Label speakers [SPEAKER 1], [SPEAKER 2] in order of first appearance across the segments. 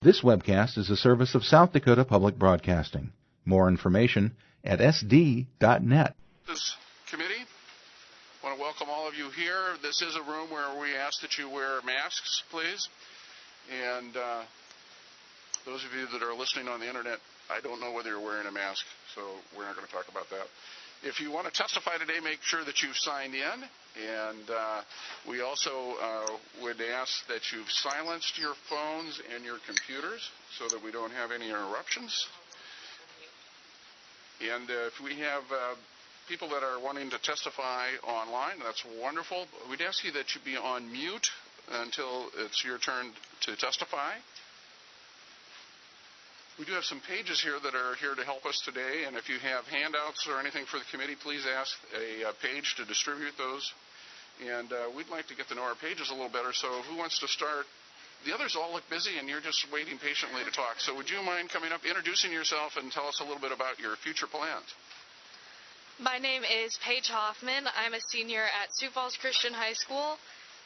[SPEAKER 1] This webcast is a service of South Dakota Public Broadcasting. More information at sd.net.
[SPEAKER 2] This committee, I want to welcome all of you here. This is a room where we ask that you wear masks, please. And those of you that are listening on the internet, I don't know whether you're wearing a mask, so we're not going to talk about that. If you want to testify today, make sure that you've signed in. And we also would ask that you've silenced your phones and your computers so that we don't have any interruptions. And if we have people that are wanting to testify online, that's wonderful. We'd ask you that you be on mute until it's your turn to testify. We do have some pages here that are here to help us today, and if you have handouts or anything for the committee, please ask a page to distribute those. And we'd like to get to know our pages a little better, so who wants to start? The others all look busy, and you're just waiting patiently to talk. So would you mind coming up, introducing yourself, and tell us a little bit about your future plans?
[SPEAKER 3] My name is Paige Hoffman. I'm a senior at Sioux Falls Christian High School,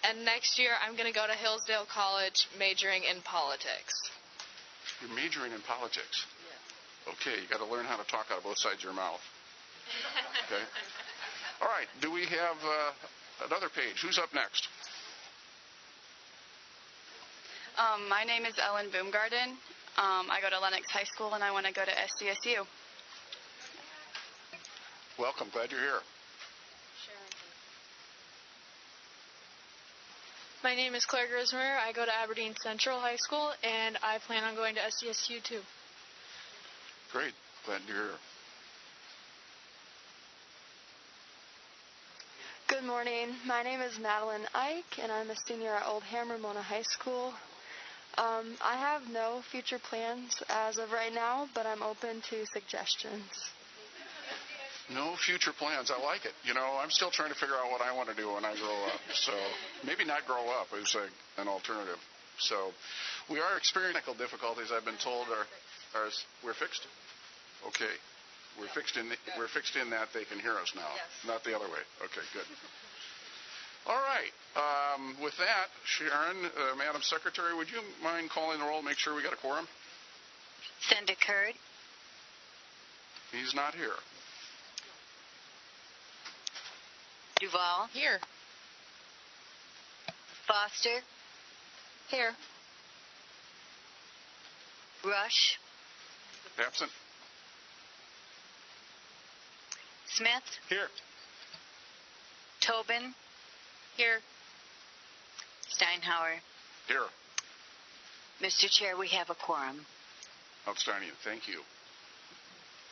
[SPEAKER 3] and next year I'm going to go to Hillsdale College majoring in politics.
[SPEAKER 2] You're majoring in politics?
[SPEAKER 3] Yes.
[SPEAKER 2] Okay, you got to learn how to talk out of both sides of your mouth. Okay. All right, do we have another page? Who's up next?
[SPEAKER 4] My name is Ellen Boomgarden. I go to Lenox High School, and I want to go to SDSU.
[SPEAKER 2] Welcome. Glad you're here.
[SPEAKER 3] My name is Claire Grismer. I go to Aberdeen Central High School, and I plan on going to SDSU too.
[SPEAKER 2] Great. Glad you're here.
[SPEAKER 5] Good morning. My name is Madeline Ike, and I'm a senior at Old Ham Ramona High School. I have no future plans as of right now, but I'm open to suggestions.
[SPEAKER 2] No future plans. I like it. You know, I'm still trying to figure out what I want to do when I grow up. So maybe not grow up is an alternative. So we are experiencing technical difficulties, I've been told. We're fixed? Okay. We're fixed in that they can hear us now, not the other way. Okay, good. All right. With that, Sharon, Madam Secretary, would you mind calling the roll, make sure we got a quorum?
[SPEAKER 6] Senator Curd.
[SPEAKER 2] He's not here.
[SPEAKER 6] Duval.
[SPEAKER 3] Here.
[SPEAKER 6] Foster.
[SPEAKER 3] Here.
[SPEAKER 6] Rush.
[SPEAKER 2] Absent.
[SPEAKER 6] Smith.
[SPEAKER 2] Here.
[SPEAKER 6] Tobin.
[SPEAKER 3] Here.
[SPEAKER 6] Steinhauer.
[SPEAKER 2] Here.
[SPEAKER 6] Mr. Chair, we have a quorum.
[SPEAKER 2] Outstanding. Thank you.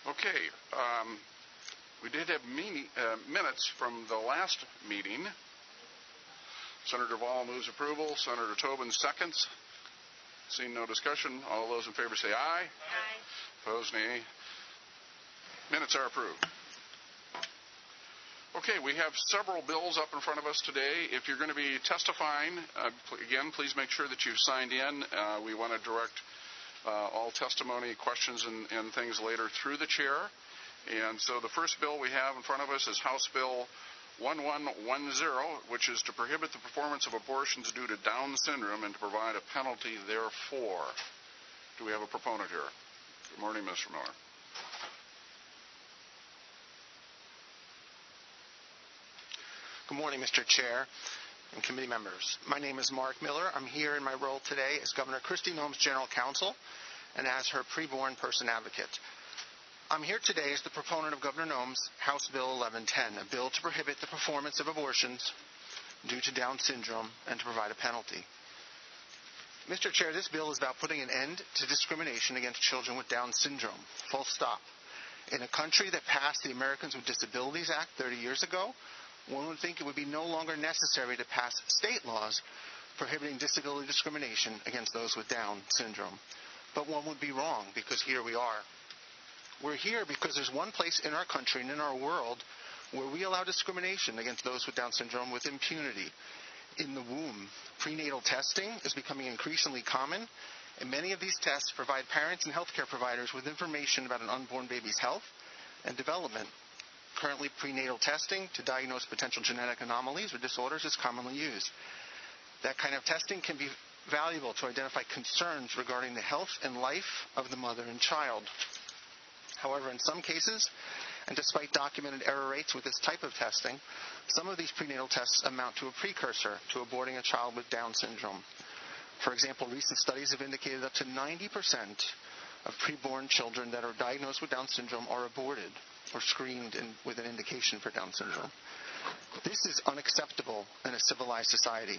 [SPEAKER 2] Okay. We did have minutes from the last meeting. Senator Duval moves approval. Senator Tobin seconds. Seeing no discussion, all those in favor say aye.
[SPEAKER 3] Aye.
[SPEAKER 2] Opposed, nay. Minutes are approved. Okay, we have several bills up in front of us today. If you're going to be testifying, again, please make sure that you've signed in. We want to direct all testimony, questions, and things later through the chair. And so the first bill we have in front of us is House Bill 1110, which is to prohibit the performance of abortions due to Down syndrome and to provide a penalty therefor. Do we have a proponent here? Good morning, Mr. Miller.
[SPEAKER 7] Good morning, Mr. Chair and committee members. My name is Mark Miller. I'm here in my role today as Governor Kristi Noem's General Counsel and as her preborn person advocate. I'm here today as the proponent of Governor Noem's House Bill 1110, a bill to prohibit the performance of abortions due to Down syndrome and to provide a penalty. Mr. Chair, this bill is about putting an end to discrimination against children with Down syndrome. Full stop. In a country that passed the Americans with Disabilities Act 30 years ago, one would think it would be no longer necessary to pass state laws prohibiting disability discrimination against those with Down syndrome. But one would be wrong, because here we are. We're here because there's one place in our country and in our world where we allow discrimination against those with Down syndrome with impunity. In the womb, prenatal testing is becoming increasingly common, and many of these tests provide parents and healthcare providers with information about an unborn baby's health and development. Currently, prenatal testing to diagnose potential genetic anomalies or disorders is commonly used. That kind of testing can be valuable to identify concerns regarding the health and life of the mother and child. However, in some cases, and despite documented error rates with this type of testing, some of these prenatal tests amount to a precursor to aborting a child with Down syndrome. For example, recent studies have indicated up to 90% of preborn children that are diagnosed with Down syndrome are aborted or screened with an indication for Down syndrome. This is unacceptable in a civilized society.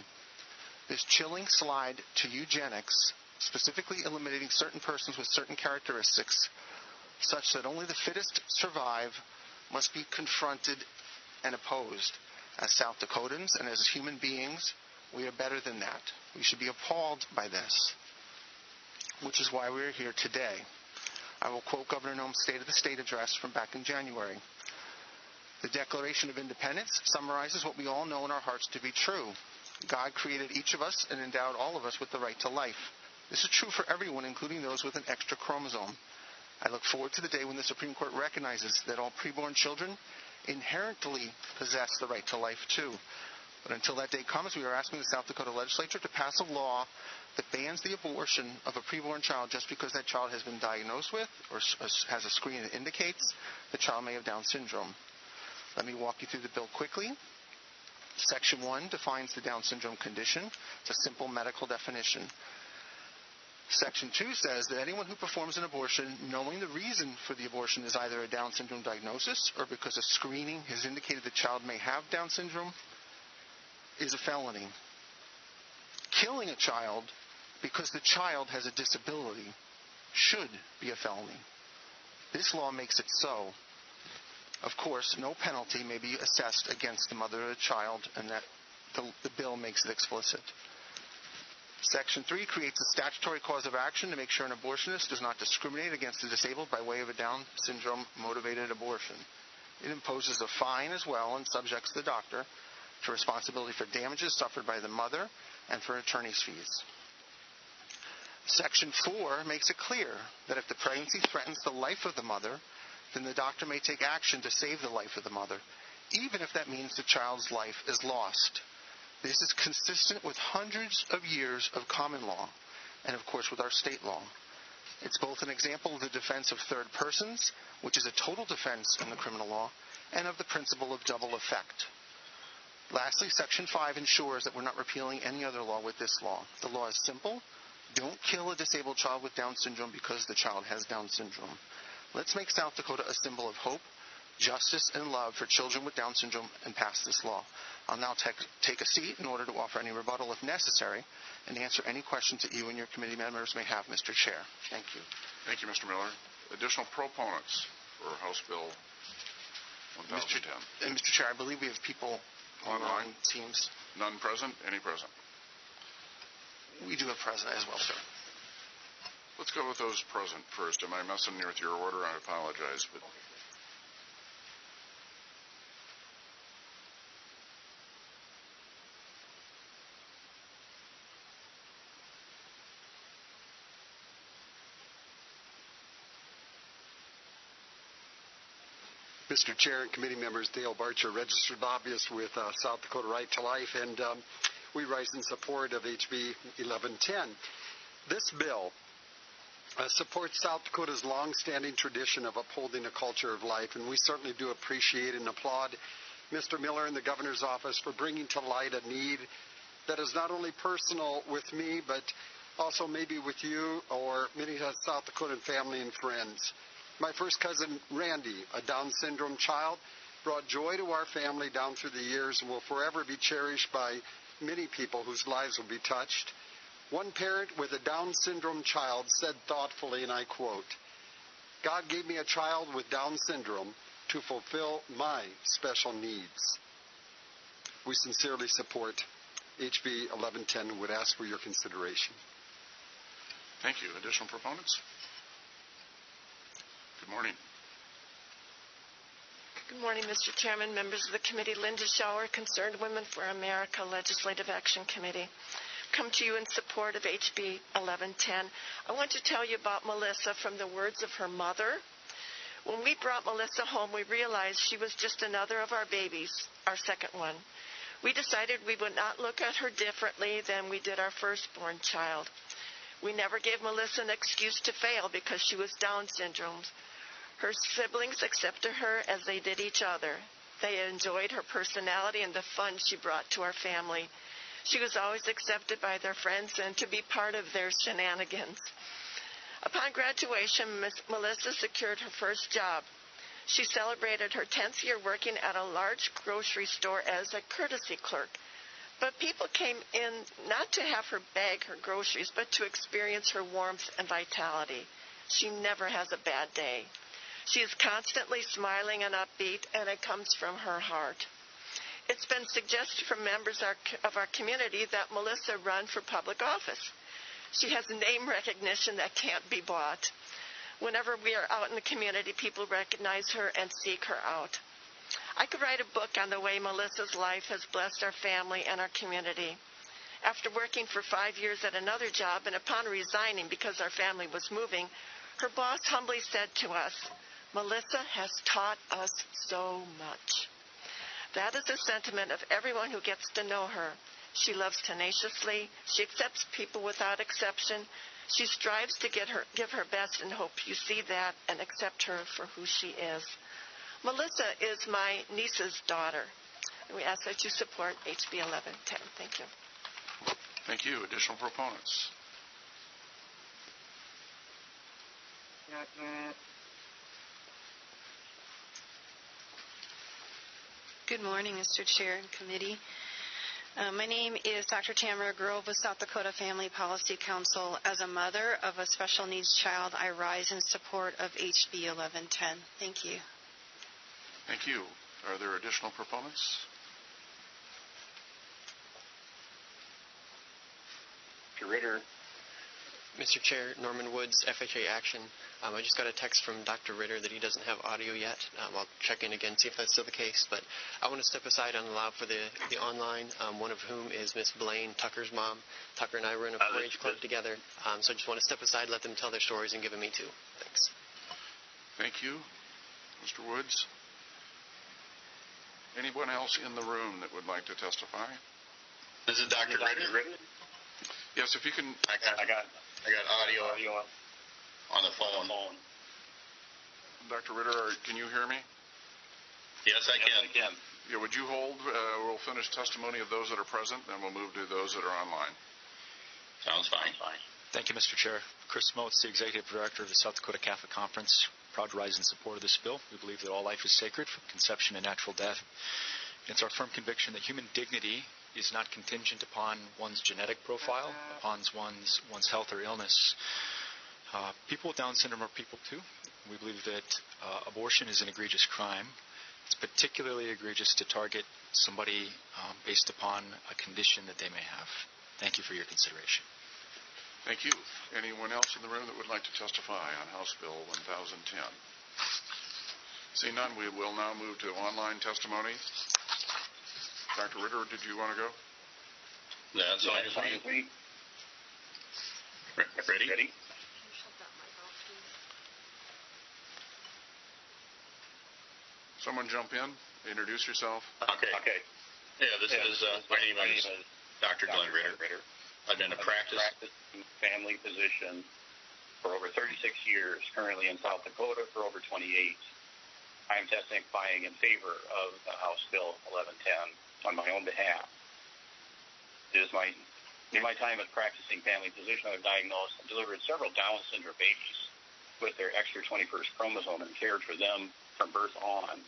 [SPEAKER 7] This chilling slide to eugenics, specifically eliminating certain persons with certain characteristics, such that only the fittest survive, must be confronted and opposed. As South Dakotans and as human beings, we are better than that. We should be appalled by this, which is why we are here today. I will quote Governor Noem's State of the State address from back in January. The Declaration of Independence summarizes what we all know in our hearts to be true. God created each of us and endowed all of us with the right to life. This is true for everyone, including those with an extra chromosome. I look forward to the day when the Supreme Court recognizes that all preborn children inherently possess the right to life too. But until that day comes, we are asking the South Dakota legislature to pass a law that bans the abortion of a preborn child just because that child has been diagnosed with or has a screen that indicates the child may have Down syndrome. Let me walk you through the bill quickly. Section 1 defines the Down syndrome condition. It's a simple medical definition. Section 2 says that anyone who performs an abortion knowing the reason for the abortion is either a Down syndrome diagnosis or because a screening has indicated the child may have Down syndrome is a felony. Killing a child because the child has a disability should be a felony. This law makes it so. Of course, no penalty may be assessed against the mother of the child, and that the bill makes it explicit. Section 3 creates a statutory cause of action to make sure an abortionist does not discriminate against the disabled by way of a Down syndrome-motivated abortion. It imposes a fine as well and subjects the doctor to responsibility for damages suffered by the mother and for attorney's fees. Section 4 makes it clear that if the pregnancy threatens the life of the mother, then the doctor may take action to save the life of the mother, even if that means the child's life is lost. This is consistent with hundreds of years of common law and, of course, with our state law. It's both an example of the defense of third persons, which is a total defense in the criminal law, and of the principle of double effect. Lastly, Section 5 ensures that we're not repealing any other law with this law. The law is simple. Don't kill a disabled child with Down syndrome because the child has Down syndrome. Let's make South Dakota a symbol of hope, justice, and love for children with Down syndrome and pass this law. I'll now take a seat in order to offer any rebuttal if necessary and answer any questions that you and your committee members may have, Mr. Chair. Thank you.
[SPEAKER 2] Thank you, Mr. Miller. Additional proponents for House Bill 1010.
[SPEAKER 7] Mr. Chair, I believe we have people online, teams.
[SPEAKER 2] None present? Any present?
[SPEAKER 7] We do have present as well, sir.
[SPEAKER 2] Let's go with those present first. Am I messing with your order? I apologize, but
[SPEAKER 8] Mr. Chair and committee members, Dale Barcher, registered lobbyist with South Dakota Right to Life, and we rise in support of HB 1110. This bill supports South Dakota's long-standing tradition of upholding a culture of life, and we certainly do appreciate and applaud Mr. Miller and the governor's office for bringing to light a need that is not only personal with me, but also maybe with you or many South Dakotan family and friends. My first cousin, Randy, a Down syndrome child, brought joy to our family down through the years and will forever be cherished by many people whose lives will be touched. One parent with a Down syndrome child said thoughtfully, and I quote, "God gave me a child with Down syndrome to fulfill my special needs." We sincerely support HB 1110 and would ask for your consideration.
[SPEAKER 2] thank you. Additional proponents? Good morning.
[SPEAKER 9] Good morning, Mr. Chairman, members of the committee. Linda Schauer, Concerned Women for America Legislative Action Committee. Come to you in support of HB 1110. I want to tell you about Melissa from the words of her mother. When we brought Melissa home, we realized she was just another of our babies, our second one. We decided we would not look at her differently than we did our firstborn child. We never gave Melissa an excuse to fail because she was Down syndrome. Her siblings accepted her as they did each other. They enjoyed her personality and the fun she brought to our family. She was always accepted by their friends and to be part of their shenanigans. Upon graduation, Melissa secured her first job. She celebrated her 10th year working at a large grocery store as a courtesy clerk. But people came in not to have her bag her groceries, but to experience her warmth and vitality. She never has a bad day. She is constantly smiling and upbeat, and it comes from her heart. It's been suggested from members of our community that Melissa run for public office. She has name recognition that can't be bought. Whenever we are out in the community, people recognize her and seek her out. I could write a book on the way Melissa's life has blessed our family and our community. After working for 5 years at another job and upon resigning because our family was moving, her boss humbly said to us, "Melissa has taught us so much." That is the sentiment of everyone who gets to know her. She loves tenaciously. She accepts people without exception. She strives to give her best and hope you see that and accept her for who she is. Melissa is my niece's daughter. And we ask that you support HB 1110. Thank you.
[SPEAKER 2] Thank you. Additional proponents?
[SPEAKER 10] Good morning, Mr. Chair and Committee. My name is Dr. Tamara Grove with South Dakota Family Policy Council. As a mother of a special needs child, I rise in support of HB 1110. Thank you.
[SPEAKER 2] Thank you. Are there additional proponents?
[SPEAKER 11] Mr. Ritter.
[SPEAKER 12] Mr. Chair, Norman Woods, FHA Action. I just got a text from Dr. Ritter that he doesn't have audio yet. I'll check in again, see if that's still the case. But I want to step aside and allow for the online, one of whom is Miss Blaine, Tucker's mom. Tucker and I were in a 4-H club together. So I just want to step aside, let them tell their stories, and give a Me Too. Thanks.
[SPEAKER 2] Thank you. Mr. Woods. Anyone else in the room that would like to testify?
[SPEAKER 11] This is Dr. Ritter.
[SPEAKER 2] Yes, if you can.
[SPEAKER 11] I got audio on the phone.
[SPEAKER 2] Dr. Ritter, can you hear me?
[SPEAKER 11] Yes, I can.
[SPEAKER 2] Yeah, would you hold? We'll finish testimony of those that are present, then we'll move to those that are online.
[SPEAKER 11] Sounds fine.
[SPEAKER 13] Thank you, Mr. Chair. Chris Motes, the Executive Director of the South Dakota Catholic Conference. Proud to rise in support of this bill. We believe that all life is sacred, from conception to natural death. It's our firm conviction that human dignity is not contingent upon one's genetic profile, upon one's health or illness. People with Down syndrome are people too. We believe that abortion is an egregious crime. It's particularly egregious to target somebody based upon a condition that they may have. Thank you for your consideration.
[SPEAKER 2] Thank you. Anyone else in the room that would like to testify on House Bill 1010? Seeing none, we will now move to online testimony. Dr. Ritter, did you want to go?
[SPEAKER 11] That's fine. Ready?
[SPEAKER 2] Someone jump in. Introduce yourself.
[SPEAKER 11] Okay. Yeah, this is my name is Dr. Glenn Ritter. I've been a practice family physician for over 36 years, currently in South Dakota for over 28. I am testifying in favor of the House Bill 1110 on my own behalf. In my time as practicing family physician, I've diagnosed and delivered several Down syndrome babies with their extra 21st chromosome and cared for them from birth on.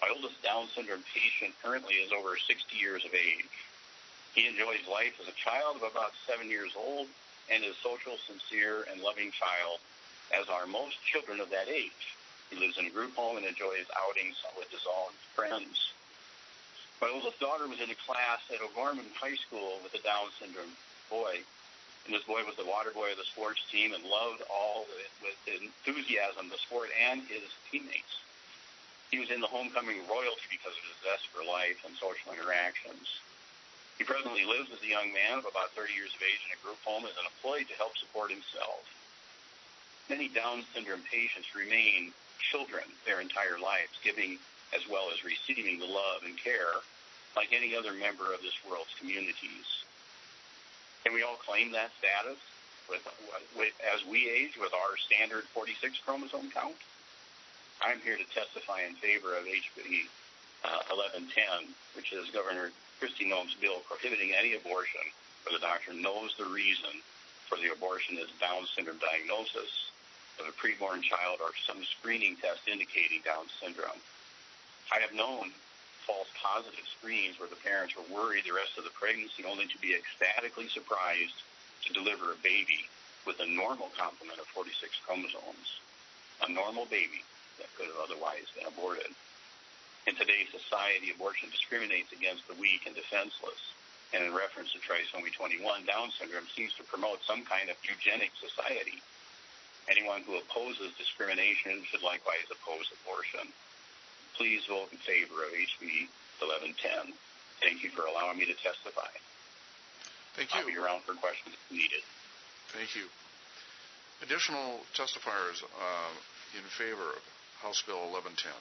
[SPEAKER 11] My oldest Down syndrome patient currently is over 60 years of age. He enjoys life as a child of about 7 years old and is a social, sincere, and loving child, as are most children of that age. He lives in a group home and enjoys outings with his own friends. My oldest daughter was in a class at O'Gorman High School with a Down syndrome boy. And this boy was the water boy of the sports team and loved all with enthusiasm the sport and his teammates. He was in the homecoming royalty because of his zest for life and social interactions. He presently lives as a young man of about 30 years of age in a group home as an employee to help support himself. Many Down syndrome patients remain children their entire lives, giving as well as receiving the love and care like any other member of this world's communities. Can we all claim that status as we age with our standard 46 chromosome count? I'm here to testify in favor of HB 1110, which is Governor Kristi Noem's bill prohibiting any abortion where the doctor knows the reason for the abortion is Down syndrome diagnosis of a preborn child or some screening test indicating Down syndrome. I have known false positive screens where the parents were worried the rest of the pregnancy only to be ecstatically surprised to deliver a baby with a normal complement of 46 chromosomes, a normal baby that could have otherwise been aborted. In today's society, abortion discriminates against the weak and defenseless. And in reference to trisomy 21, Down syndrome seems to promote some kind of eugenic society. Anyone who opposes discrimination should likewise oppose abortion. Please vote in favor of HB 1110. Thank you for allowing me to testify.
[SPEAKER 2] Thank you.
[SPEAKER 11] I'll be around for questions if needed.
[SPEAKER 2] Thank you. Additional testifiers in favor of House Bill 1110.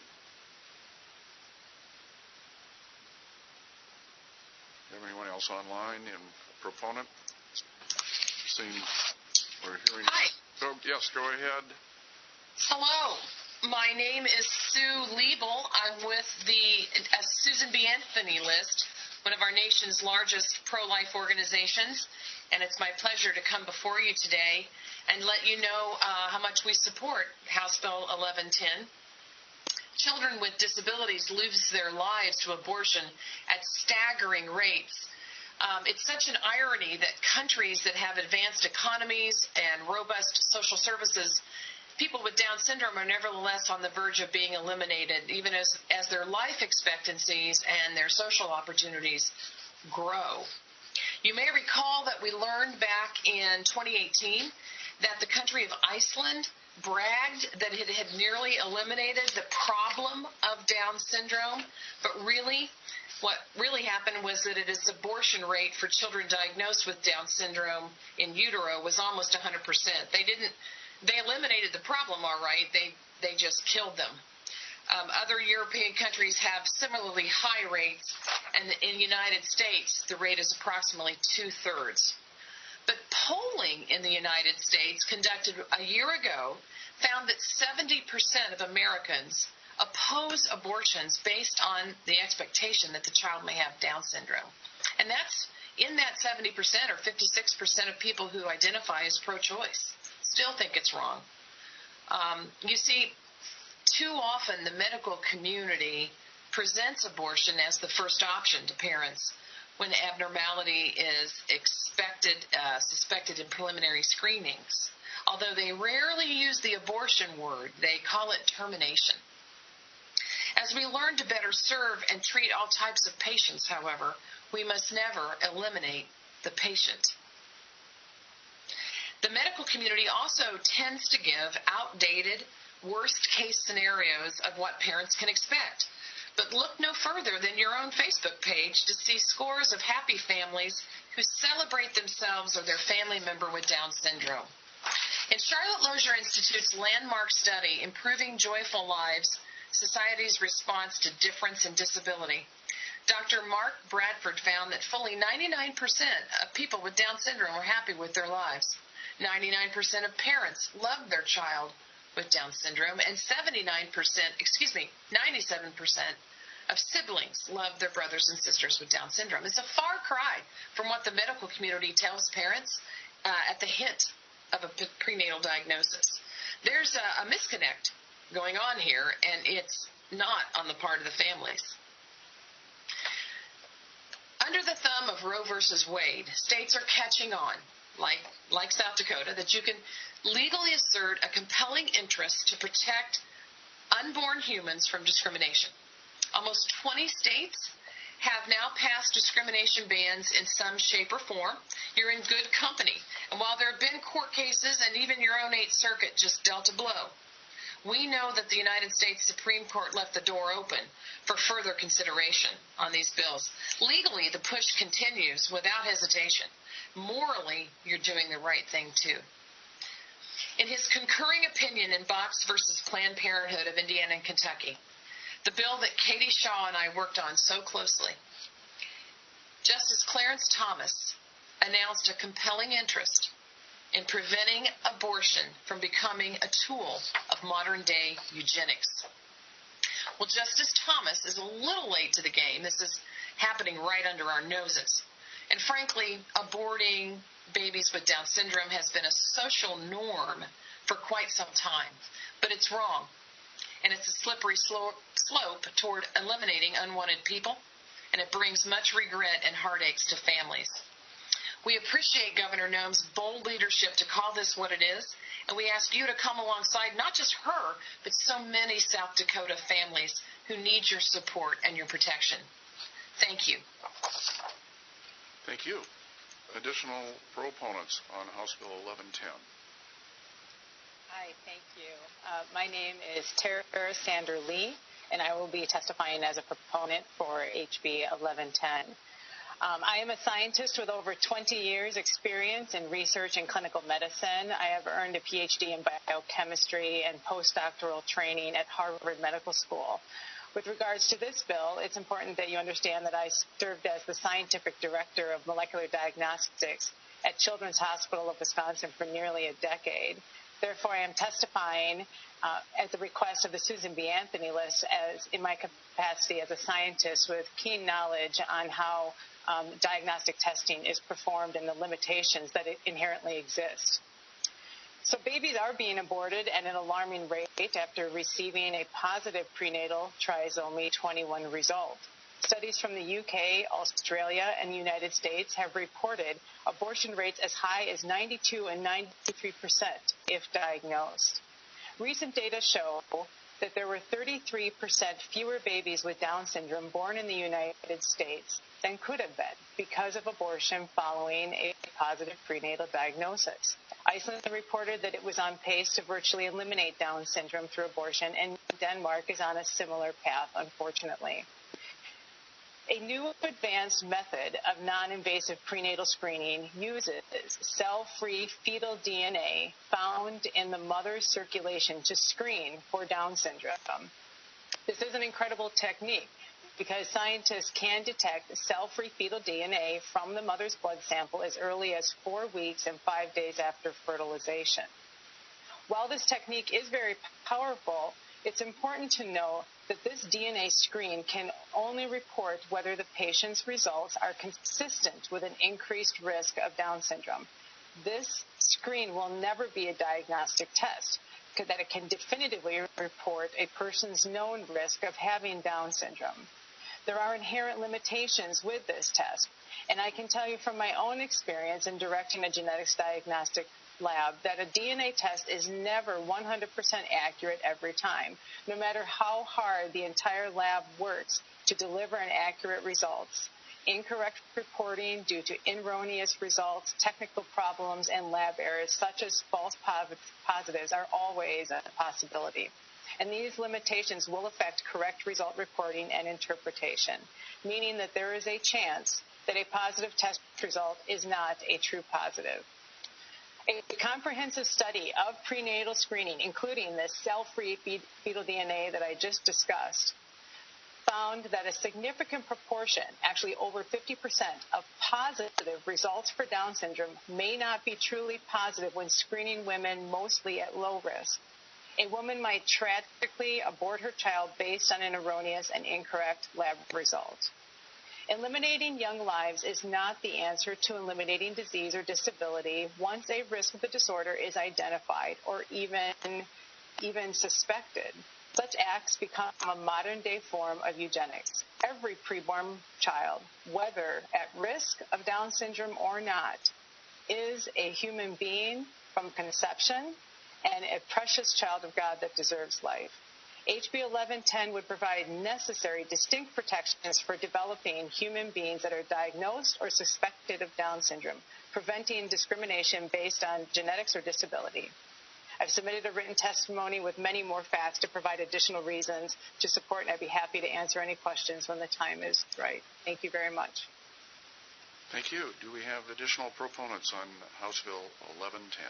[SPEAKER 2] Anyone else online in proponent? Seeing we're hearing.
[SPEAKER 14] Hi.
[SPEAKER 2] Oh, yes, go ahead.
[SPEAKER 14] Hello. My name is Sue Liebel. I'm with the Susan B. Anthony list, one of our nation's largest pro-life organizations, and it's my pleasure to come before you today and let you know how much we support House Bill 1110. Children with disabilities lose their lives to abortion at staggering rates. It's such an irony that countries that have advanced economies and robust social services, people with Down syndrome are nevertheless on the verge of being eliminated, even as their life expectancies and their social opportunities grow. You may recall that we learned back in 2018 that the country of Iceland bragged that it had nearly eliminated the problem of Down syndrome, but really, what really happened was that its abortion rate for children diagnosed with Down syndrome in utero was almost 100%. They eliminated the problem, all right. They just killed them. Other European countries have similarly high rates, and in the United States, the rate is approximately 2/3. But polling in the United States conducted a year ago found that 70% of Americans oppose abortions based on the expectation that the child may have Down syndrome. And that's in that 70% or 56% of people who identify as pro-choice still think it's wrong. You see, too often the medical community presents abortion as the first option to parents when abnormality is suspected in preliminary screenings. Although they rarely use the abortion word, they call it termination. As we learn to better serve and treat all types of patients, however, we must never eliminate the patient. The medical community also tends to give outdated, worst-case scenarios of what parents can expect. But look no further than your own Facebook page to see scores of happy families who celebrate themselves or their family member with Down syndrome. In Charlotte Lozier Institute's landmark study, Improving Joyful Lives, Society's Response to Difference and Disability, Dr. Mark Bradford found that fully 99% of people with Down syndrome were happy with their lives. 99% of parents loved their child with Down syndrome, and 97% of siblings love their brothers and sisters with Down syndrome. It's a far cry from what the medical community tells parents at the hint of a prenatal diagnosis. There's a disconnect going on here, and it's not on the part of the families. Under the thumb of Roe versus Wade, states are catching on, like South Dakota, that you can legally assert a compelling interest to protect unborn humans from discrimination. Almost 20 states have now passed discrimination bans in some shape or form. You're in good company. And while there have been court cases and even your own 8th Circuit just dealt a blow, we know that the United States Supreme Court left the door open for further consideration on these bills. Legally, the push continues without hesitation. Morally, you're doing the right thing, too. In his concurring opinion in Box versus Planned Parenthood of Indiana and Kentucky, the bill that Katie Shaw and I worked on so closely, Justice Clarence Thomas announced a compelling interest in preventing abortion from becoming a tool of modern-day eugenics. Well, Justice Thomas is a little late to the game. This is happening right under our noses. And frankly, aborting babies with Down syndrome has been a social norm for quite some time. But it's wrong. And it's a slippery slope toward eliminating unwanted people, and it brings much regret and heartaches to families. We appreciate Governor Noem's bold leadership to call this what it is, and we ask you to come alongside not just her, but so many South Dakota families who need your support and your protection. Thank you.
[SPEAKER 2] Thank you. Additional proponents on House Bill 1110.
[SPEAKER 15] Hi, thank you. My name is Tara Sander Lee, and I will be testifying as a proponent for HB 1110. I am a scientist with over 20 years experience in research and clinical medicine. I have earned a PhD in biochemistry and postdoctoral training at Harvard Medical School. With regards to this bill, it's important that you understand that I served as the scientific director of molecular diagnostics at Children's Hospital of Wisconsin for nearly a decade. Therefore, I am testifying at the request of the Susan B. Anthony list as in my capacity as a scientist with keen knowledge on how diagnostic testing is performed and the limitations that inherently exist. So babies are being aborted at an alarming rate after receiving a positive prenatal trisomy 21 result. Studies from the UK, Australia, and the United States have reported abortion rates as high as 92 and 93% if diagnosed. Recent data show that there were 33% fewer babies with Down syndrome born in the United States than could have been because of abortion following a positive prenatal diagnosis. Iceland reported that it was on pace to virtually eliminate Down syndrome through abortion, and Denmark is on a similar path, unfortunately. A new advanced method of non-invasive prenatal screening uses cell-free fetal DNA found in the mother's circulation to screen for Down syndrome. This is an incredible technique because scientists can detect cell-free fetal DNA from the mother's blood sample as early as 4 weeks and 5 days after fertilization. While this technique is very powerful, it's important to know that this DNA screen can only report whether the patient's results are consistent with an increased risk of Down syndrome. This screen will never be a diagnostic test, because that it can definitively report a person's known risk of having Down syndrome. There are inherent limitations with this test, and I can tell you from my own experience in directing a genetics diagnostic lab that a DNA test is never 100% accurate every time, no matter how hard the entire lab works to deliver an accurate results. Incorrect reporting due to erroneous results, technical problems, and lab errors such as false positives are always a possibility. And these limitations will affect correct result reporting and interpretation, meaning that there is a chance that a positive test result is not a true positive. A comprehensive study of prenatal screening, including the cell-free fetal DNA that I just discussed, found that a significant proportion, actually over 50% of positive results for Down syndrome may not be truly positive when screening women mostly at low risk. A woman might tragically abort her child based on an erroneous and incorrect lab result. Eliminating young lives is not the answer to eliminating disease or disability once a risk of the disorder is identified or even suspected. Such acts become a modern-day form of eugenics. Every preborn child, whether at risk of Down syndrome or not, is a human being from conception and a precious child of God that deserves life. HB 1110 would provide necessary distinct protections for developing human beings that are diagnosed or suspected of Down syndrome, preventing discrimination based on genetics or disability. I've submitted a written testimony with many more facts to provide additional reasons to support, and I'd be happy to answer any questions when the time is right. Thank you very much.
[SPEAKER 2] Thank you. Do we have additional proponents on House Bill 1110?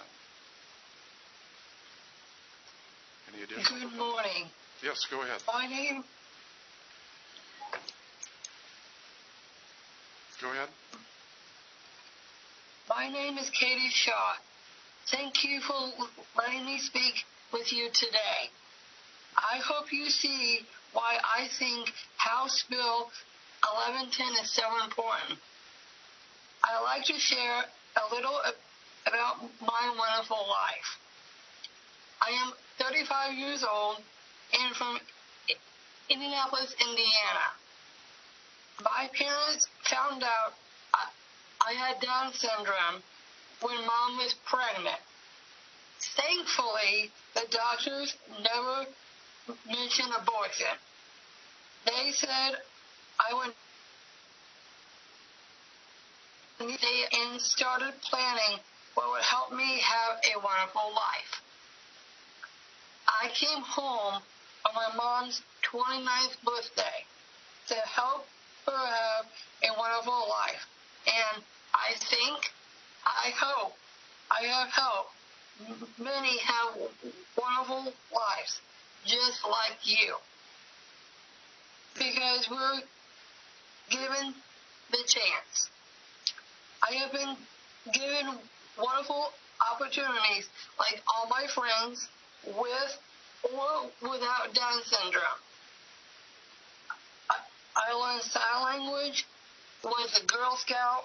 [SPEAKER 2] Any additional?
[SPEAKER 16] Good morning.
[SPEAKER 2] Yes, go ahead.
[SPEAKER 16] My name
[SPEAKER 2] Go ahead.
[SPEAKER 16] My name is Katie Shaw. Thank you for letting me speak with you today. I hope you see why I think House Bill 1110 is so important. I'd like to share a little about my wonderful life. I am 35 years old and from Indianapolis, Indiana. My parents found out I had Down syndrome when Mom was pregnant. Thankfully, the doctors never mentioned abortion. They said I would and started planning what would help me have a wonderful life. I came home on my mom's 29th birthday to help her have a wonderful life. And I hope, I have helped many have wonderful lives just like you. Because we're given the chance. I have been given wonderful opportunities like all my friends with or without Down syndrome. I learned sign language, was a Girl Scout,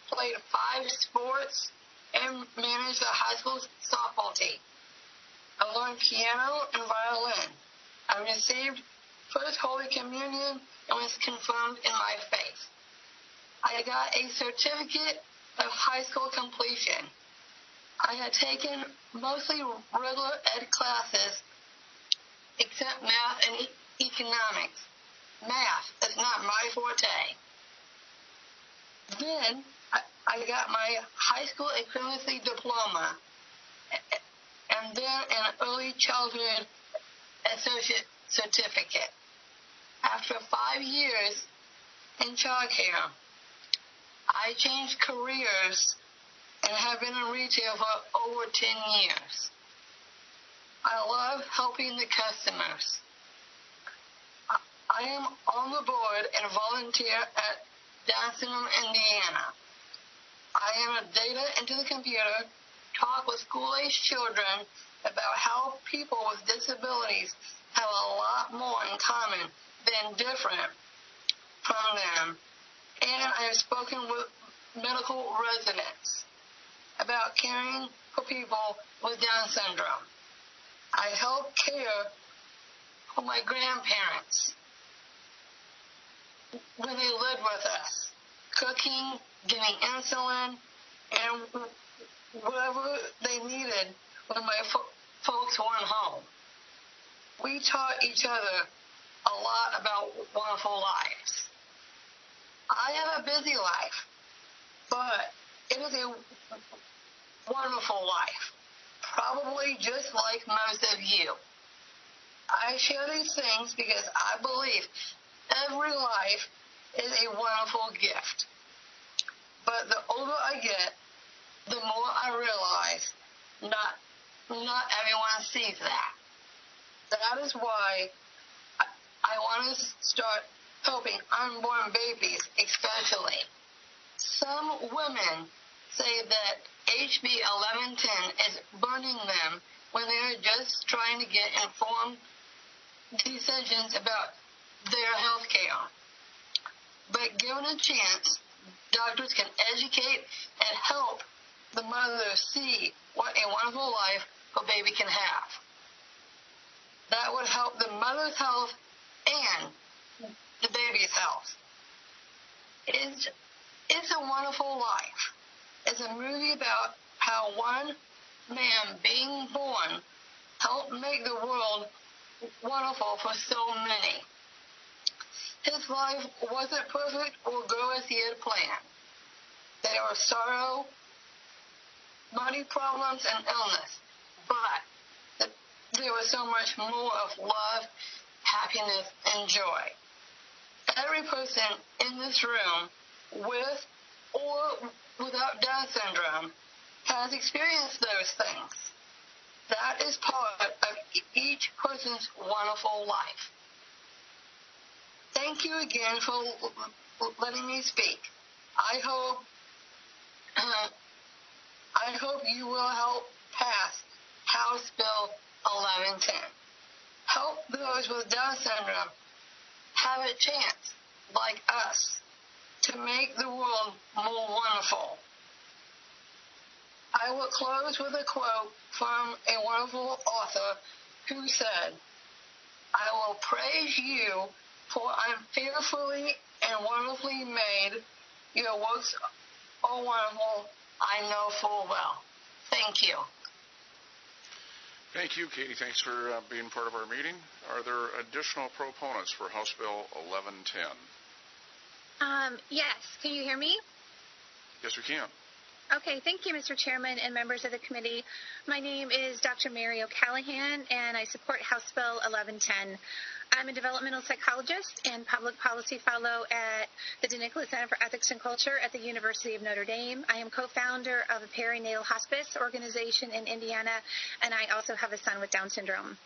[SPEAKER 16] played 5 sports, and managed the high school softball team. I learned piano and violin. I received First Holy Communion and was confirmed in my faith. I got a certificate of high school completion. I had taken mostly regular ed classes except math and economics. Math is not my forte. Then I got my high school equivalency diploma and then an early childhood associate certificate. After 5 years in childcare, I changed careers and have been in retail for over 10 years. I love helping the customers. I am on the board and volunteer at Down Syndrome, Indiana. I am a data into the computer, talk with school-age children about how people with disabilities have a lot more in common than different from them. And I have spoken with medical residents about caring for people with Down syndrome. I help care for my grandparents when they lived with us, cooking, giving insulin, and whatever they needed when my folks weren't home. We taught each other a lot about wonderful lives. I have a busy life, but it is a wonderful life, probably just like most of you. I share these things because I believe every life is a wonderful gift. But the older I get, the more I realize not everyone sees that. That is why I want to start helping unborn babies especially. Some women say that HB 1110 is burning them when they're just trying to get informed decisions about their health care. But given a chance, doctors can educate and help the mother see what a wonderful life her baby can have. That would help the mother's health and the baby's health. It's a wonderful life. It's a movie about how one man being born helped make the world wonderful for so many. His life wasn't perfect or go as he had planned. There was sorrow, money problems, and illness, but there was so much more of love, happiness, and joy. Every person in this room with or without Down syndrome has experienced those things. That is part of each person's wonderful life. Thank you again for letting me speak. I hope you will help pass House Bill 1110. Help those with Down syndrome have a chance, like us, to make the world more wonderful. I will close with a quote from a wonderful author who said, I will praise you, for I'm fearfully and wonderfully made. Your works are wonderful, I know full well. Thank you.
[SPEAKER 2] Thank you, Katie. Thanks for being part of our meeting. Are there additional proponents for House Bill 1110?
[SPEAKER 17] Yes. Can you hear me?
[SPEAKER 2] Yes, we can.
[SPEAKER 17] Okay. Thank you, Mr. Chairman and members of the committee. My name is Dr. Mary O'Callahan, and I support House Bill 1110. I'm a developmental psychologist and public policy fellow at the Dakota Senate for Ethics and Culture at the University of Notre Dame. I am co-founder of a perinatal hospice organization in Indiana, and I also have a son with Down syndrome.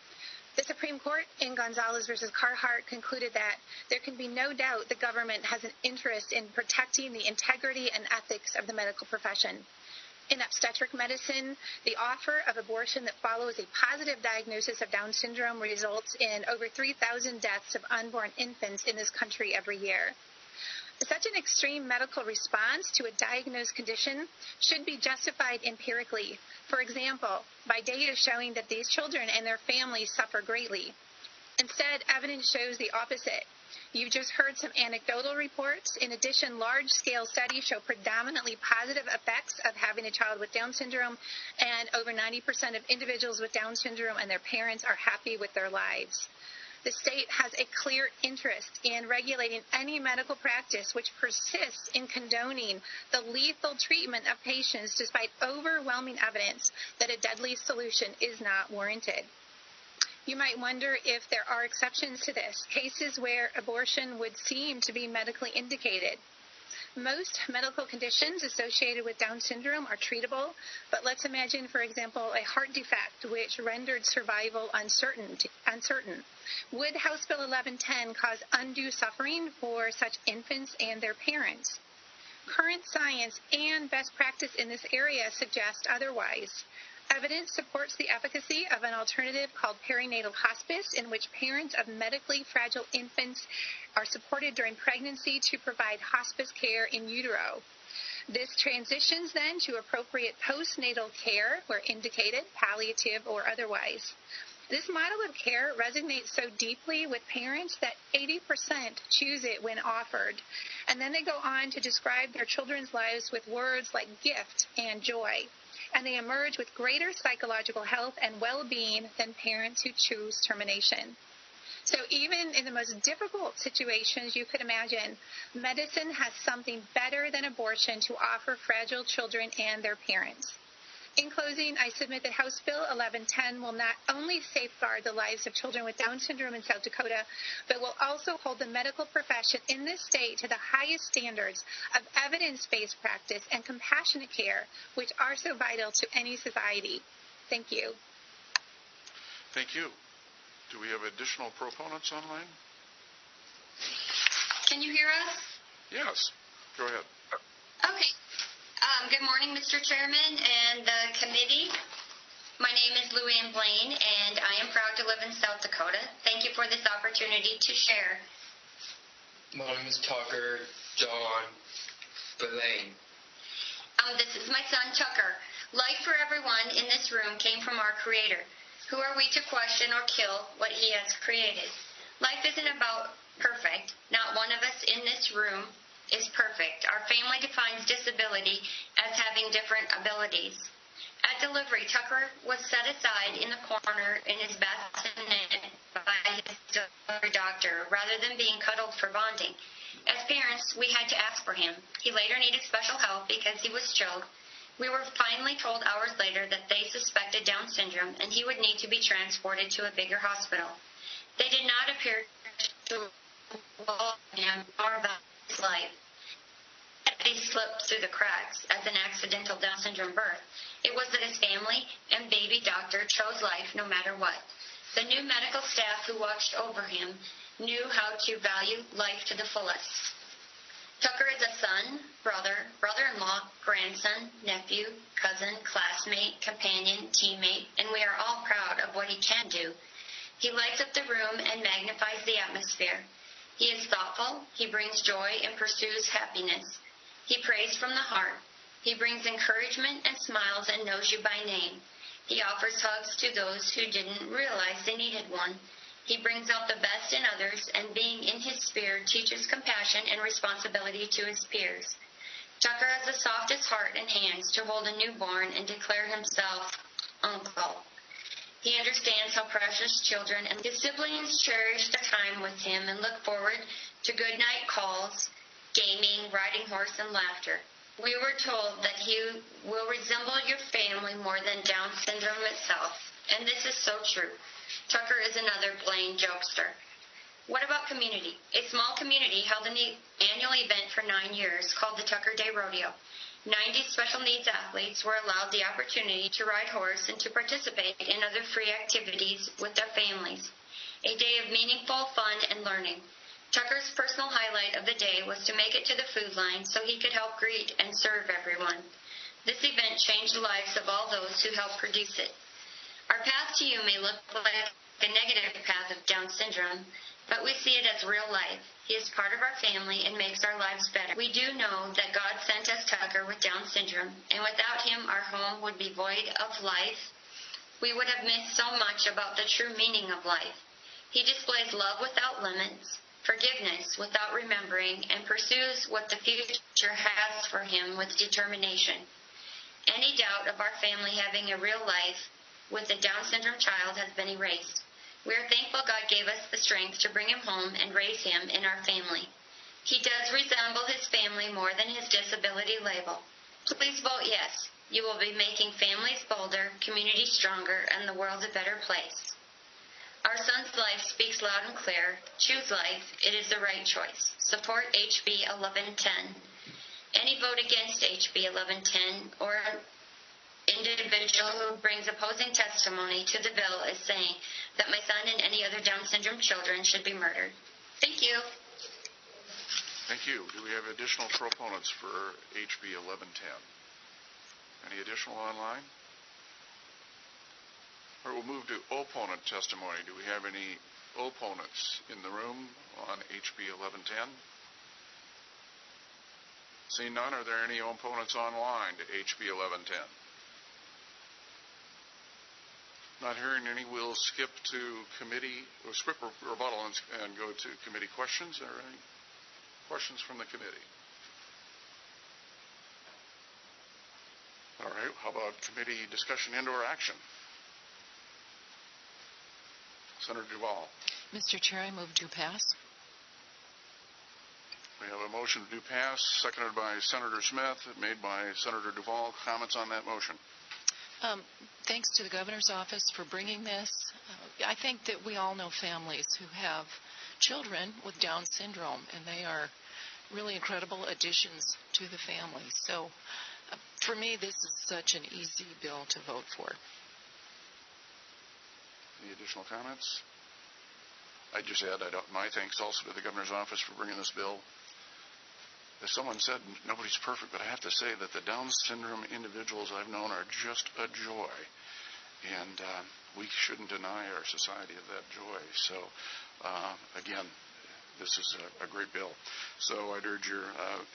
[SPEAKER 17] The Supreme Court in Gonzalez versus Carhart concluded that there can be no doubt the government has an interest in protecting the integrity and ethics of the medical profession. In obstetric medicine, the offer of abortion that follows a positive diagnosis of Down syndrome results in over 3,000 deaths of unborn infants in this country every year. Such an extreme medical response to a diagnosed condition should be justified empirically. For example, by data showing that these children and their families suffer greatly. Instead, evidence shows the opposite. You've just heard some anecdotal reports. In addition, large-scale studies show predominantly positive effects of having a child with Down syndrome, and over 90% of individuals with Down syndrome and their parents are happy with their lives. The state has a clear interest in regulating any medical practice which persists in condoning the lethal treatment of patients despite overwhelming evidence that a deadly solution is not warranted. You might wonder if there are exceptions to this, cases where abortion would seem to be medically indicated. Most medical conditions associated with Down syndrome are treatable, but let's imagine, for example, a heart defect which rendered survival uncertain. Would House Bill 1110 cause undue suffering for such infants and their parents? Current science and best practice in this area suggest otherwise. Evidence supports the efficacy of an alternative called perinatal hospice, in which parents of medically fragile infants are supported during pregnancy to provide hospice care in utero. This transitions then to appropriate postnatal care where indicated, palliative or otherwise. This model of care resonates so deeply with parents that 80% choose it when offered. And then they go on to describe their children's lives with words like gift and joy. And they emerge with greater psychological health and well-being than parents who choose termination. So even in the most difficult situations you could imagine, medicine has something better than abortion to offer fragile children and their parents. In closing, I submit that House Bill 1110 will not only safeguard the lives of children with Down syndrome in South Dakota, but will also hold the medical profession in this state to the highest standards of evidence-based practice and compassionate care, which are so vital to any society. Thank you.
[SPEAKER 2] Thank you. Do we have additional proponents online?
[SPEAKER 18] Can you hear us?
[SPEAKER 2] Yes. Go ahead.
[SPEAKER 18] Okay. Good morning, Mr. Chairman and the committee. My name is Luann Blaine, and I am proud to live in South Dakota. Thank you for this opportunity to share.
[SPEAKER 19] My name is Tucker John Blaine.
[SPEAKER 18] This is my son, Tucker. Life for everyone in this room came from our Creator. Who are we to question or kill what He has created? Life isn't about perfect. Not one of us in this room is perfect. Our family defines disability as having different abilities. At delivery, Tucker was set aside in the corner in his bassinet by his delivery doctor rather than being cuddled for bonding. As parents, we had to ask for him. He later needed special help because he was chilled. We were finally told hours later that they suspected Down syndrome and he would need to be transported to a bigger hospital. They did not appear to love him or about his life. He slipped through the cracks as an accidental Down syndrome birth. It was that his family and baby doctor chose life no matter what. The new medical staff who watched over him knew how to value life to the fullest. Tucker is a son, brother, brother-in-law, grandson, nephew, cousin, classmate, companion, teammate, and we are all proud of what he can do. He lights up the room and magnifies the atmosphere. He is thoughtful, he brings joy and pursues happiness. He prays from the heart. He brings encouragement and smiles and knows you by name. He offers hugs to those who didn't realize they needed one. He brings out the best in others, and being in his sphere teaches compassion and responsibility to his peers. Tucker has the softest heart and hands to hold a newborn and declare himself uncle. He understands how precious children and his siblings cherish their time with him and look forward to good night calls, gaming, riding horse, and laughter. We were told that he will resemble your family more than Down syndrome itself, and this is so true. Tucker is another Blaine jokester. What about community? A small community held an annual event for 9 years called the Tucker Day Rodeo. 90 special needs athletes were allowed the opportunity to ride horse and to participate in other free activities with their families. A day of meaningful fun and learning. Tucker's personal highlight of the day was to make it to the food line so he could help greet and serve everyone. This event changed the lives of all those who helped produce it. Our path to you may look like a negative path of Down syndrome, but we see it as real life. He is part of our family and makes our lives better. We do know that God sent us Tucker with Down syndrome, and without him our home would be void of life. We would have missed so much about the true meaning of life. He displays love without limits, forgiveness without remembering, and pursues what the future has for him with determination. Any doubt of our family having a real life with a Down syndrome child has been erased. We are thankful God gave us the strength to bring him home and raise him in our family. He does resemble his family more than his disability label. Please vote yes. You will be making families bolder, communities stronger, and the world a better place. Our son's life speaks loud and clear. Choose life. It is the right choice. Support HB 1110. Any vote against HB 1110 or individual who brings opposing testimony to the bill is saying that my son and any other Down syndrome children should be murdered. Thank you.
[SPEAKER 2] Thank you. Do we have additional proponents for HB 1110? Any additional online? Or we'll move to opponent testimony. Do we have any opponents in the room on HB 1110? Seeing none, are there any opponents online to HB 1110? Not hearing any, we'll skip to committee, or skip rebuttal and go to committee questions. Are there any questions from the committee? All right, how about committee discussion and/or action? Senator Duvall.
[SPEAKER 20] Mr. Chair, I move to pass.
[SPEAKER 2] We have a motion to pass, seconded by Senator Smith, made by Senator Duvall. Comments on that motion?
[SPEAKER 20] Thanks to the governor's office for bringing this. I think that we all know families who have children with Down syndrome, and they are really incredible additions to the family. So for me, this is such an easy bill to vote for.
[SPEAKER 2] Any additional comments? I just add my thanks also to the governor's office for bringing this bill. As someone said, nobody's perfect, but I have to say that the Down syndrome individuals I've known are just a joy. And we shouldn't deny our society of that joy. So, again, this is a great bill. So I'd urge your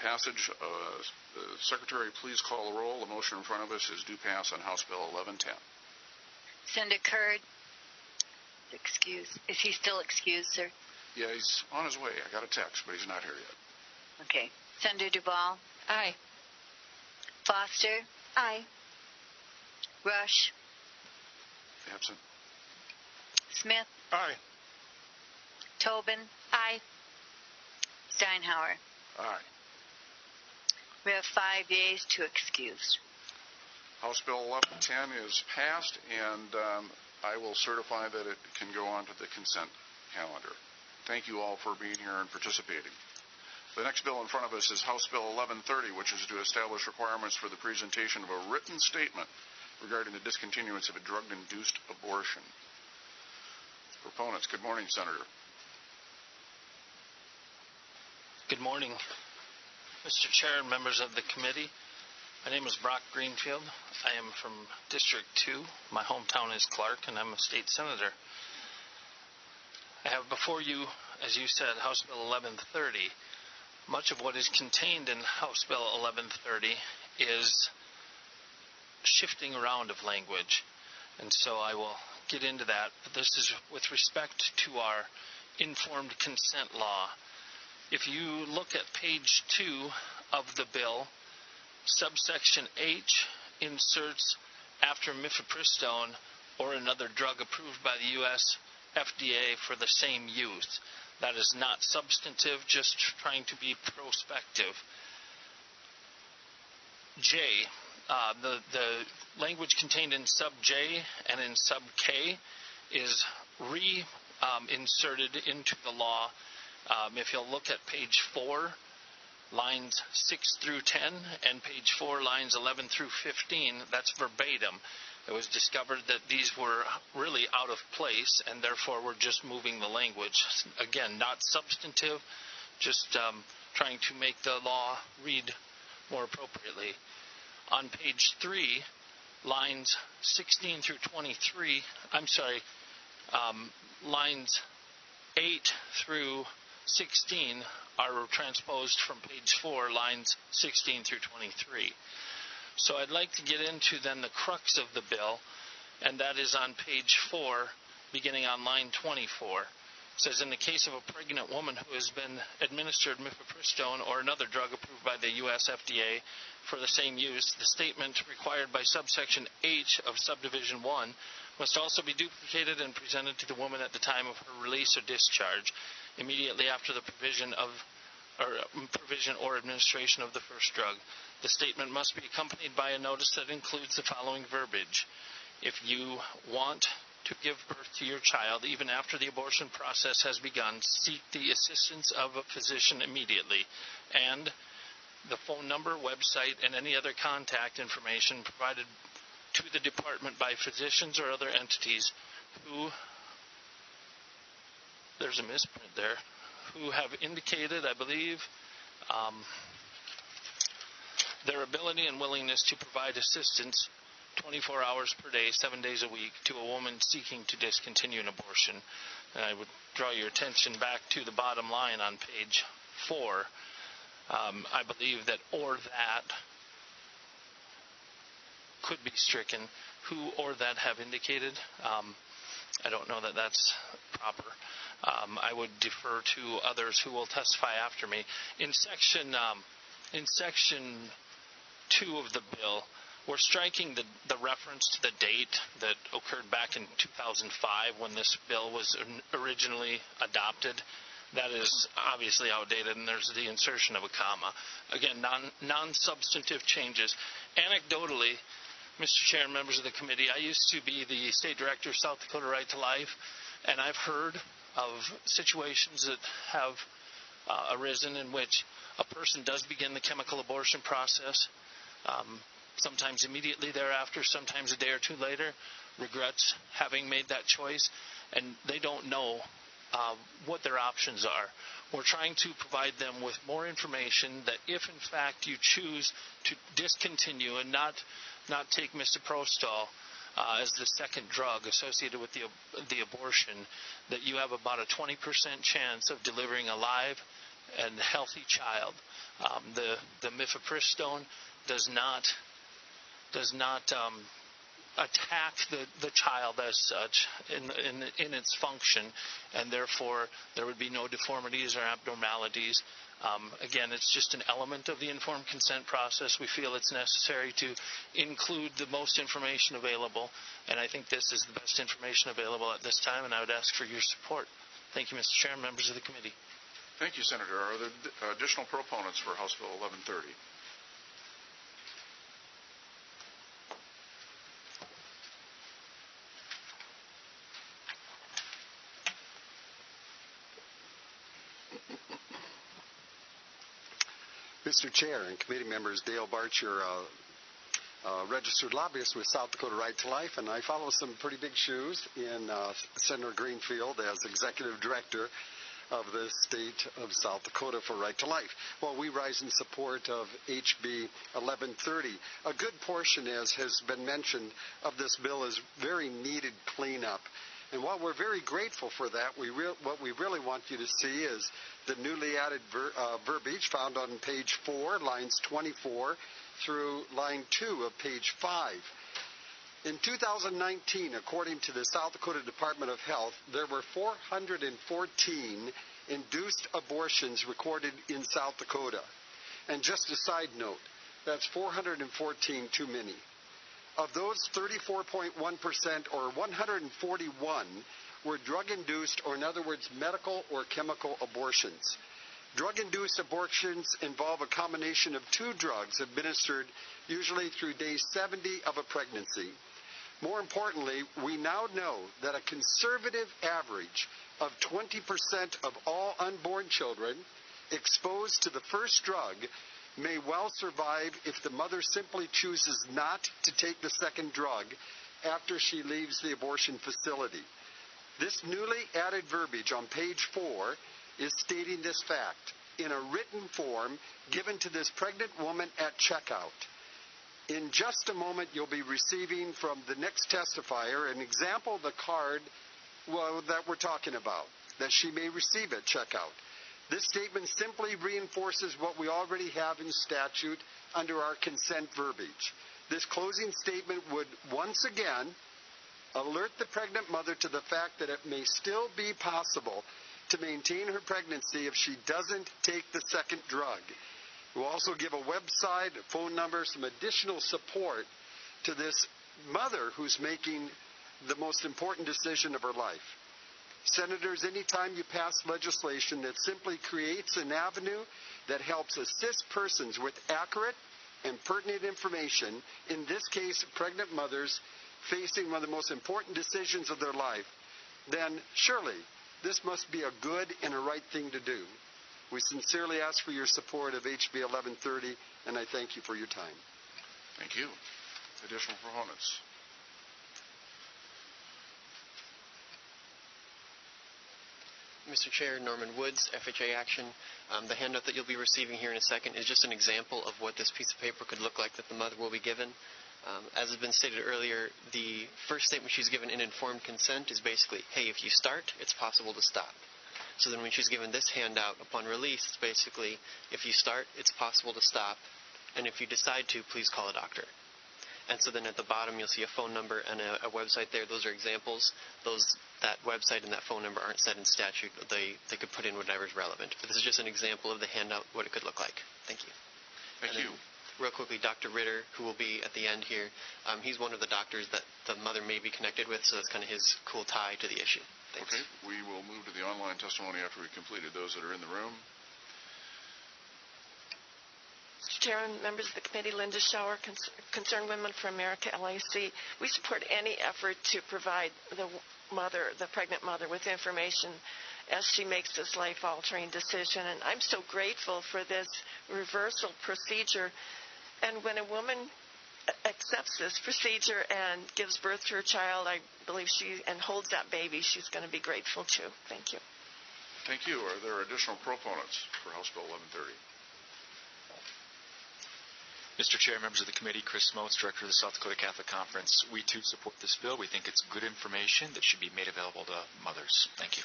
[SPEAKER 2] passage. Secretary, please call the roll. The motion in front of us is due pass on House Bill 1110.
[SPEAKER 6] Senator Curd, excused. Is he still excused, sir?
[SPEAKER 2] Yeah, he's on his way. I got a text, but he's not here yet.
[SPEAKER 6] Okay. Senator Duvall?
[SPEAKER 20] Aye.
[SPEAKER 6] Foster?
[SPEAKER 5] Aye.
[SPEAKER 6] Rush?
[SPEAKER 2] Absent.
[SPEAKER 6] Smith?
[SPEAKER 7] Aye.
[SPEAKER 6] Tobin?
[SPEAKER 20] Aye.
[SPEAKER 6] Steinhauer?
[SPEAKER 2] Aye.
[SPEAKER 6] We have 5 yeas, 2 excused.
[SPEAKER 2] House Bill 1110 is passed, and I will certify that it can go on to the consent calendar. Thank you all for being here and participating. The next bill in front of us is House Bill 1130, which is to establish requirements for the presentation of a written statement regarding the discontinuance of a drug-induced abortion. Proponents, good morning, Senator.
[SPEAKER 21] Good morning. Mr. Chair and members of the committee, my name is Brock Greenfield. I am from District 2. My hometown is Clark, and I'm a state senator. I have before you, as you said, House Bill 1130. Much of what is contained in House Bill 1130 is shifting around of language, and so I will get into that. But this is with respect to our informed consent law. If you look at page 2 of the bill, subsection H inserts after mifepristone or another drug approved by the U.S. FDA for the same use. That is not substantive, just trying to be prospective. J, the language contained in sub J and in sub K is inserted into the law. If you'll look at page 4, lines 6 through 10, and page 4, lines 11 through 15, that's verbatim. It was discovered that these were really out of place, and therefore we're just moving the language. Again, not substantive, just trying to make the law read more appropriately. On page 3, lines 16 through 23, lines 8 through 16 are transposed from page 4, lines 16 through 23. So I'd like to get into then the crux of the bill, and that is on page 4, beginning on line 24. It says, in the case of a pregnant woman who has been administered mifepristone or another drug approved by the U.S. FDA for the same use, the statement required by subsection H of subdivision 1 must also be duplicated and presented to the woman at the time of her release or discharge, immediately after the provision or administration of the first drug. The statement must be accompanied by a notice that includes the following verbiage. If you want to give birth to your child, even after the abortion process has begun, seek the assistance of a physician immediately, and the phone number, website, and any other contact information provided to the department by physicians or other entities who, there's a misprint there, who have indicated, I believe, their ability and willingness to provide assistance 24 hours per day, 7 days a week, to a woman seeking to discontinue an abortion. And I would draw your attention back to the bottom line on page 4. I believe that or that could be stricken. Who or that have indicated. I don't know that that's proper. I would defer to others who will testify after me. In section 2 of the bill, we're striking the reference to the date that occurred back in 2005 when this bill was originally adopted. That is obviously outdated, and there's the insertion of a comma. Again, non-substantive changes. Anecdotally, Mr. Chair and members of the committee, I used to be the state director of South Dakota Right to Life, and I've heard of situations that have arisen in which a person does begin the chemical abortion process, sometimes immediately thereafter, sometimes a day or two later, regrets having made that choice, and they don't know what their options are. We're trying to provide them with more information that if, in fact, you choose to discontinue and not take misoprostol as the second drug associated with the abortion, that you have about a 20% chance of delivering a live and healthy child. The mifepristone does not attack the child as such in its function, and therefore there would be no deformities or abnormalities. Again, it's just an element of the informed consent process. We feel it's necessary to include the most information available, and I think this is the best information available at this time, and I would ask for your support. Thank you, Mr. Chair and members of the committee.
[SPEAKER 2] Thank you, Senator. Are there additional proponents for House Bill 1130?
[SPEAKER 8] Mr. Chair and committee members, Dale Barcher, registered lobbyist with South Dakota Right to Life, and I follow some pretty big shoes in Senator Greenfield as executive director. of the state of South Dakota for Right to Life. Well, we rise in support of HB 1130. A good portion, as has been mentioned, of this bill is very needed cleanup. And while we're very grateful for that, what we really want you to see is the newly added verbiage found on page 4, lines 24 through line 2 of page 5. In 2019, according to the South Dakota Department of Health, there were 414 induced abortions recorded in South Dakota. And just a side note, that's 414 too many. Of those, 34.1%, or 141, were drug-induced, or in other words, medical or chemical abortions. Drug-induced abortions involve a combination of 2 drugs administered usually through day 70 of a pregnancy. More importantly, we now know that a conservative average of 20% of all unborn children exposed to the first drug may well survive if the mother simply chooses not to take the second drug after she leaves the abortion facility. This newly added verbiage on page 4 is stating this fact in a written form given to this pregnant woman at checkout. In just a moment, you'll be receiving from the next testifier an example of the card that we're talking about, that she may receive at checkout. This statement simply reinforces what we already have in statute under our consent verbiage. This closing statement would once again alert the pregnant mother to the fact that it may still be possible to maintain her pregnancy if she doesn't take the second drug. We'll also give a website, a phone number, some additional support to this mother who's making the most important decision of her life. Senators, anytime you pass legislation that simply creates an avenue that helps assist persons with accurate and pertinent information, in this case, pregnant mothers facing one of the most important decisions of their life, then surely this must be a good and a right thing to do. We sincerely ask for your support of HB 1130, and I thank you for your time.
[SPEAKER 2] Thank you. Additional proponents?
[SPEAKER 12] Mr. Chair, Norman Woods, FHA Action. The handout that you'll be receiving here in a second is just an example of what this piece of paper could look like that the mother will be given. As has been stated earlier, the first statement she's given in informed consent is basically, hey, if you start, it's possible to stop. So then when she's given this handout upon release, it's basically, if you start, it's possible to stop, and if you decide to, please call a doctor. And so then at the bottom, you'll see a phone number and a website there. Those are examples. That website and that phone number aren't set in statute. They could put in whatever's relevant. But this is just an example of the handout, what it could look like. Thank you.
[SPEAKER 2] Thank you.
[SPEAKER 12] Real quickly, Dr. Ritter, who will be at the end here, he's one of the doctors that the mother may be connected with, so that's kind of his cool tie to the issue. Thanks.
[SPEAKER 2] Okay, we will move to the online testimony after we've completed those that are in the room.
[SPEAKER 9] Mr. Chairman, members of the committee, Linda Schauer, Concerned Women for America, LAC. We support any effort to provide the pregnant mother, with information as she makes this life-altering decision. And I'm so grateful for this reversal procedure. And when a woman accepts this procedure and gives birth to her child, I believe and holds that baby, she's going to be grateful too. Thank you.
[SPEAKER 2] Thank you. Are there additional proponents for House Bill 1130?
[SPEAKER 13] Mr. Chair, members of the committee, Chris Smotes, Director of the South Dakota Catholic Conference. We too support this bill. We think it's good information that should be made available to mothers. Thank you.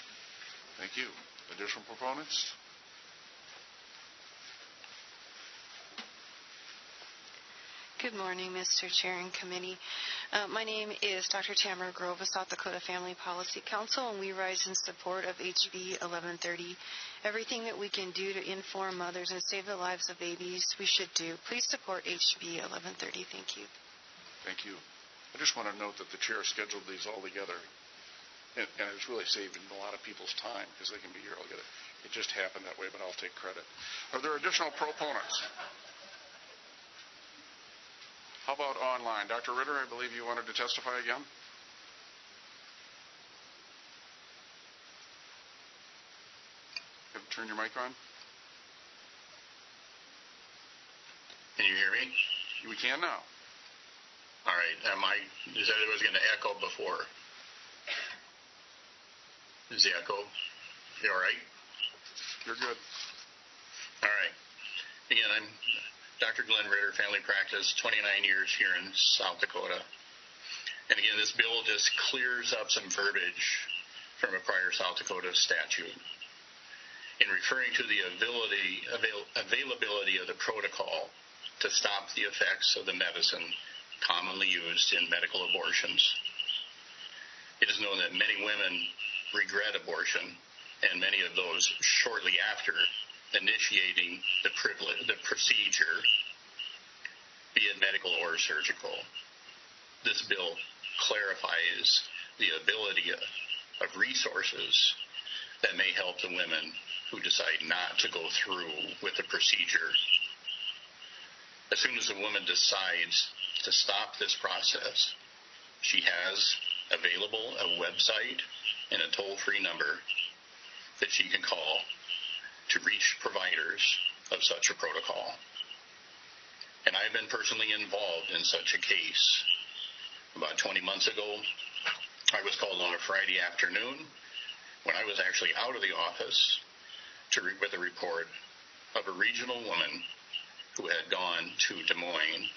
[SPEAKER 2] Thank you. Additional proponents?
[SPEAKER 10] Good morning, Mr. Chair and committee. My name is Dr. Tamara Grove of South Dakota Family Policy Council, and we rise in support of HB 1130. Everything that we can do to inform mothers and save the lives of babies, we should do. Please support HB 1130. Thank you.
[SPEAKER 2] Thank you. I just want to note that the chair scheduled these all together, and it's really saving a lot of people's time because they can be here all together. It just happened that way, but I'll take credit. Are there additional proponents? How about online? Dr. Ritter, I believe you wanted to testify again? Turn your mic on.
[SPEAKER 11] Can you hear me?
[SPEAKER 2] We can now.
[SPEAKER 11] All right. You said it was going to echo before. Is the echo? You all right?
[SPEAKER 2] You're good.
[SPEAKER 11] All right. Again, I'm Dr. Glenn Ritter, family practice, 29 years here in South Dakota. And again, this bill just clears up some verbiage from a prior South Dakota statute. In referring to the availability of the protocol to stop the effects of the medicine commonly used in medical abortions. It is known that many women regret abortion, and many of those shortly after initiating the procedure, be it medical or surgical. This bill clarifies the ability of resources that may help the women who decide not to go through with the procedure. As soon as a woman decides to stop this process, she has available a website and a toll-free number that she can call to reach providers of such a protocol. And I've been personally involved in such a case. About 20 months ago, I was called on a Friday afternoon when I was actually out of the office with a report of a regional woman who had gone to Des Moines,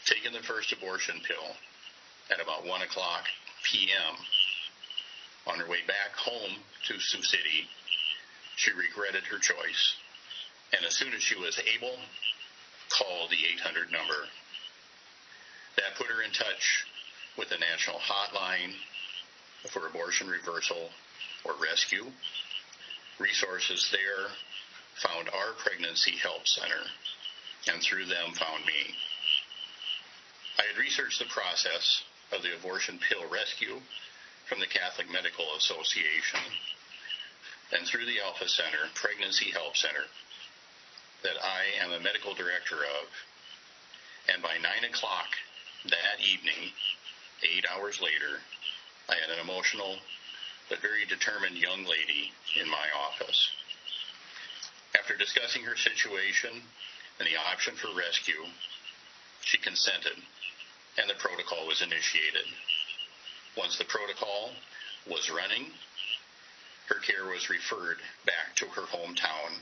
[SPEAKER 11] taken the first abortion pill at about 1 o'clock p.m. On her way back home to Sioux City, she regretted her choice, and as soon as she was able, called the 800 number. That put her in touch with the national hotline for abortion reversal or rescue. Resources there found our pregnancy help center, and through them found me. I had researched the process of the abortion pill rescue from the Catholic Medical Association, and through the Alpha Center, Pregnancy Help Center, that I am a medical director of. And by 9 o'clock that evening, 8 hours later, I had an emotional but very determined young lady in my office. After discussing her situation and the option for rescue, she consented, and the protocol was initiated. Once the protocol was running, her care was referred back to her hometown,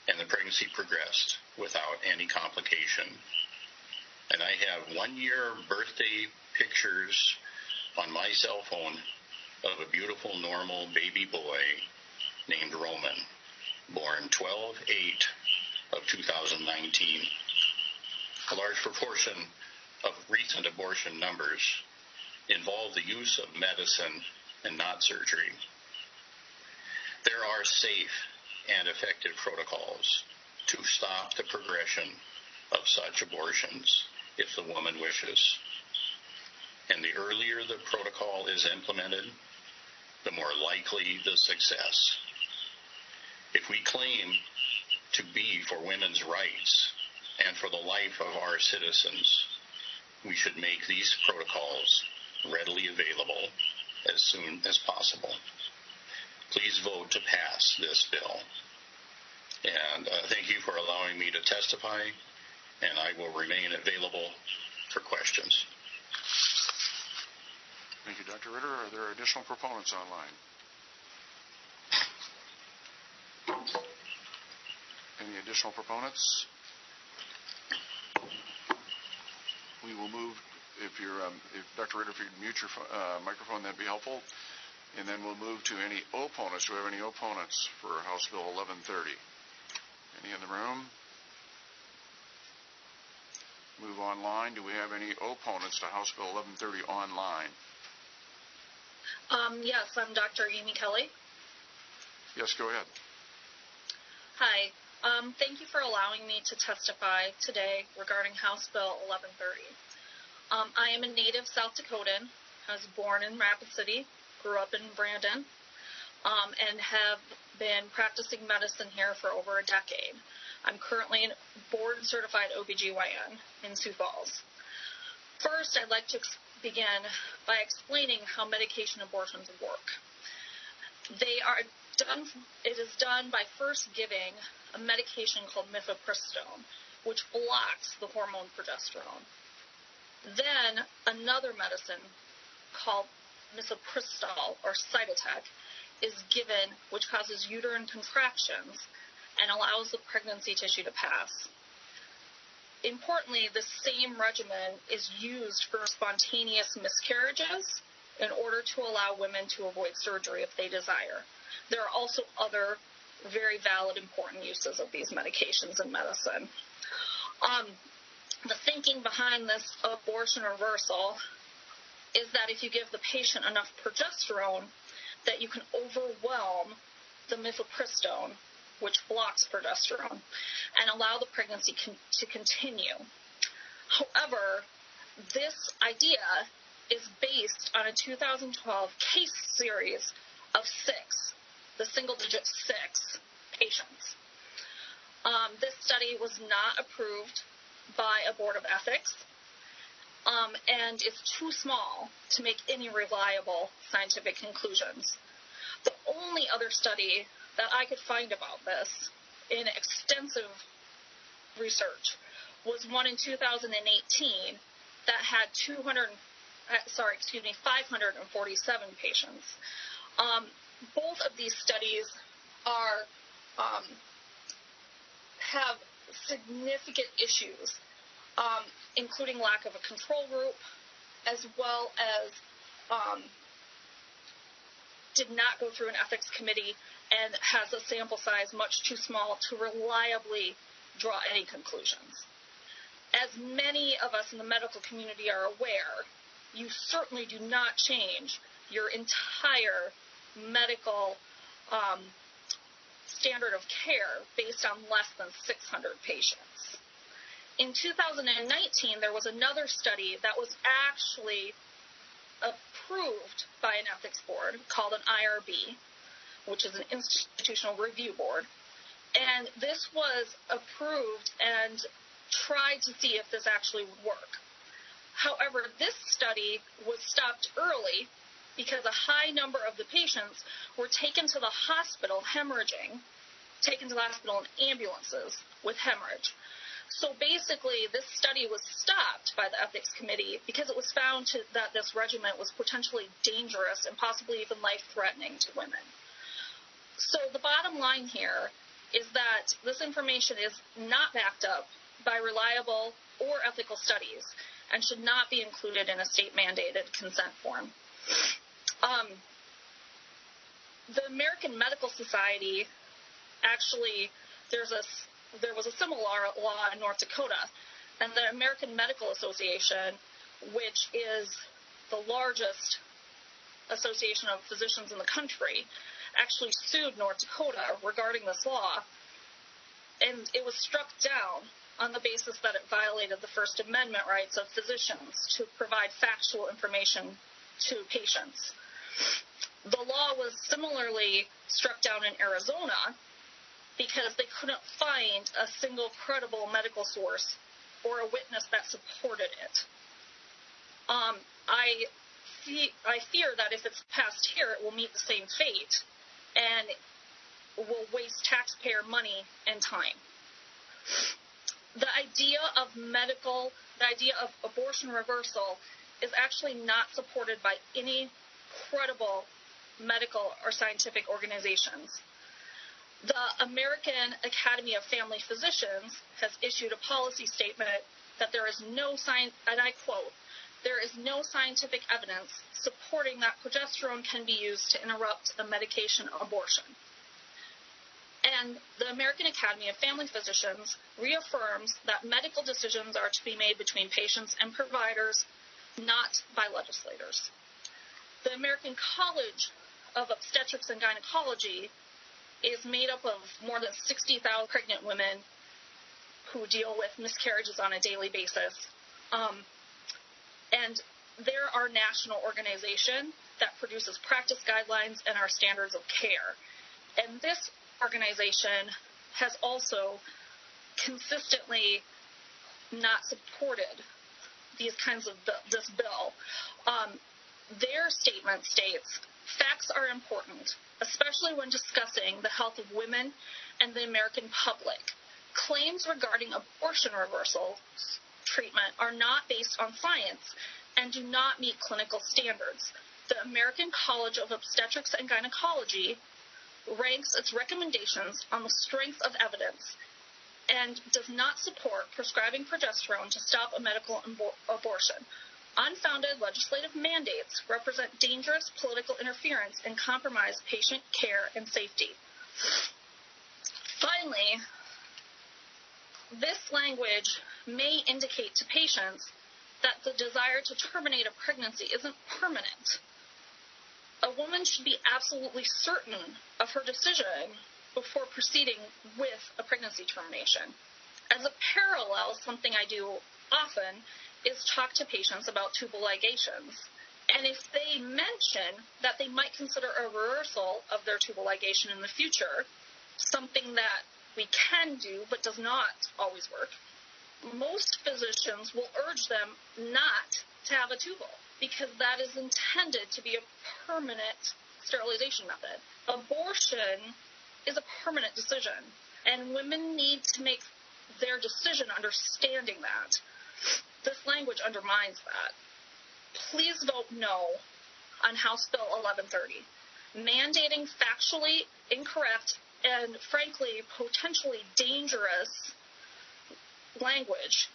[SPEAKER 11] and the pregnancy progressed without any complication. And I have 1-year birthday pictures on my cell phone of a beautiful, normal baby boy named Roman, born 12/8 of 2019. A large proportion of recent abortion numbers involve the use of medicine and not surgery. There are safe and effective protocols to stop the progression of such abortions if the woman wishes. And the earlier the protocol is implemented, the more likely the success. If we claim to be for women's rights and for the life of our citizens, we should make these protocols readily available as soon as possible. Please vote to pass this bill. And thank you for allowing me to testify, and I will remain available for questions.
[SPEAKER 2] Thank you, Dr. Ritter. Are there additional proponents online? Any additional proponents? We will move, if Dr. Ritter, if you'd mute your microphone, that'd be helpful. And then we'll move to any opponents. Do we have any opponents for House Bill 1130? Any in the room? Move online. Do we have any opponents to House Bill 1130 online?
[SPEAKER 1] Yes, I'm Dr. Amy Kelly.
[SPEAKER 2] Yes, go ahead.
[SPEAKER 1] Hi. Thank you for allowing me to testify today regarding House Bill 1130. I am a native South Dakotan. I was born in Rapid City, grew up in Brandon, and have been practicing medicine here for over a decade. I'm currently a board-certified OBGYN in Sioux Falls. First, I'd like to begin by explaining how medication abortions work. It is done by first giving a medication called mifepristone, which blocks the hormone progesterone. Then another medicine called misoprostol or Cytotec is given, which causes uterine contractions and allows the pregnancy tissue to pass. Importantly, the same regimen is used for spontaneous miscarriages in order to allow women to avoid surgery if they desire. There are also other very valid, important uses of these medications in medicine. The thinking behind this abortion reversal is that if you give the patient enough progesterone, that you can overwhelm the mifepristone, which blocks progesterone, and allow the pregnancy to continue. However, this idea is based on a 2012 case series of 6, the single-digit 6 patients. This study was not approved by a board of ethics, and is too small to make any reliable scientific conclusions. The only other study that I could find about this in extensive research was one in 2018 that had 547 patients. Both of these studies have significant issues, including lack of a control group, as well as did not go through an ethics committee and has a sample size much too small to reliably draw any conclusions. As many of us in the medical community are aware, you certainly do not change your entire medical standard of care based on less than 600 patients. In 2019, there was another study that was actually approved by an ethics board called an IRB, which is an institutional review board. And this was approved and tried to see if this actually would work. However, this study was stopped early because a high number of the patients were taken to the hospital hemorrhaging, taken to the hospital in ambulances with hemorrhage. So basically, this study was stopped by the ethics committee because it was found that this regimen was potentially dangerous and possibly even life-threatening to women. So the bottom line here is that this information is not backed up by reliable or ethical studies and should not be included in a state-mandated consent form. The American Medical Society, actually, there was a similar law in North Dakota, and the American Medical Association, which is the largest association of physicians in the country, actually sued North Dakota regarding this law, and it was struck down on the basis that it violated the First Amendment rights of physicians to provide factual information to patients. The law was similarly struck down in Arizona because they couldn't find a single credible medical source or a witness that supported it. I fear that if it's passed here, it will meet the same fate and will waste taxpayer money and time. The idea of abortion reversal is actually not supported by any credible medical or scientific organizations. The American Academy of Family Physicians has issued a policy statement that there is no and I quote, "There is no scientific evidence supporting that progesterone can be used to interrupt a medication abortion." And the American Academy of Family Physicians reaffirms that medical decisions are to be made between patients and providers, not by legislators. The American College of Obstetrics and Gynecology is made up of more than 60,000 pregnant women who deal with miscarriages on a daily basis. And they're our national organization that produces practice guidelines and our standards of care. And this organization has also consistently not supported these kinds of this bill. Their statement states, "Facts are important, especially when discussing the health of women and the American public. Claims regarding abortion reversal treatment are not based on science and do not meet clinical standards. the American College of Obstetrics and Gynecology ranks its recommendations on the strength of evidence and does not support prescribing progesterone to stop a medical abortion. Unfounded legislative mandates represent dangerous political interference and compromise patient care and safety. Finally, this language may indicate to patients that the desire to terminate a pregnancy isn't permanent. A woman should be absolutely certain of her decision before proceeding with a pregnancy termination. As a parallel, something I do often is talk to patients about tubal ligations. And if they mention that they might consider a reversal of their tubal ligation in the future, something that we can do but does not always work, most physicians will urge them not to have a tubal because that is intended to be a permanent sterilization method. Abortion is a permanent decision, and women need to make their decision understanding that. This language undermines that. Please vote no on House Bill 1130. Mandating factually incorrect and, frankly, potentially dangerous language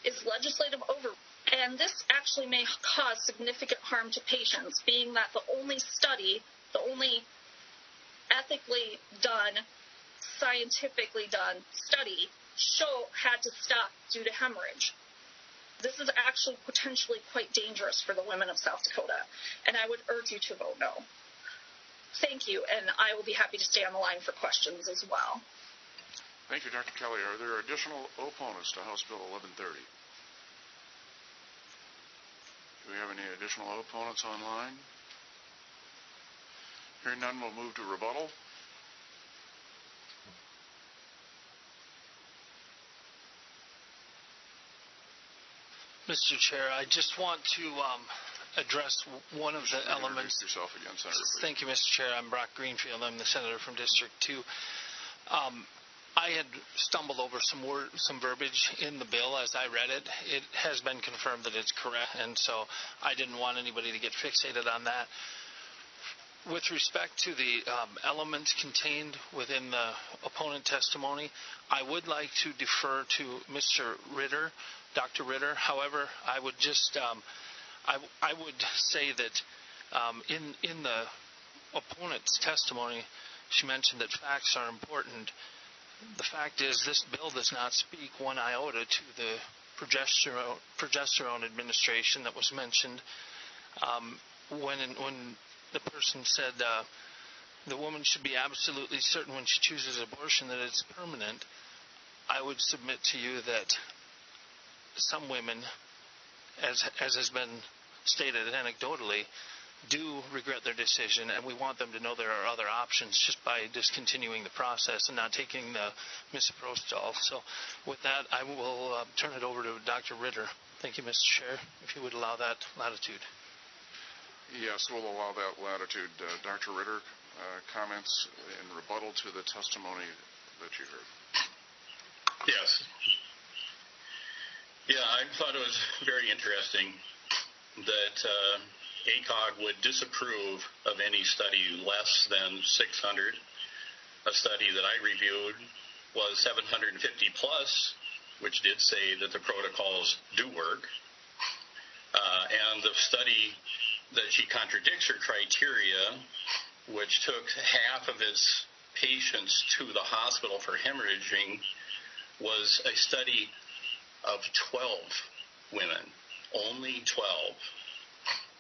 [SPEAKER 1] is legislative overreach. And this actually may cause significant harm to patients, being that the only ethically done, scientifically done study had to stop due to hemorrhage. This is actually potentially quite dangerous for the women of South Dakota, and I would urge you to vote no. Thank you, and I will be happy to stay on the line for questions as well.
[SPEAKER 2] Thank you, Dr. Kelly. Are there additional opponents to House Bill 1130? Do we have any additional opponents online? Hearing none, we'll move to rebuttal.
[SPEAKER 21] Mr. Chair, I just want to address one of the elements.
[SPEAKER 2] Introduce yourself again, Senator, please.
[SPEAKER 21] Thank you, Mr. Chair. I'm Brock Greenfield. I'm the senator from District 2. I had stumbled over some verbiage in the bill as I read it. It has been confirmed that it's correct, and so I didn't want anybody to get fixated on that. With respect to the elements contained within the opponent testimony, I would like to defer to Mr. Ritter, Dr. Ritter. However, I would just I would say that in the opponent's testimony, she mentioned that facts are important. The fact is, this bill does not speak one iota to the progesterone administration that was mentioned. When the person said the woman should be absolutely certain when she chooses abortion that it's permanent, I would submit to you that some women, as has been stated anecdotally, do regret their decision, and we want them to know there are other options just by discontinuing the process and not taking the misoprostol. So with that, I will turn it over to Dr. Ritter. Thank you, Mr. Chair, if you would allow that latitude.
[SPEAKER 2] Yes, we'll allow that latitude. Dr. Ritter, comments in rebuttal to the testimony that you heard.
[SPEAKER 11] Yes. Yeah, I thought it was very interesting that ACOG would disapprove of any study less than 600. A study that I reviewed was 750 plus, which did say that the protocols do work. And the study that she contradicts her criteria, which took half of its patients to the hospital for hemorrhaging, was a study of 12 women, only 12.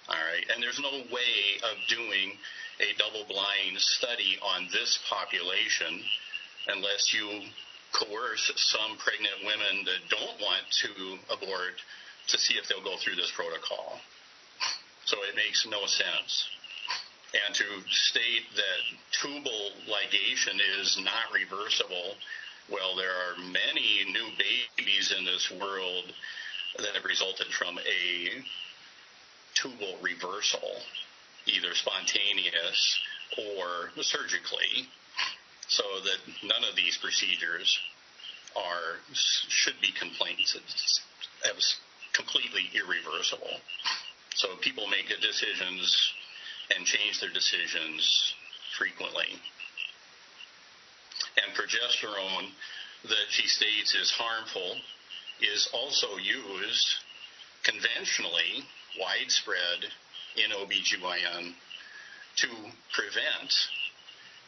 [SPEAKER 11] All right, and there's no way of doing a double-blind study on this population unless you coerce some pregnant women that don't want to abort to see if they'll go through this protocol. So it makes no sense. And to state that tubal ligation is not reversible, well, there are many new babies in this world that have resulted from a tubal reversal, either spontaneous or surgically, so that none of these procedures should be complaints. It's completely irreversible. So people make decisions and change their decisions frequently. And progesterone that she states is harmful is also used conventionally, widespread in OBGYN to prevent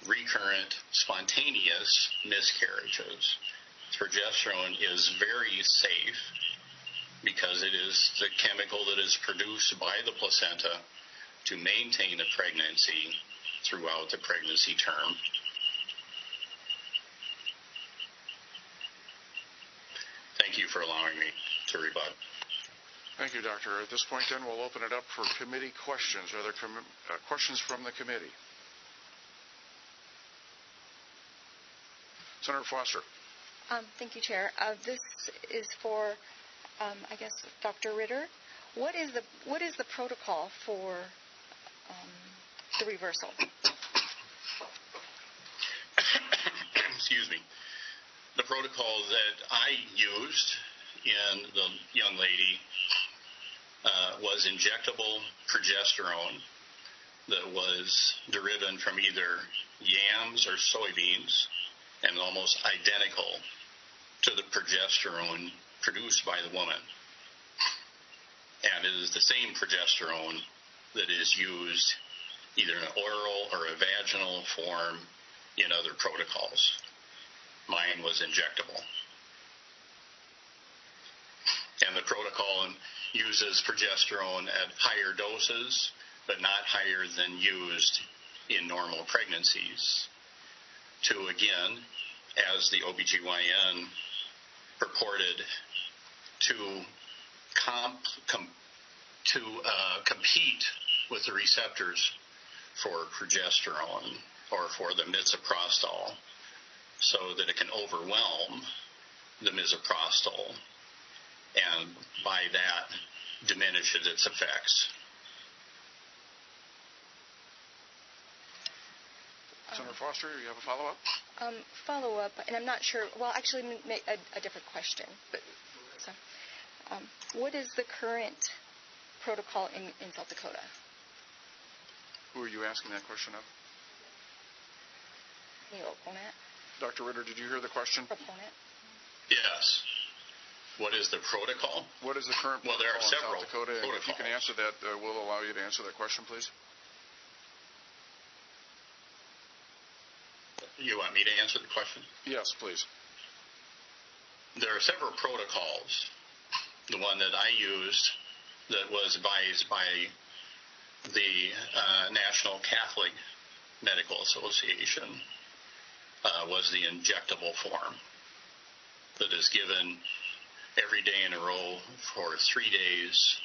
[SPEAKER 11] recurrent spontaneous miscarriages. Progesterone is very safe because it is the chemical that is produced by the placenta to maintain a pregnancy throughout the pregnancy term. Thank you for allowing me to rebut.
[SPEAKER 2] Thank you, Doctor. At this point, then, we'll open it up for committee questions. Are there questions from the committee? Senator Foster.
[SPEAKER 4] Thank you, Chair. This is for, I guess, Dr. Ritter. What is the protocol for the reversal?
[SPEAKER 11] Excuse me. The protocol that I used in the young lady was injectable progesterone that was derived from either yams or soybeans and almost identical to the progesterone produced by the woman. And it is the same progesterone that is used either in an oral or a vaginal form in other protocols. Mine was injectable. And the protocol uses progesterone at higher doses, but not higher than used in normal pregnancies, to, again, as the OBGYN purported, to compete with the receptors for progesterone or for the misoprostol, so that it can overwhelm the misoprostol and by that diminishes its effects.
[SPEAKER 2] Senator Foster, you have a follow-up?
[SPEAKER 4] Follow-up, and I'm not sure, well, actually, a different question. But, what is the current protocol in South Dakota?
[SPEAKER 2] Who are you asking that question of?
[SPEAKER 4] The opponent.
[SPEAKER 2] Dr. Ritter, did you hear the question?
[SPEAKER 4] Proponent.
[SPEAKER 11] Yes. What is the protocol?
[SPEAKER 2] What is the current protocol
[SPEAKER 11] there are several
[SPEAKER 2] in South Dakota?
[SPEAKER 11] protocols.
[SPEAKER 2] If you can answer that, we'll allow you to answer that question, please.
[SPEAKER 11] You want me to answer the question?
[SPEAKER 2] Yes, please.
[SPEAKER 11] There are several protocols. The one that I used that was advised by the National Catholic Medical Association was the injectable form that is given every day in a row for 3 days,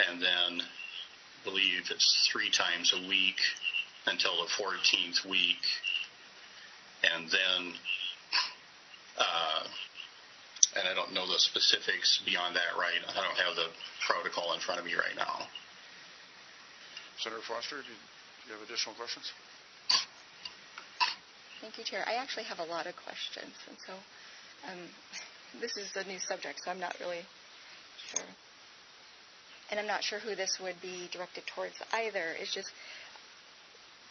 [SPEAKER 11] and then I believe it's 3 times a week until the 14th week, and then and I don't know the specifics beyond that, right? I don't have the protocol in front of me right now.
[SPEAKER 2] Senator Foster, do you have additional questions?
[SPEAKER 4] Thank you, Chair. I actually have a lot of questions, and so this is a new subject, so I'm not really sure. And I'm not sure who this would be directed towards either. It's just,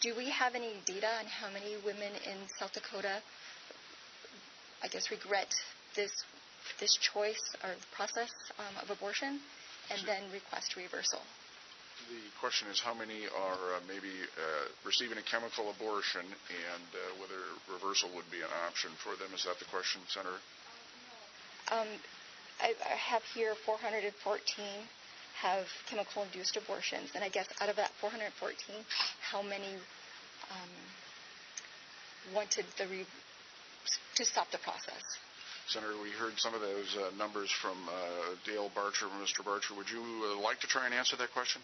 [SPEAKER 4] do we have any data on how many women in South Dakota, I guess, regret this choice or process of abortion and then request reversal?
[SPEAKER 2] The question is how many are maybe receiving a chemical abortion and whether reversal would be an option for them. Is that the question, Senator?
[SPEAKER 4] I have here 414 have chemical-induced abortions, and I guess out of that 414, how many wanted to stop the process?
[SPEAKER 2] Senator, we heard some of those numbers from Dale Barcher and Mr. Barcher. Would you like to try and answer that question?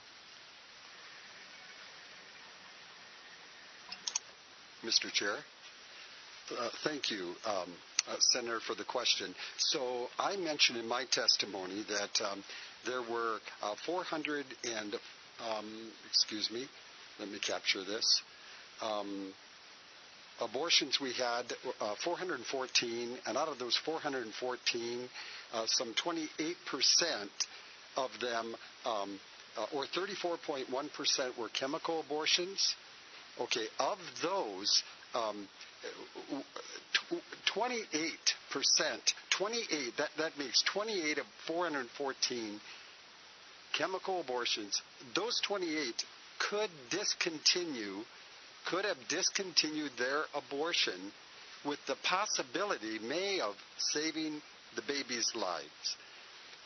[SPEAKER 8] Mr. Chair. Thank you, Senator, for the question. So I mentioned in my testimony that there were 400 and, let me capture this. Abortions we had 414, and out of those 414, some 28% of them or 34.1% were chemical abortions. Okay, of those, 28%, that makes 28 of 414 chemical abortions. Those 28 could have discontinued their abortion with the possibility, of saving the baby's lives.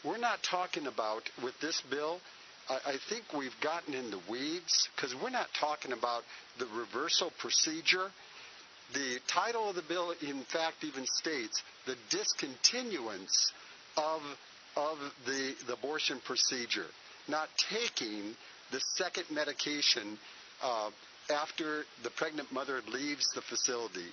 [SPEAKER 8] We're not talking about, with this bill, I think we've gotten in the weeds because we're not talking about the reversal procedure. The title of the bill, in fact, even states the discontinuance of the abortion procedure, not taking the second medication after the pregnant mother leaves the facility.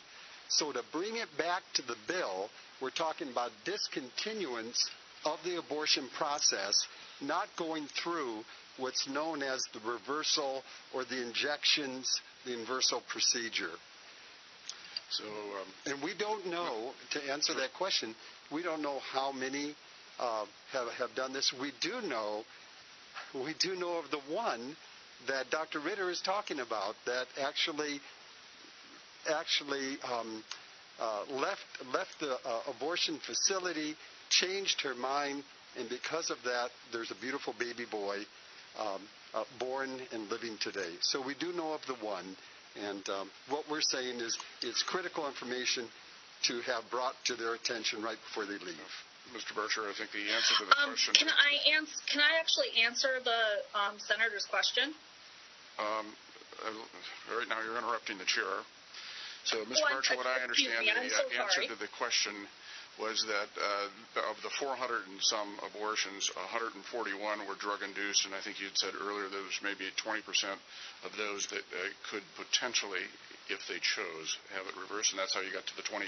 [SPEAKER 8] So to bring it back to the bill, we're talking about discontinuance of the abortion process, not going through what's known as the reversal or the injections, the reversal procedure. So, and we don't know, to answer that question, we don't know how many have done this. We do know of the one that Dr. Ritter is talking about that actually left the abortion facility, changed her mind, and because of that, there's a beautiful baby boy born and living today. So we do know of the one, and what we're saying is it's critical information to have brought to their attention right before they leave.
[SPEAKER 2] Mr. Bircher, I think the answer to the question...
[SPEAKER 1] Can I actually answer the Senator's question?
[SPEAKER 2] Right now you're interrupting the chair. So, Ms. Bircher, what I understand, the answer to the question was that of the 400 and some abortions, 141 were drug-induced, and I think you'd said earlier there was maybe 20% of those that could potentially, if they chose, have it reversed, and that's how you got to the 20%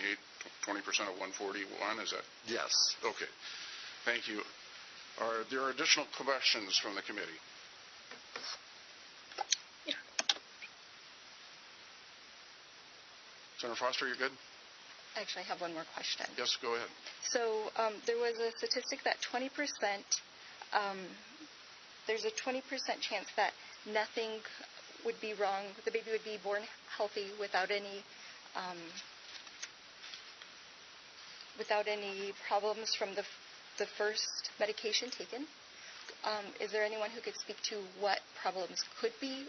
[SPEAKER 2] of 141, is that?
[SPEAKER 8] Yes.
[SPEAKER 2] Okay. Thank you. Are there additional questions from the committee?
[SPEAKER 1] Yeah.
[SPEAKER 2] Senator Foster, you good?
[SPEAKER 4] Actually, I have one more question.
[SPEAKER 2] Yes, go ahead.
[SPEAKER 4] So there was a statistic that 20%, there's a 20% chance that nothing would be wrong, the baby would be born healthy without any problems from the first medication taken. Is there anyone who could speak to what problems could the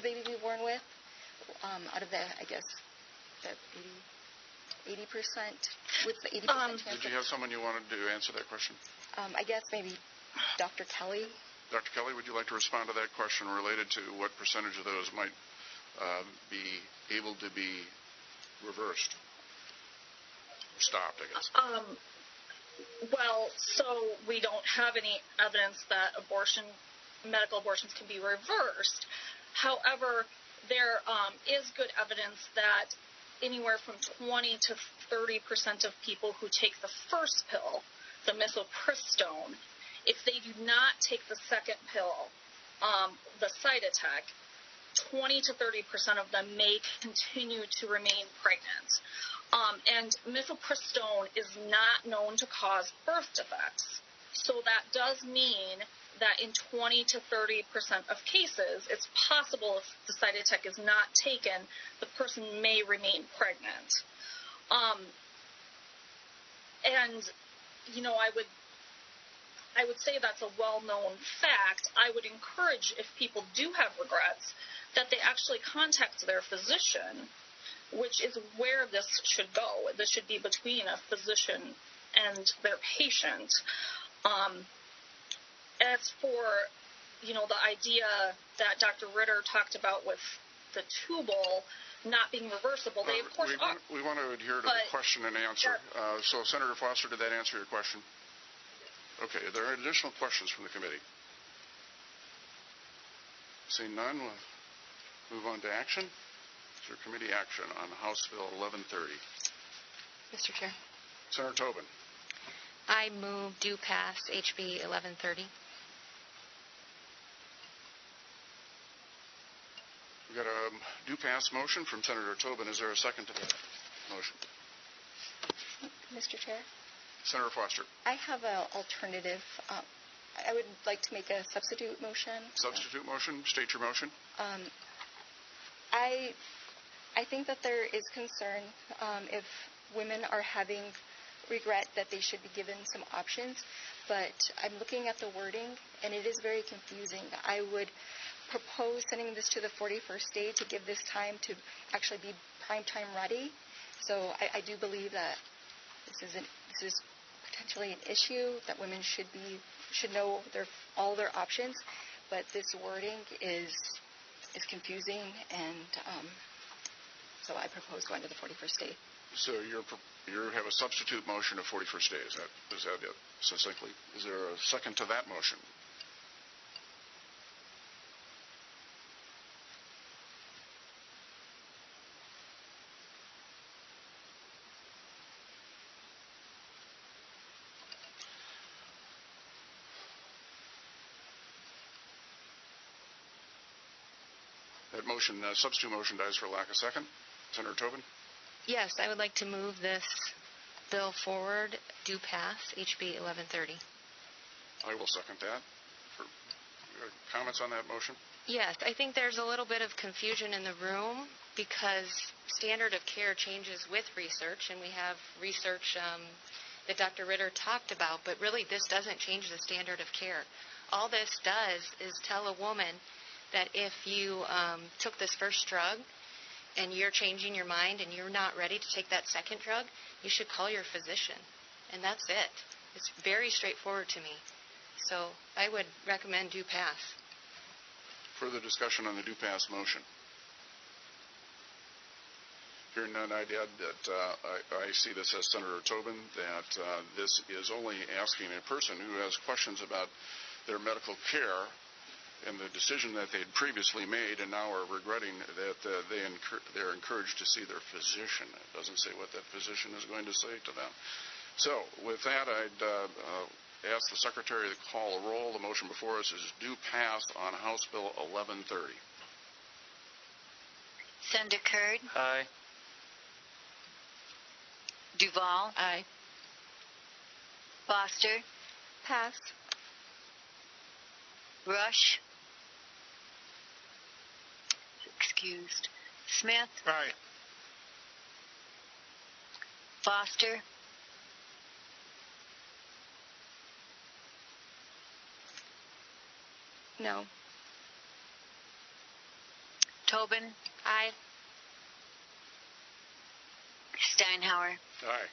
[SPEAKER 4] baby be born with out of the, I guess, the 80%, with the 80% chance?
[SPEAKER 2] Did you have someone you wanted to answer that question?
[SPEAKER 4] I guess maybe Dr. Kelly.
[SPEAKER 2] Dr. Kelly, would you like to respond to that question related to what percentage of those might be able to be reversed? Or stopped, I guess.
[SPEAKER 1] Well, so we don't have any evidence that medical abortions can be reversed. However, there is good evidence that anywhere from 20 to 30% of people who take the first pill, the misoprostol, if they do not take the second pill, the Cytotec, 20 to 30% of them may continue to remain pregnant. And misoprostol is not known to cause birth defects. So that does mean that in 20 to 30% of cases, it's possible if the Cytotec is not taken, the person may remain pregnant. And, you know, I would say that's a well-known fact. I would encourage, if people do have regrets, that they actually contact their physician, which is where this should go. This should be between a physician and their patient. As for, you know, the idea that Dr. Ritter talked about with the tubal not being reversible, they of course are.
[SPEAKER 2] We want to adhere to the question and answer. So, Senator Foster, did that answer your question? Okay. Are there additional questions from the committee? Seeing none, we'll move on to action. Is there committee action on House Bill 1130?
[SPEAKER 4] Mr. Chair.
[SPEAKER 2] Senator Tobin.
[SPEAKER 3] I move do pass HB 1130.
[SPEAKER 2] We've got a do pass motion from Senator Tobin. Is there a second to that motion?
[SPEAKER 4] Mr. Chair.
[SPEAKER 2] Senator Foster.
[SPEAKER 4] I have an alternative. I would like to make a substitute motion.
[SPEAKER 2] Substitute motion. State your motion.
[SPEAKER 4] I think that there is concern if women are having regret that they should be given some options, but I'm looking at the wording and it is very confusing. I would propose sending this to the 41st day to give this time to actually be prime time ready. So I do believe that this is potentially an issue that women should know all their options, but this wording is confusing, and so I propose going to the 41st day.
[SPEAKER 2] So you have a substitute motion of 41st day. Is that it? Succinctly, is there a second to that motion? That motion, substitute motion, dies for lack of second. Senator Tobin?
[SPEAKER 3] Yes, I would like to move this bill forward, do pass, HB 1130.
[SPEAKER 2] I will second that. Comments on that motion?
[SPEAKER 3] Yes, I think there's a little bit of confusion in the room because standard of care changes with research, and we have research that Dr. Ritter talked about, but really this doesn't change the standard of care. All this does is tell a woman that if you took this first drug and you're changing your mind and you're not ready to take that second drug, you should call your physician. And that's it. It's very straightforward to me. So I would recommend do pass.
[SPEAKER 2] Further discussion on the do pass motion? Hearing none, I'd add that I see this as Senator Tobin, that this is only asking a person who has questions about their medical care and the decision that they had previously made and now are regretting that they're encouraged to see their physician. It doesn't say what that physician is going to say to them. So with that, I'd ask the Secretary to call a roll. The motion before us is do pass on House Bill 1130.
[SPEAKER 6] Senator Curd?
[SPEAKER 21] Aye.
[SPEAKER 6] Duval?
[SPEAKER 3] Aye.
[SPEAKER 6] Foster?
[SPEAKER 4] Pass.
[SPEAKER 6] Rush? Excused. Smith?
[SPEAKER 7] Aye.
[SPEAKER 6] Foster?
[SPEAKER 4] No.
[SPEAKER 6] Tobin?
[SPEAKER 3] Aye.
[SPEAKER 6] Steinhauer?
[SPEAKER 2] Aye.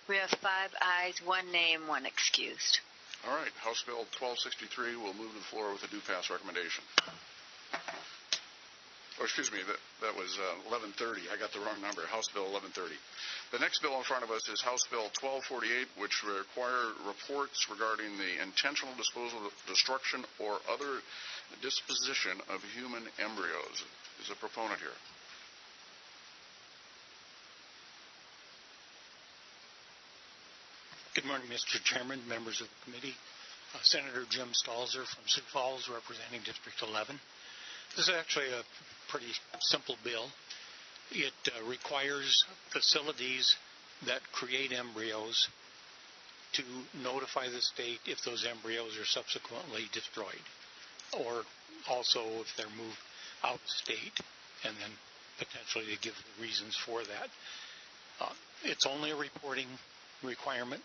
[SPEAKER 6] We have 5 ayes, 1 nay, and 1 excused.
[SPEAKER 2] All right. House Bill 1263 will move to the floor with a do pass recommendation. Oh, excuse me. That was 1130. I got the wrong number. House Bill 1130. The next bill in front of us is House Bill 1248, which require reports regarding the intentional disposal, destruction, or other disposition of human embryos. Is a proponent here?
[SPEAKER 14] Good morning, Mr. Chairman, members of the committee. Senator Jim Stalzer from Sioux Falls, representing District 11. This is actually a pretty simple bill. It requires facilities that create embryos to notify the state if those embryos are subsequently destroyed, or also if they're moved out of state, and then potentially to give the reasons for that. It's only a reporting requirement.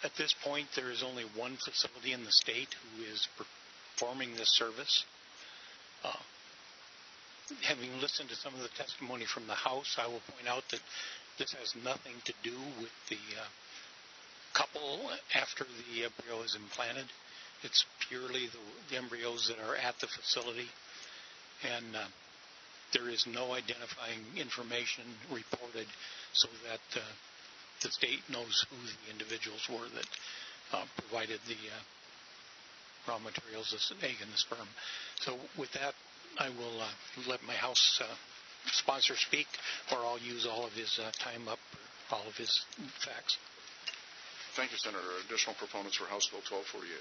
[SPEAKER 14] At this point, there is only one facility in the state who is performing this service. Having listened to some of the testimony from the House, I will point out that this has nothing to do with the couple after the embryo is implanted. It's purely the embryos that are at the facility, and there is no identifying information reported so that the state knows who the individuals were that provided the raw materials, the egg and the sperm. So with that, I will let my House sponsor speak, or I'll use all of his time up, or all of his facts.
[SPEAKER 2] Thank you, Senator. Additional proponents for House Bill 1248.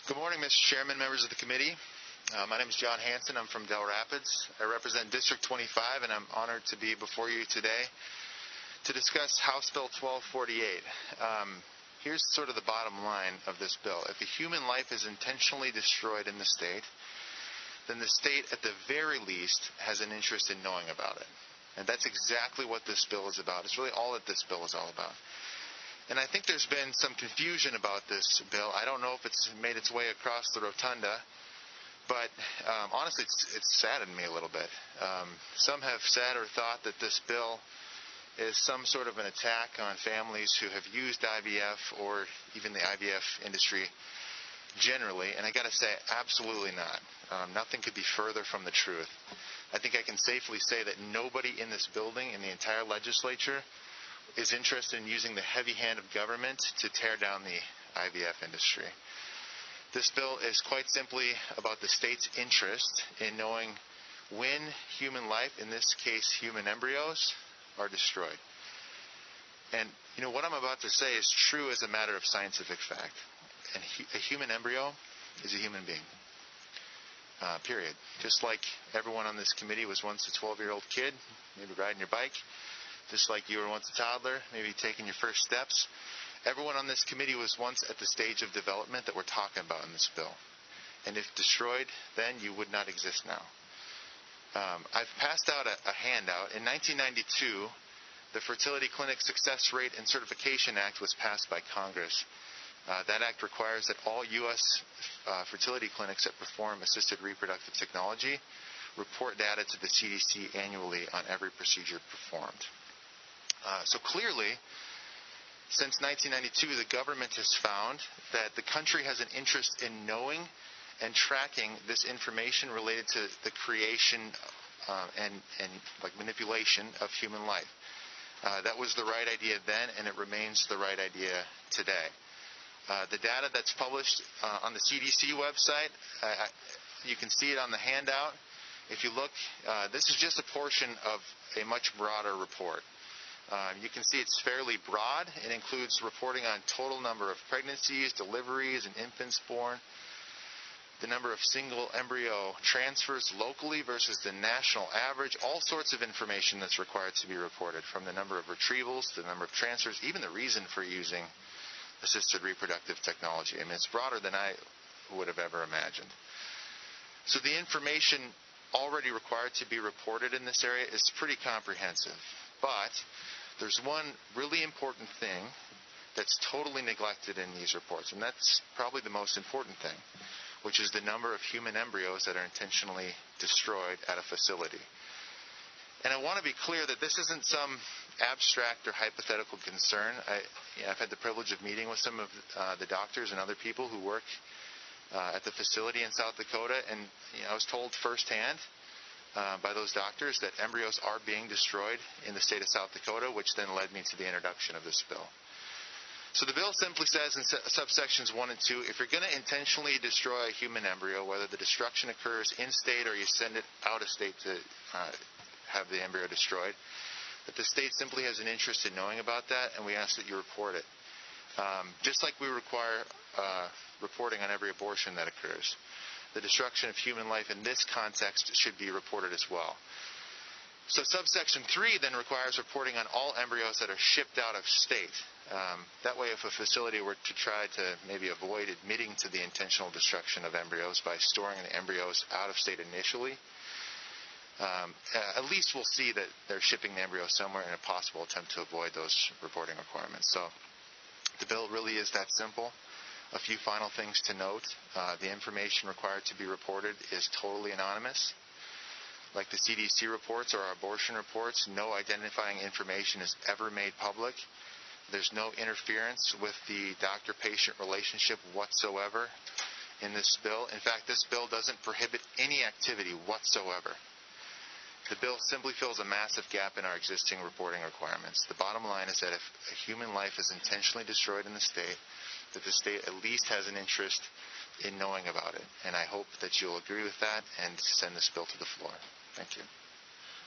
[SPEAKER 7] Good morning, Mr. Chairman, members of the committee.
[SPEAKER 15] My name is John Hansen. I'm from Del Rapids. I represent District 25, and I'm honored to be before you today to discuss House Bill 1248. Here's sort of the bottom line of this bill. If a human life is intentionally destroyed in the state, then the state, at the very least, has an interest in knowing about it. And that's exactly what this bill is about. It's really all that this bill is all about. And I think there's been some confusion about this bill. I don't know if it's made its way across the rotunda, but honestly, it's saddened me a little bit. Some have said or thought that this bill is some sort of an attack on families who have used IVF or even the IVF industry generally, and I got to say, absolutely not. Nothing could be further from the truth. I think I can safely say that nobody in this building, in the entire legislature, is interested in using the heavy hand of government to tear down the IVF industry. This bill is quite simply about the state's interest in knowing when human life, in this case human embryos, are destroyed. And what I'm about to say is true as a matter of scientific fact. And a human embryo is a human being. Period. Just like everyone on this committee was once a 12-year-old kid, maybe riding your bike. Just like you were once a toddler, maybe taking your first steps. Everyone on this committee was once at the stage of development that we're talking about in this bill. And if destroyed, then you would not exist now. I've passed out a handout. In 1992, the Fertility Clinic Success Rate and Certification Act was passed by Congress. That act requires that all U.S. fertility clinics that perform assisted reproductive technology report data to the CDC annually on every procedure performed. So clearly, since 1992, the government has found that the country has an interest in knowing and tracking this information related to the creation and manipulation of human life. That was the right idea then, and it remains the right idea today. The data that's published on the CDC website, you can see it on the handout. If you look, this is just a portion of a much broader report. You can see it's fairly broad. It includes reporting on total number of pregnancies, deliveries, and infants born, the number of single embryo transfers locally versus the national average, all sorts of information that's required to be reported, from the number of retrievals to the number of transfers, even the reason for using assisted reproductive technology. I mean, it's broader than I would have ever imagined. So the information already required to be reported in this area is pretty comprehensive. But there's one really important thing that's totally neglected in these reports, and that's probably the most important thing, which is the number of human embryos that are intentionally destroyed at a facility. And I want to be clear that this isn't some abstract or hypothetical concern. I've had the privilege of meeting with some of the doctors and other people who work at the facility in South Dakota, and I was told firsthand by those doctors that embryos are being destroyed in the state of South Dakota, which then led me to the introduction of this bill. So the bill simply says in subsections 1 and 2, if you're going to intentionally destroy a human embryo, whether the destruction occurs in-state or you send it out of state to have the embryo destroyed, that the state simply has an interest in knowing about that, and we ask that you report it. Just like we require reporting on every abortion that occurs. The destruction of human life in this context should be reported as well. So subsection 3 then requires reporting on all embryos that are shipped out of state. That way, if a facility were to try to maybe avoid admitting to the intentional destruction of embryos by storing the embryos out of state initially, at least we'll see that they're shipping the embryo somewhere in a possible attempt to avoid those reporting requirements. So the bill really is that simple. A few final things to note. The information required to be reported is totally anonymous. Like the CDC reports or our abortion reports, no identifying information is ever made public. There's no interference with the doctor-patient relationship whatsoever in this bill. In fact, this bill doesn't prohibit any activity whatsoever. The bill simply fills a massive gap in our existing reporting requirements. The bottom line is that if a human life is intentionally destroyed in the state, that the state at least has an interest in knowing about it. And I hope that you'll agree with that and send this bill to the floor. Thank you.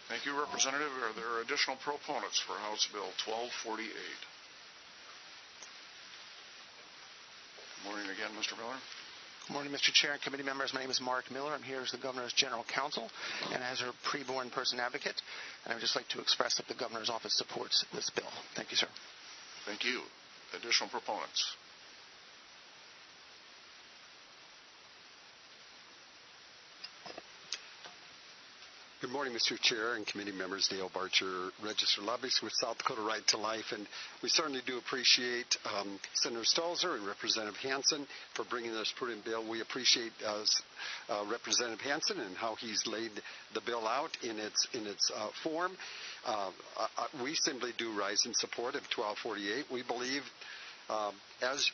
[SPEAKER 2] Thank you, Representative. Are there additional proponents for House Bill 1248? Good morning again, Mr. Miller.
[SPEAKER 7] Good morning, Mr. Chair and committee members. My name is Mark Miller. I'm here as the Governor's General Counsel and as her preborn person advocate. And I would just like to express that the Governor's office supports this bill. Thank you, sir.
[SPEAKER 2] Thank you. Additional proponents?
[SPEAKER 8] Good morning, Mr. Chair and committee members. Dale Barcher, registered lobbyist with South Dakota Right to Life, and we certainly do appreciate Senator Stalzer and Representative Hansen for bringing this prudent bill. We appreciate Representative Hansen and how he's laid the bill out in its form. We simply do rise in support of 1248. We believe, as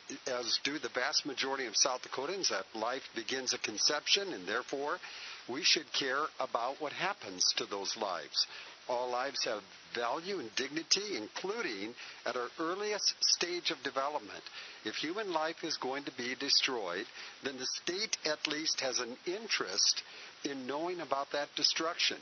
[SPEAKER 8] do the vast majority of South Dakotans, that life begins at conception, and therefore we should care about what happens to those lives. All lives have value and dignity, including at our earliest stage of development. If human life is going to be destroyed, then the state at least has an interest in knowing about that destruction.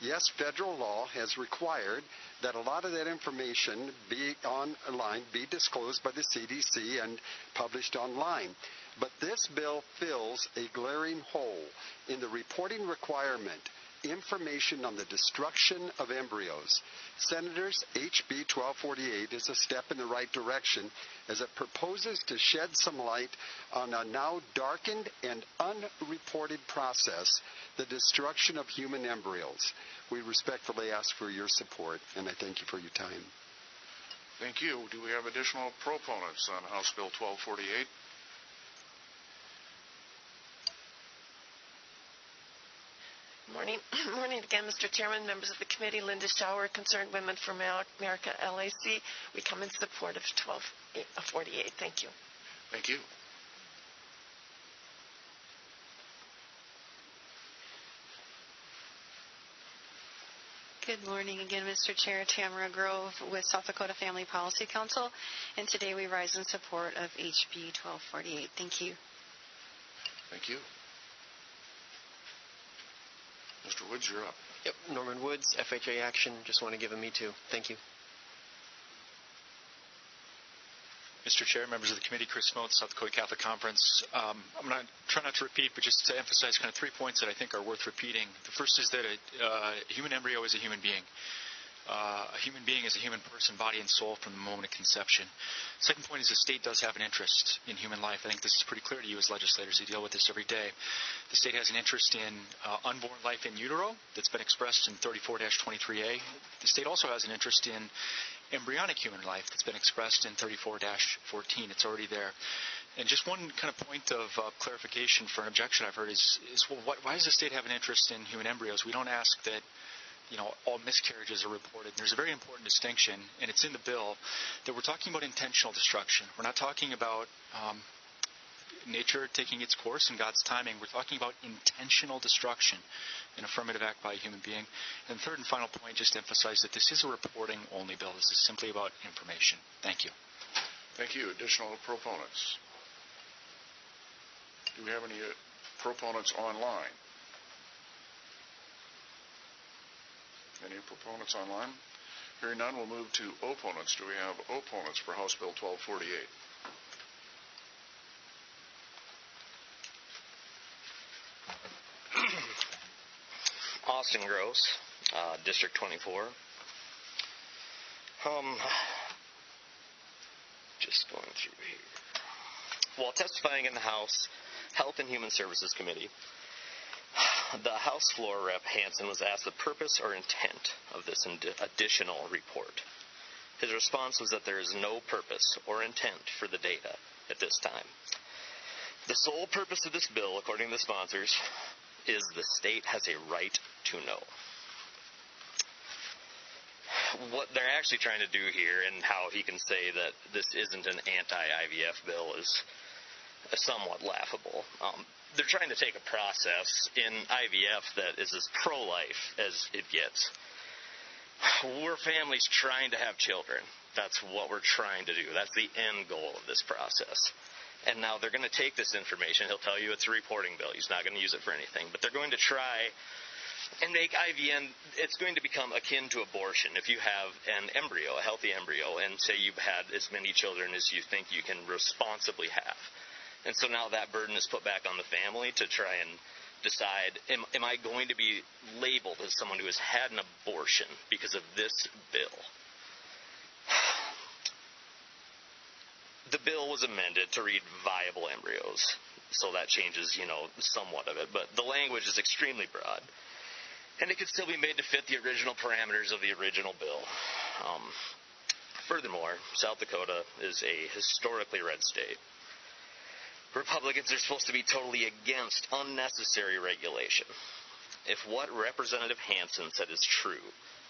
[SPEAKER 8] Yes, federal law has required that a lot of that information be online, be disclosed by the CDC and published online. But this bill fills a glaring hole in the reporting requirement, information on the destruction of embryos. Senators, HB 1248 is a step in the right direction as it proposes to shed some light on a now darkened and unreported process, the destruction of human embryos. We respectfully ask for your support, and I thank you for your time.
[SPEAKER 2] Thank you. Do we have additional proponents on House Bill 1248?
[SPEAKER 9] Morning again, Mr. Chairman, members of the committee. Linda Schauer, Concerned Women for America, LAC. We come in support of 1248. Thank you.
[SPEAKER 2] Thank you.
[SPEAKER 10] Good morning again, Mr. Chair. Tamara Grove with South Dakota Family Policy Council, and today we rise in support of HB 1248. Thank you.
[SPEAKER 2] Thank you. Mr. Woods, you're up.
[SPEAKER 12] Yep, Norman Woods, FHA Action. Just want to give a me too. Thank you.
[SPEAKER 13] Mr. Chair, members of the committee, Chris Smote, South Dakota Catholic Conference. I'm going to try not to repeat, but just to emphasize kind of 3 points that I think are worth repeating. The first is that a human embryo is a human being. A human being is a human person, body and soul, from the moment of conception. Second point is the state does have an interest in human life. I think this is pretty clear to you as legislators who deal with this every day. The state has an interest in unborn life in utero that's been expressed in 34-23A. The state also has an interest in embryonic human life that's been expressed in 34-14. It's already there. And just one kind of point of clarification for an objection I've heard is well, why does the state have an interest in human embryos? We don't ask that all miscarriages are reported. There's a very important distinction, and it's in the bill, that we're talking about intentional destruction. We're not talking about nature taking its course in God's timing. We're talking about intentional destruction, an affirmative act by a human being. And third and final point, just to emphasize that this is a reporting-only bill. This is simply about information. Thank you.
[SPEAKER 2] Thank you. Additional proponents? Do we have any proponents online? Any proponents online? Hearing none, we'll move to opponents. Do we have opponents for House Bill 1248?
[SPEAKER 16] Austin Gross, District 24. Just going through here. While testifying in the House Health and Human Services Committee, the House Floor Rep Hansen was asked the purpose or intent of this additional report. His response was that there is no purpose or intent for the data at this time. The sole purpose of this bill, according to the sponsors, is the state has a right to know. What they're actually trying to do here, and how he can say that this isn't an anti-IVF bill, is somewhat laughable. They're trying to take a process in IVF that is as pro-life as it gets. We're families trying to have children. That's what we're trying to do. That's the end goal of this process. And now they're going to take this information. He'll tell you it's a reporting bill. He's not going to use it for anything. But they're going to try and make IVN, it's going to become akin to abortion. If you have an embryo, a healthy embryo, and say you've had as many children as you think you can responsibly have, And so now that burden is put back on the family to try and decide, am I going to be labeled as someone who has had an abortion because of this bill? The bill was amended to read viable embryos, so that changes, somewhat of it. But the language is extremely broad, and it could still be made to fit the original parameters of the original bill. Furthermore, South Dakota is a historically red state. Republicans are supposed to be totally against unnecessary regulation. If what Representative Hansen said is true,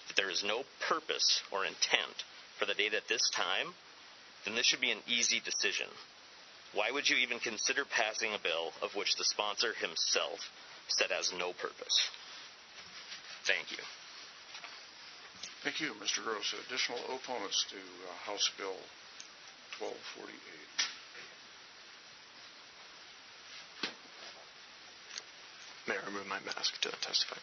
[SPEAKER 16] that there is no purpose or intent for the date at this time, then this should be an easy decision. Why would you even consider passing a bill of which the sponsor himself said has no purpose? Thank you.
[SPEAKER 2] Thank you, Mr. Gross. Additional opponents to House Bill 1248.
[SPEAKER 17] May I remove my mask to testify?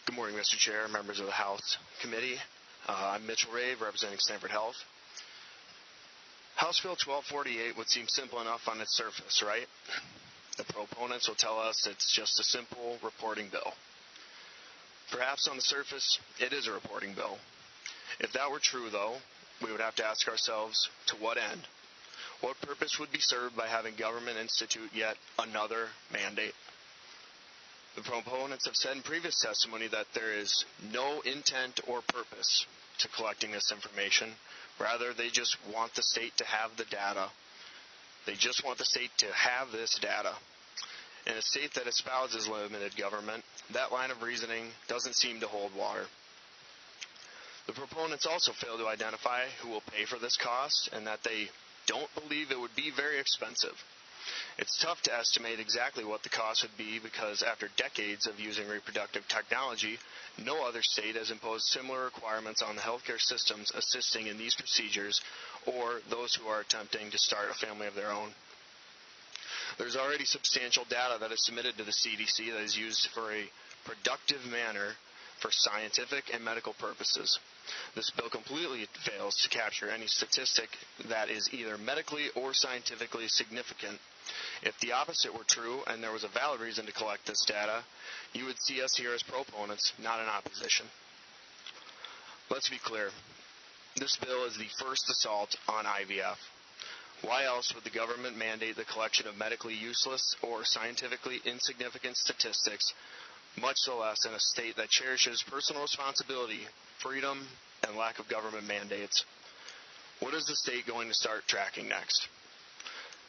[SPEAKER 17] Good morning, Mr. Chair, members of the House Committee. I'm Mitchell Rave, representing Stanford Health. House Bill 1248 would seem simple enough on its surface, right? The proponents will tell us it's just a simple reporting bill. Perhaps on the surface, it is a reporting bill. If that were true, though, we would have to ask ourselves, to what end? What purpose would be served by having government institute yet another mandate? The proponents have said in previous testimony that there is no intent or purpose to collecting this information. Rather, they just want the state to have the data. They just want the state to have this data. In a state that espouses limited government, that line of reasoning doesn't seem to hold water. The proponents also fail to identify who will pay for this cost and that they don't believe it would be very expensive. It's tough to estimate exactly what the cost would be because after decades of using reproductive technology, no other state has imposed similar requirements on the healthcare systems assisting in these procedures or those who are attempting to start a family of their own. There's already substantial data that is submitted to the CDC that is used for a productive manner for scientific and medical purposes. This bill completely fails to capture any statistic that is either medically or scientifically significant. If the opposite were true and there was a valid reason to collect this data, you would see us here as proponents, not in opposition. Let's be clear. This bill is the first assault on IVF. Why else would the government mandate the collection of medically useless or scientifically insignificant statistics, much less in a state that cherishes personal responsibility, freedom, and lack of government mandates? What is the state going to start tracking next?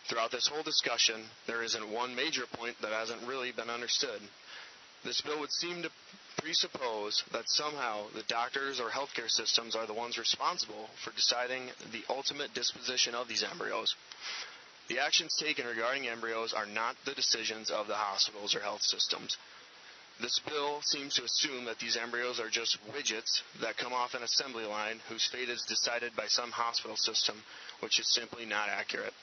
[SPEAKER 17] Throughout this whole discussion, there isn't one major point that hasn't really been understood. This bill would seem to presuppose that somehow the doctors or healthcare systems are the ones responsible for deciding the ultimate disposition of these embryos. The actions taken regarding embryos are not the decisions of the hospitals or health systems. This bill seems to assume that these embryos are just widgets that come off an assembly line whose fate is decided by some hospital system, which is simply not accurate.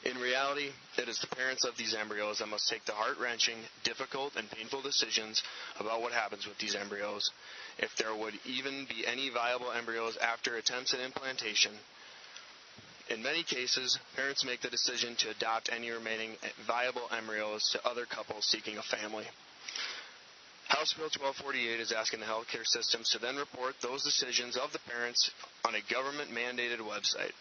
[SPEAKER 17] In reality, it is the parents of these embryos that must take the heart-wrenching, difficult, and painful decisions about what happens with these embryos, if there would even be any viable embryos after attempts at implantation. In many cases, parents make the decision to adopt any remaining viable embryos to other couples seeking a family. House Bill 1248 is asking the healthcare systems to then report those decisions of the parents on a government-mandated website.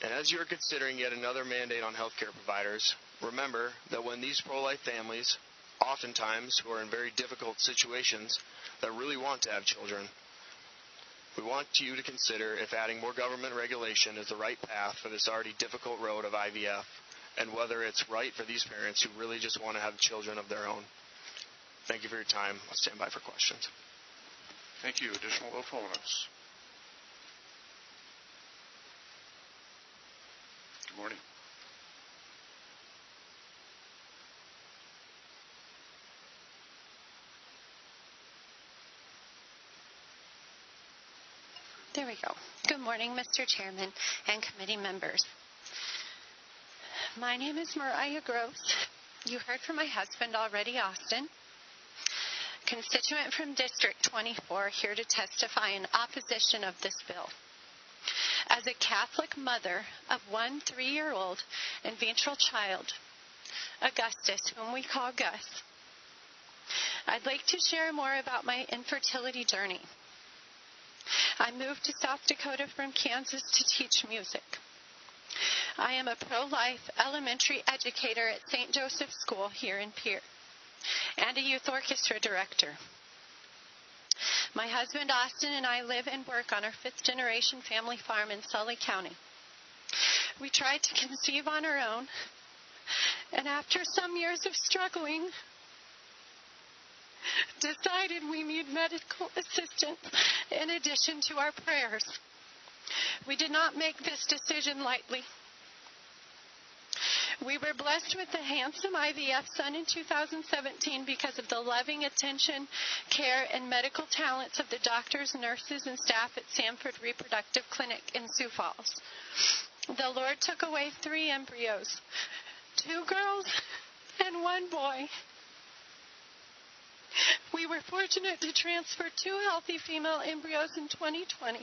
[SPEAKER 17] And as you are considering yet another mandate on healthcare providers, remember that when these pro-life families, oftentimes who are in very difficult situations, that really want to have children, we want you to consider if adding more government regulation is the right path for this already difficult road of IVF, and whether it's right for these parents who really just want to have children of their own. Thank you for your time. I'll stand by for questions.
[SPEAKER 2] Thank you. Additional opponents? Good morning.
[SPEAKER 22] There we go. Good morning, Mr. Chairman and committee members. My name is Mariah Gross. You heard from my husband already, Austin. constituent from District 24, here to testify in opposition of this bill. As a Catholic mother of one 3-year-old in vitro child, Augustus, whom we call Gus, I'd like to share more about my infertility journey. I moved to South Dakota from Kansas to teach music. I am a pro-life elementary educator at St. Joseph's School here in Pierre and a youth orchestra director. My husband Austin and I live and work on our 5th-generation family farm in Sully County. We tried to conceive on our own, and after some years of struggling, decided we need medical assistance in addition to our prayers. We did not make this decision lightly. We were blessed with a handsome IVF son in 2017 because of the loving attention, care, and medical talents of the doctors, nurses, and staff at Sanford Reproductive Clinic in Sioux Falls. The Lord took away 3 embryos, 2 girls and 1 boy. We were fortunate to transfer 2 healthy female embryos in 2020,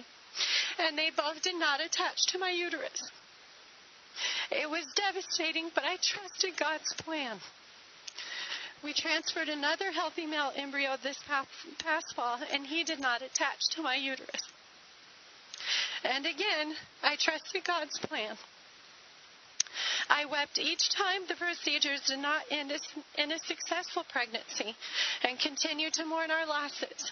[SPEAKER 22] and they both did not attach to my uterus. It was devastating, but I trusted God's plan. We transferred another healthy male embryo this past fall, and he did not attach to my uterus. And again, I trusted God's plan. I wept each time the procedures did not end in a successful pregnancy and continued to mourn our losses.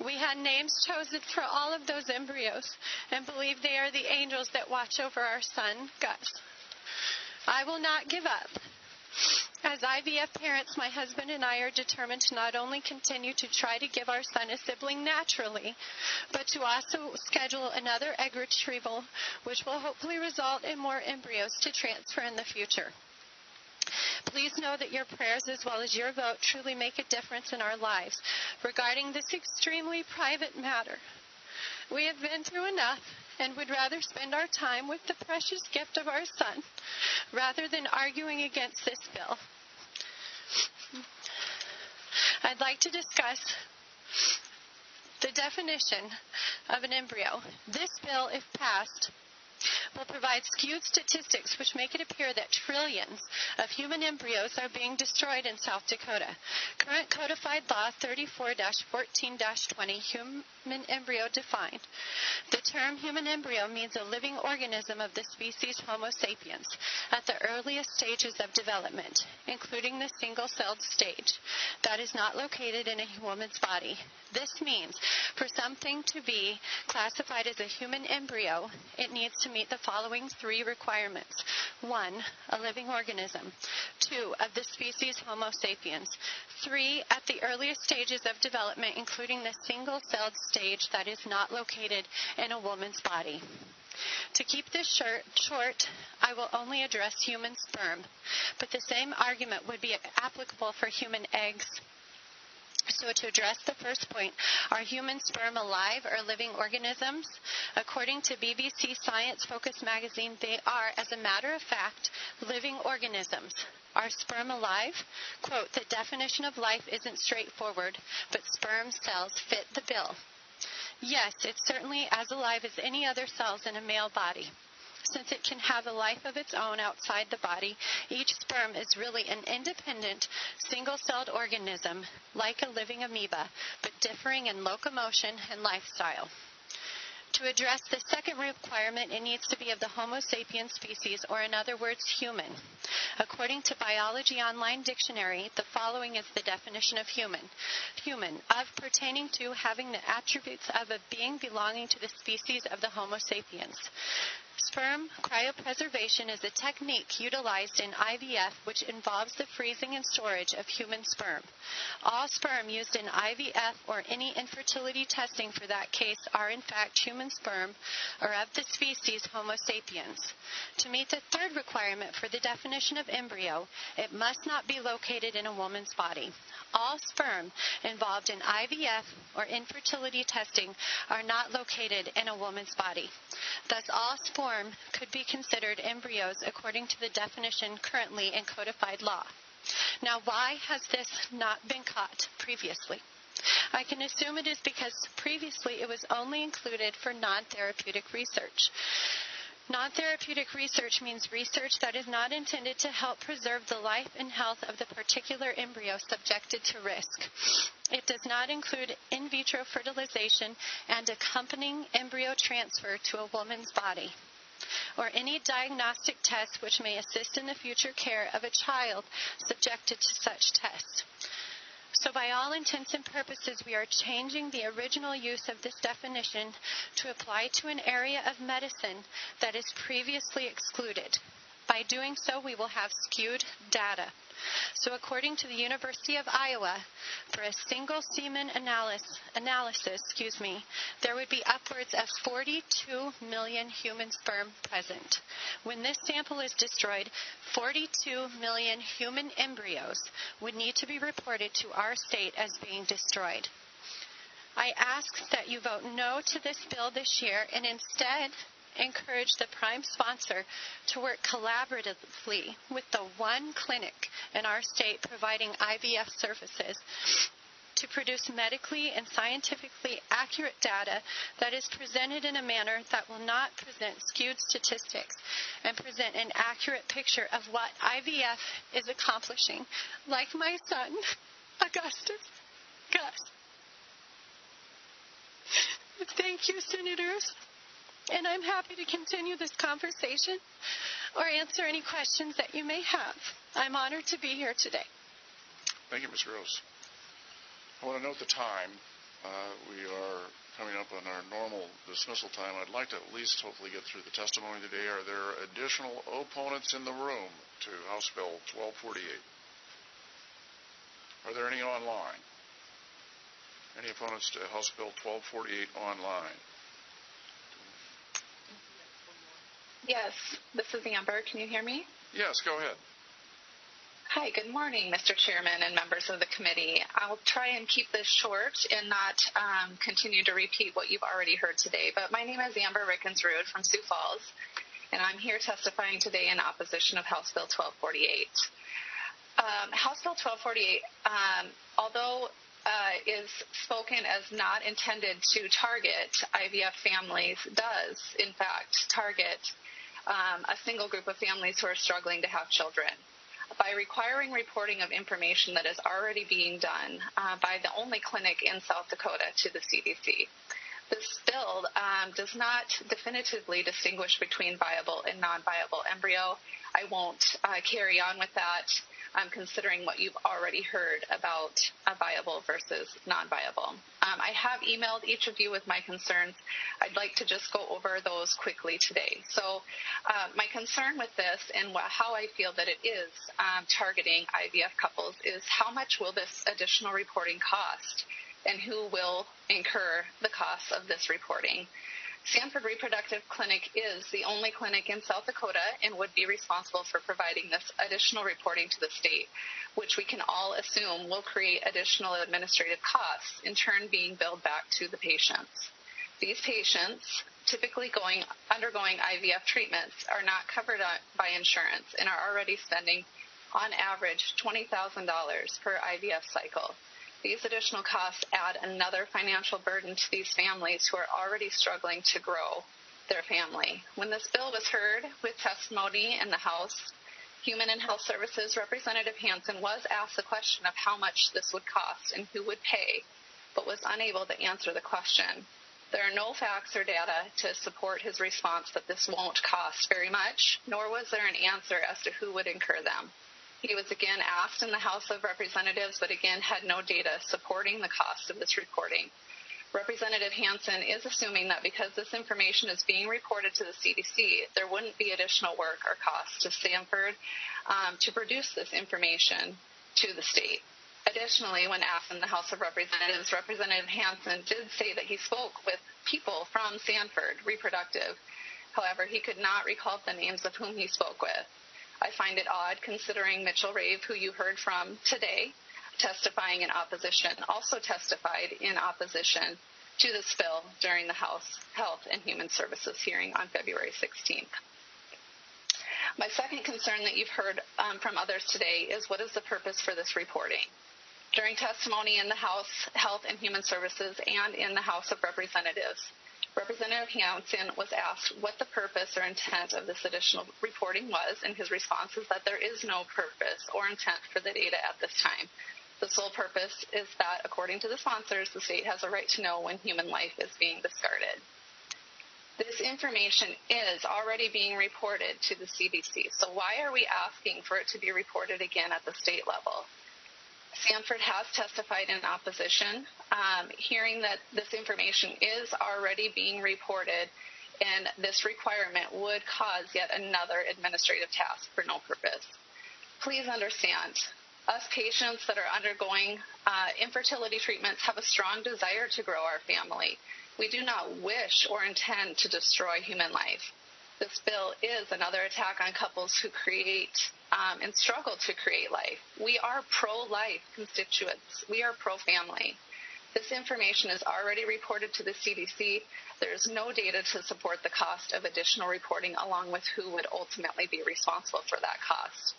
[SPEAKER 22] We had names chosen for all of those embryos and believe they are the angels that watch over our son, Gus. I will not give up. As IVF parents, my husband and I are determined to not only continue to try to give our son a sibling naturally, but to also schedule another egg retrieval, which will hopefully result in more embryos to transfer in the future. Please know that your prayers as well as your vote truly make a difference in our lives regarding this extremely private matter. We have been through enough and would rather spend our time with the precious gift of our son rather than arguing against this bill. I'd like to discuss the definition of an embryo. This bill, if passed, will provide skewed statistics which make it appear that trillions of human embryos are being destroyed in South Dakota. Current codified law 34-14-20, human embryo defined. The term human embryo means a living organism of the species Homo sapiens at the earliest stages of development, including the single-celled stage, that is not located in a woman's body. This means for something to be classified as a human embryo, it needs to meet the following 3 requirements. 1, a living organism. 2, of the species Homo sapiens. 3, at the earliest stages of development, including the single-celled stage that is not located in a woman's body. To keep this short, I will only address human sperm, but the same argument would be applicable for human eggs. So to address the first point, are human sperm alive or living organisms? According to BBC Science Focus magazine, they are, as a matter of fact, living organisms. Are sperm alive? Quote, the definition of life isn't straightforward, but sperm cells fit the bill. Yes, it's certainly as alive as any other cells in a male body. Since it can have a life of its own outside the body, each sperm is really an independent, single-celled organism, like a living amoeba, but differing in locomotion and lifestyle. To address the second requirement, it needs to be of the Homo sapiens species, or in other words, human. According to Biology Online Dictionary, the following is the definition of human. Human, of pertaining to, having the attributes of a being belonging to the species of the Homo sapiens. Sperm cryopreservation is a technique utilized in IVF which involves the freezing and storage of human sperm. All sperm used in IVF or any infertility testing for that case are in fact human sperm or of the species Homo sapiens. To meet the third requirement for the definition of embryo, it must not be located in a woman's body. All sperm involved in IVF or infertility testing are not located in a woman's body. Thus, all sperm could be considered embryos according to the definition currently in codified law. Now, why has this not been caught previously? I can assume it is because previously it was only included for non-therapeutic research. Non-therapeutic research means research that is not intended to help preserve the life and health of the particular embryo subjected to risk. It does not include in vitro fertilization and accompanying embryo transfer to a woman's body, or any diagnostic tests which may assist in the future care of a child subjected to such tests. So by all intents and purposes, we are changing the original use of this definition to apply to an area of medicine that is previously excluded. By doing so, we will have skewed data. So according to the University of Iowa, for a single semen analysis, there would be upwards of 42 million human sperm present. When this sample is destroyed, 42 million human embryos would need to be reported to our state as being destroyed. I ask that you vote no to this bill this year and instead encourage the prime sponsor to work collaboratively with the one clinic in our state providing IVF services to produce medically and scientifically accurate data that is presented in a manner that will not present skewed statistics and present an accurate picture of what IVF is accomplishing, like my son, Augustus Gus. Thank you, Senators. And I'm happy to continue this conversation or answer any questions that you may have. I'm honored to be here today.
[SPEAKER 2] Thank you, Ms. Gross. I want to note the time. We are coming up on our normal dismissal time. I'd like to at least hopefully get through the testimony today. Are there additional opponents in the room to House Bill 1248? Are there any online? Any opponents to House Bill 1248 online?
[SPEAKER 18] Yes, this is Amber. Can you hear me?
[SPEAKER 2] Yes, go ahead.
[SPEAKER 18] Hi, good morning, Mr. Chairman and members of the committee. I'll try and keep this short and not continue to repeat what you've already heard today. But my name is Amber Rickensrud from Sioux Falls, and I'm here testifying today in opposition of House Bill 1248. House Bill 1248, although is spoken as not intended to target IVF families, does, in fact, target a single group of families who are struggling to have children by requiring reporting of information that is already being done by the only clinic in South Dakota to the CDC. This bill does not definitively distinguish between viable and non-viable embryo. I won't carry on with that, considering what you've already heard about viable versus non-viable. I have emailed each of you with my concerns. I'd like to just go over those quickly today. So my concern with this and how I feel that it is targeting IVF couples is how much will this additional reporting cost and who will incur the costs of this reporting. Sanford Reproductive Clinic is the only clinic in South Dakota and would be responsible for providing this additional reporting to the state, which we can all assume will create additional administrative costs, in turn being billed back to the patients. These patients, typically undergoing IVF treatments, are not covered by insurance and are already spending, on average, $20,000 per IVF cycle. These additional costs add another financial burden to these families who are already struggling to grow their family. When this bill was heard with testimony in the House, Human and Health Services Representative Hansen was asked the question of how much this would cost and who would pay, but was unable to answer the question. There are no facts or data to support his response that this won't cost very much, nor was there an answer as to who would incur them. He was again asked in the House of Representatives, but again had no data supporting the cost of this reporting. Representative Hansen is assuming that because this information is being reported to the CDC, there wouldn't be additional work or cost to Sanford to produce this information to the state. Additionally, when asked in the House of Representatives, Representative Hansen did say that he spoke with people from Sanford Reproductive. However, he could not recall the names of whom he spoke with. I find it odd considering Mitchell Rave, who you heard from today, testifying in opposition, also testified in opposition to this bill during the House Health and Human Services hearing on February 16th. My second concern that you've heard from others today is what is the purpose for this reporting? During testimony in the House Health and Human Services and in the House of Representatives, Representative Hansen was asked what the purpose or intent of this additional reporting was, and his response is that there is no purpose or intent for the data at this time. The sole purpose is that, according to the sponsors, the state has a right to know when human life is being discarded. This information is already being reported to the CDC, so why are we asking for it to be reported again at the state level? Sanford has testified in opposition, hearing that this information is already being reported, and this requirement would cause yet another administrative task for no purpose. Please understand, us patients that are undergoing infertility treatments have a strong desire to grow our family. We do not wish or intend to destroy human life. This bill is another attack on couples who create and struggle to create life. We are pro-life constituents. We are pro-family. This information is already reported to the CDC. There is no data to support the cost of additional reporting, along with who would ultimately be responsible for that cost.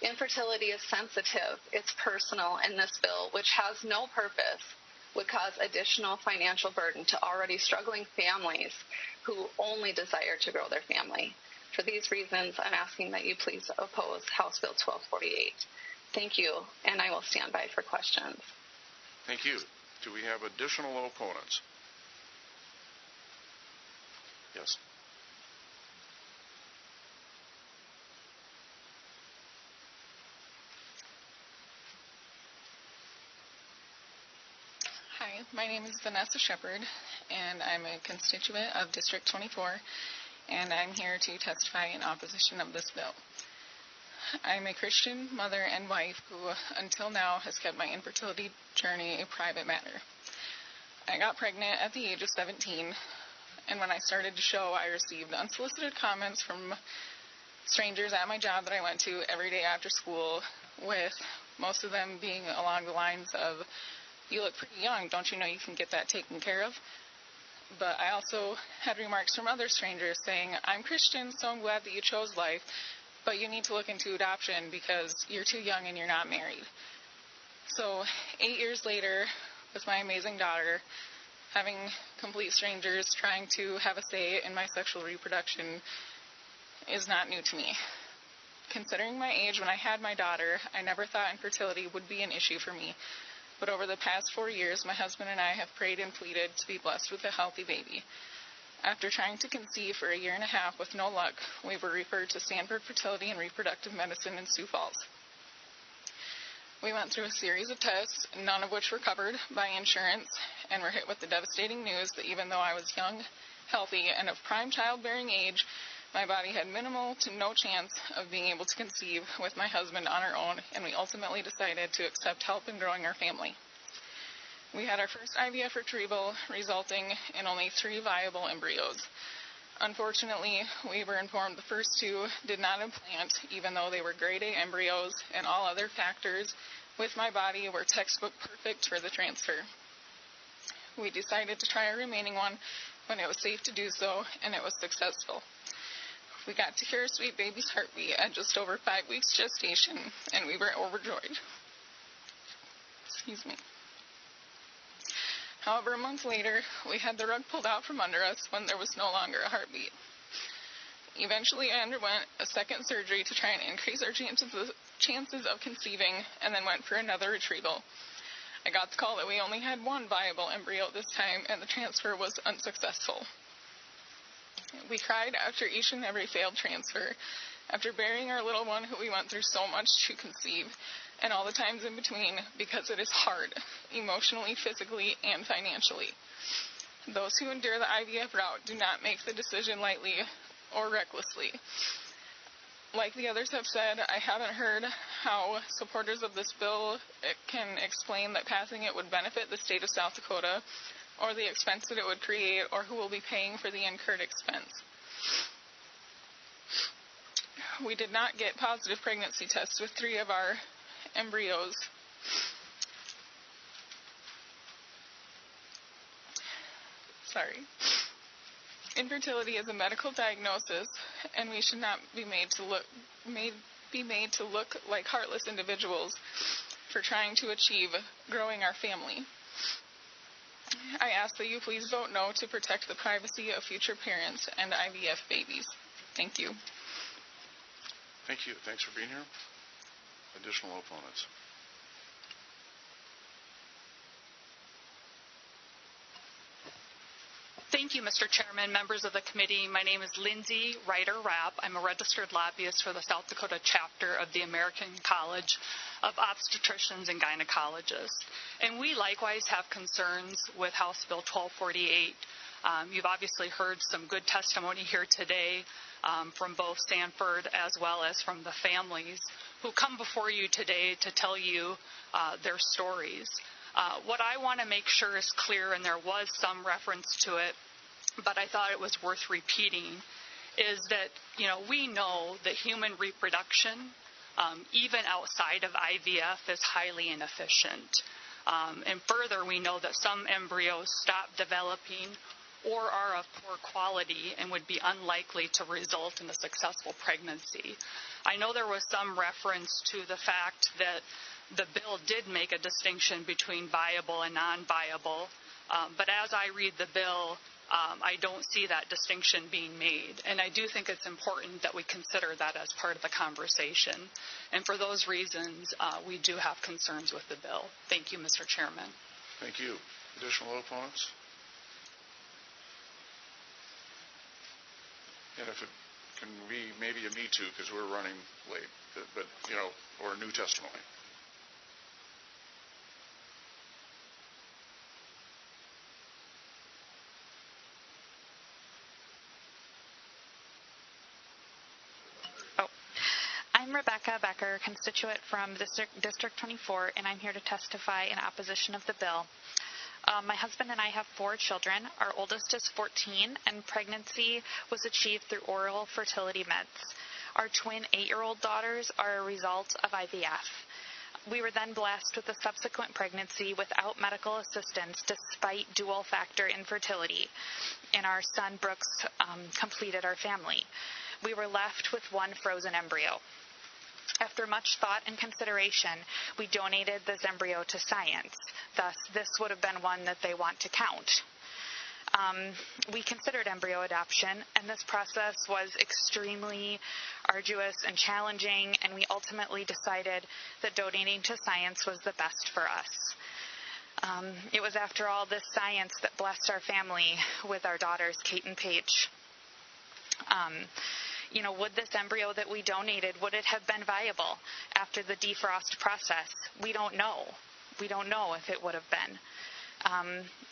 [SPEAKER 18] Infertility is sensitive. It's personal, and this bill, which has no purpose, would cause additional financial burden to already struggling families who only desire to grow their family. For these reasons, I'm asking that you please oppose House Bill 1248. Thank you, and I will stand by for questions.
[SPEAKER 2] Thank you. Do we have additional opponents? Yes.
[SPEAKER 5] Hi, my name is Vanessa Shepard, and I'm a constituent of District 24, and I'm here to testify in opposition of this bill. I'm a Christian mother and wife who, until now, has kept my infertility journey a private matter. I got pregnant at the age of 17, and when I started to show, I received unsolicited comments from strangers at my job that I went to every day after school, with most of them being along the lines of, "You look pretty young, don't you know you can get that taken care of?" But I also had remarks from other strangers saying, "I'm Christian, so I'm glad that you chose life, but you need to look into adoption because you're too young and you're not married." So 8 years later, with my amazing daughter, having complete strangers trying to have a say in my sexual reproduction is not new to me. Considering my age when I had my daughter, I never thought infertility would be an issue for me. But over the past 4 years, my husband and I have prayed and pleaded to be blessed with a healthy baby. After trying to conceive for 1.5 years with no luck, we were referred to Sanford Fertility and Reproductive Medicine in Sioux Falls. We went through a series of tests, none of which were covered by insurance, and were hit with the devastating news that even though I was young, healthy, and of prime childbearing age, my body had minimal to no chance of being able to conceive with my husband on our own, and we ultimately decided to accept help in growing our family. We had our first IVF retrieval, resulting in only 3 viable embryos. Unfortunately, we were informed the first 2 did not implant, even though they were grade A embryos, and all other factors with my body were textbook perfect for the transfer. We decided to try our remaining one when it was safe to do so, and it was successful. We got to hear a sweet baby's heartbeat at just over 5 weeks gestation, and we were overjoyed. Excuse me. However, a month later, we had the rug pulled out from under us when there was no longer a heartbeat. Eventually, I underwent a second surgery to try and increase our chances of conceiving, and then went for another retrieval. I got the call that we only had 1 viable embryo this time, and the transfer was unsuccessful. We cried after each and every failed transfer, after burying our little one who we went through so much to conceive, and all the times in between, because it is hard, emotionally, physically, and financially. Those who endure the IVF route do not make the decision lightly or recklessly. Like the others have said, I haven't heard how supporters of this bill can explain that passing it would benefit the state of South Dakota, or the expense that it would create, or who will be paying for the incurred expense. We did not get positive pregnancy tests with 3 of our embryos. Infertility is a medical diagnosis, and we should not be made to look like heartless individuals for trying to achieve growing our family. I ask that you please vote no to protect the privacy of future parents and IVF babies. Thank you.
[SPEAKER 2] Thank you. Thanks for being here. Additional opponents.
[SPEAKER 19] Thank you, Mr. Chairman, members of the committee. My name is Lindsay Ryder-Rapp. I'm a registered lobbyist for the South Dakota chapter of the American College of Obstetricians and Gynecologists. And we likewise have concerns with House Bill 1248. You've obviously heard some good testimony here today from both Sanford as well as from the families who come before you today to tell you their stories. What I want to make sure is clear, and there was some reference to it, but I thought it was worth repeating, is that, we know that human reproduction, even outside of IVF, is highly inefficient. And further, we know that some embryos stop developing or are of poor quality and would be unlikely to result in a successful pregnancy. I know there was some reference to the fact that the bill did make a distinction between viable and non-viable, but as I read the bill, I don't see that distinction being made. And I do think it's important that we consider that as part of the conversation. And for those reasons, we do have concerns with the bill. Thank you, Mr. Chairman.
[SPEAKER 2] Thank you. Additional opponents? And if it can be maybe a me too, because we're running late, but or new testimony.
[SPEAKER 20] I'm Rebecca Becker, constituent from District 24, and I'm here to testify in opposition of the bill. My husband and I have 4 children. Our oldest is 14, and pregnancy was achieved through oral fertility meds. Our twin 8-year-old daughters are a result of IVF. We were then blessed with a subsequent pregnancy without medical assistance despite dual-factor infertility, and our son Brooks completed our family. We were left with 1 frozen embryo. After much thought and consideration, we donated this embryo to science. Thus, this would have been one that they want to count. We considered embryo adoption, and this process was extremely arduous and challenging, and we ultimately decided that donating to science was the best for us. It was, after all, this science that blessed our family with our daughters, Kate and Paige. Would this embryo that we donated, would it have been viable after the defrost process? We don't know. We don't know if it would have been.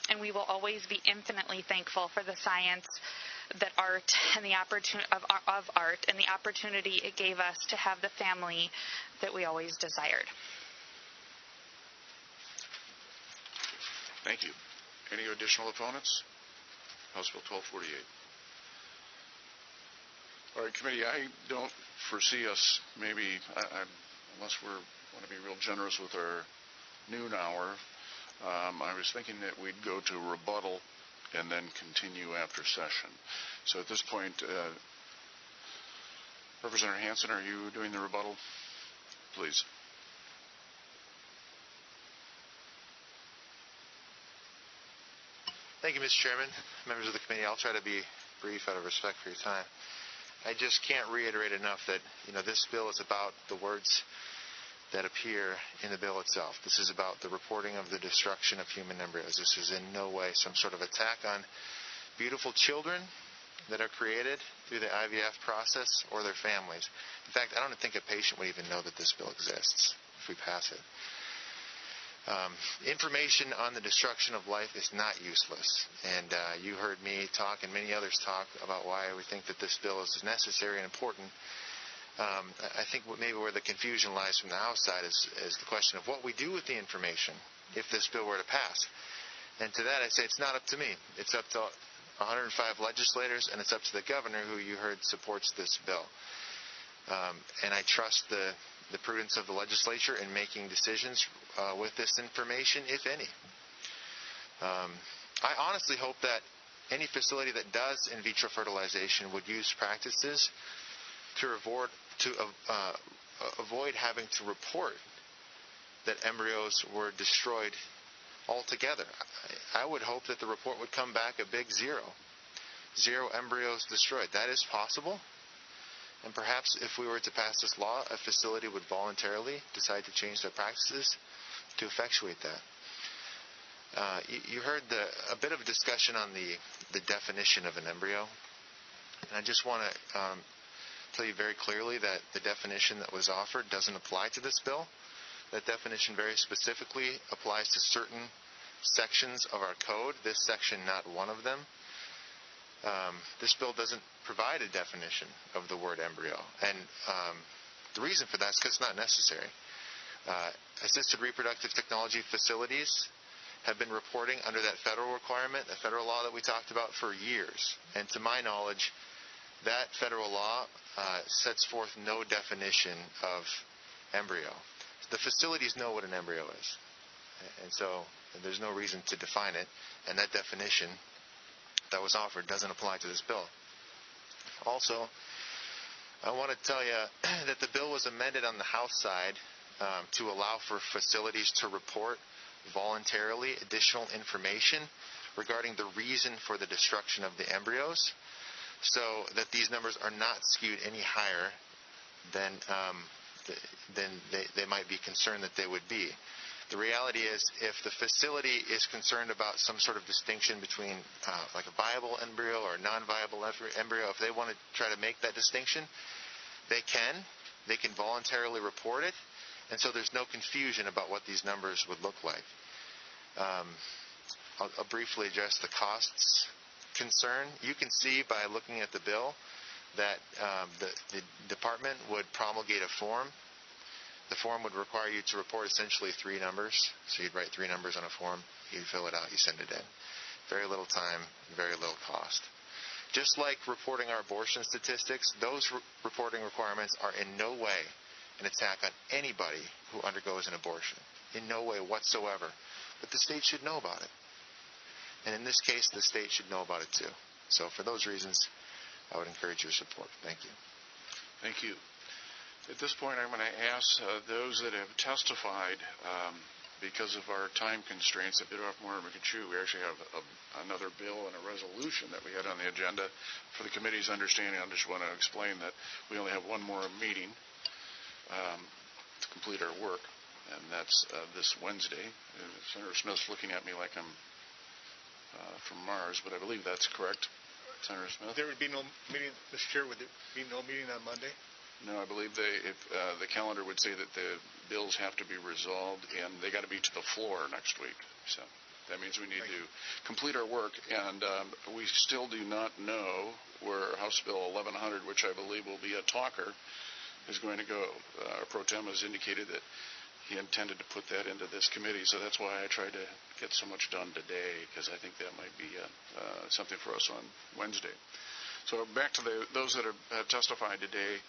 [SPEAKER 20] And we will always be infinitely thankful for the science that art and the opportunity of art and the opportunity it gave us to have the family that we always desired.
[SPEAKER 2] Thank you. Any additional opponents? House Bill 1248. All right, committee, I don't foresee us maybe, unless we want to be real generous with our noon hour, I was thinking that we'd go to rebuttal and then continue after session. So at this point, Representative Hansen, are you doing the rebuttal? Please.
[SPEAKER 15] Thank you, Mr. Chairman. Members of the committee, I'll try to be brief out of respect for your time. I just can't reiterate enough that, this bill is about the words that appear in the bill itself. This is about the reporting of the destruction of human embryos. This is in no way some sort of attack on beautiful children that are created through the IVF process or their families. In fact, I don't think a patient would even know that this bill exists if we pass it. Information on the destruction of life is not useless, and you heard me talk and many others talk about why we think that this bill is necessary and important. I think maybe where the confusion lies from the House side is the question of what we do with the information if this bill were to pass. And to that I say it's not up to me. It's up to 105 legislators, and it's up to the governor, who you heard supports this bill. And I trust the prudence of the legislature in making decisions with this information, if any. I honestly hope that any facility that does in vitro fertilization would use practices to avoid having to report that embryos were destroyed altogether. I would hope that the report would come back a big zero. 0 embryos destroyed. That is possible. And perhaps if we were to pass this law, a facility would voluntarily decide to change their practices to effectuate that. You heard a bit of a discussion on the definition of an embryo. And I just want to tell you very clearly that the definition that was offered doesn't apply to this bill. That definition very specifically applies to certain sections of our code, this section not one of them. This bill doesn't provide a definition of the word embryo. And the reason for that is because it's not necessary. Assisted reproductive technology facilities have been reporting under that federal requirement, the federal law that we talked about, for years. And to my knowledge, that federal law sets forth no definition of embryo. The facilities know what an embryo is. And so there's no reason to define it. And that definition that was offered doesn't apply to this bill. Also, I want to tell you that the bill was amended on the House side to allow for facilities to report voluntarily additional information regarding the reason for the destruction of the embryos, so that these numbers are not skewed any higher than they might be concerned that they would be. The reality is, if the facility is concerned about some sort of distinction between like a viable embryo or a non-viable embryo, if they want to try to make that distinction, they can. They can voluntarily report it, and so there's no confusion about what these numbers would look like. I'll briefly address the costs concern. You can see by looking at the bill that the department would promulgate a form. The form would require you to report essentially 3 numbers. So you'd write 3 numbers on a form, you'd fill it out, you send it in. Very little time, very little cost. Just like reporting our abortion statistics, those reporting requirements are in no way an attack on anybody who undergoes an abortion. In no way whatsoever. But the state should know about it. And in this case, the state should know about it too. So for those reasons, I would encourage your support. Thank you.
[SPEAKER 2] Thank you. At this point, I'm going to ask those that have testified, because of our time constraints, a bit off more than we can chew. We actually have another bill and a resolution that we had on the agenda. For the committee's understanding, I just want to explain that we only have one more meeting to complete our work, and that's this Wednesday. Senator Smith's looking at me like I'm from Mars, but I believe that's correct. Senator Smith?
[SPEAKER 1] There would be no meeting, Mr. Chair, would there be no meeting on Monday?
[SPEAKER 2] No, I believe the calendar would say that the bills have to be resolved, and they got to be to the floor next week. So that means we need to complete our work, and we still do not know where House Bill 1100, which I believe will be a talker, is going to go. Pro Tem has indicated that he intended to put that into this committee, so that's why I tried to get so much done today, because I think that might be something for us on Wednesday. So back to those that have testified today,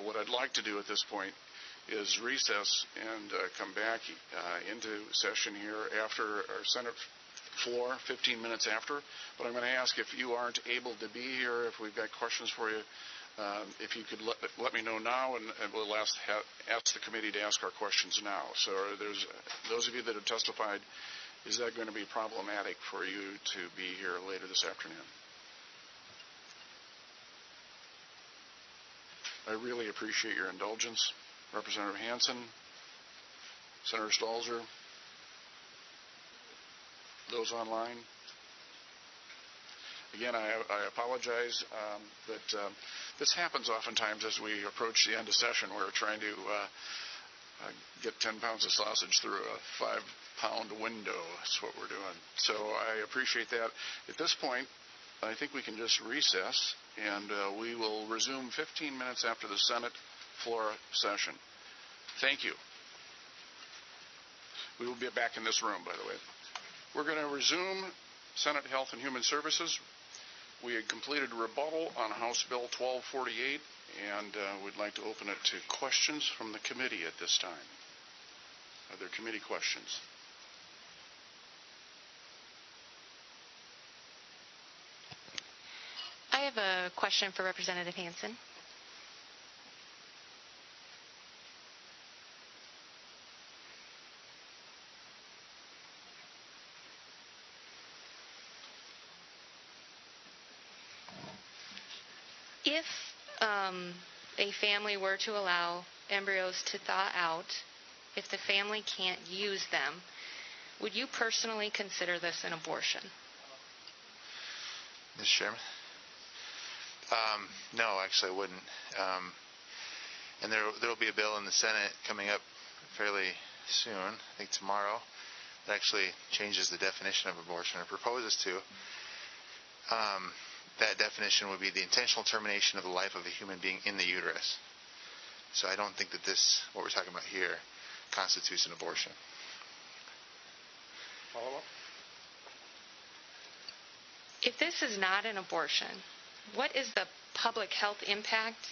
[SPEAKER 2] what I'd like to do at this point is recess and come back into session here after our Senate floor, 15 minutes after. But I'm going to ask, if you aren't able to be here, if we've got questions for you, if you could let me know now, and we'll ask the committee to ask our questions now. So there's those of you that have testified, is that going to be problematic for you to be here later this afternoon? I really appreciate your indulgence. Representative Hansen, Senator Stalzer, those online. Again, I apologize that this happens oftentimes as we approach the end of session. We're trying to get 10 pounds of sausage through a 5-pound window. That's what we're doing. So I appreciate that. At this point, I think we can just recess, and we will resume 15 minutes after the Senate floor session. Thank you. We will be back in this room, by the way. We're going to resume Senate Health and Human Services. We had completed rebuttal on House Bill 1248, and we'd like to open it to questions from the committee at this time. Are there committee questions?
[SPEAKER 3] have a question for Representative Hansen. If a family were to allow embryos to thaw out, if the family can't use them, would you personally consider this an abortion?
[SPEAKER 15] Mr. Chairman? No, actually I wouldn't. And there will be a bill in the Senate coming up fairly soon, I think tomorrow, that actually changes the definition of abortion, or proposes to. That definition would be the intentional termination of the life of a human being in the uterus. So I don't think that what we're talking about here, constitutes an abortion.
[SPEAKER 2] Follow up?
[SPEAKER 3] If this is not an abortion, what is the public health impact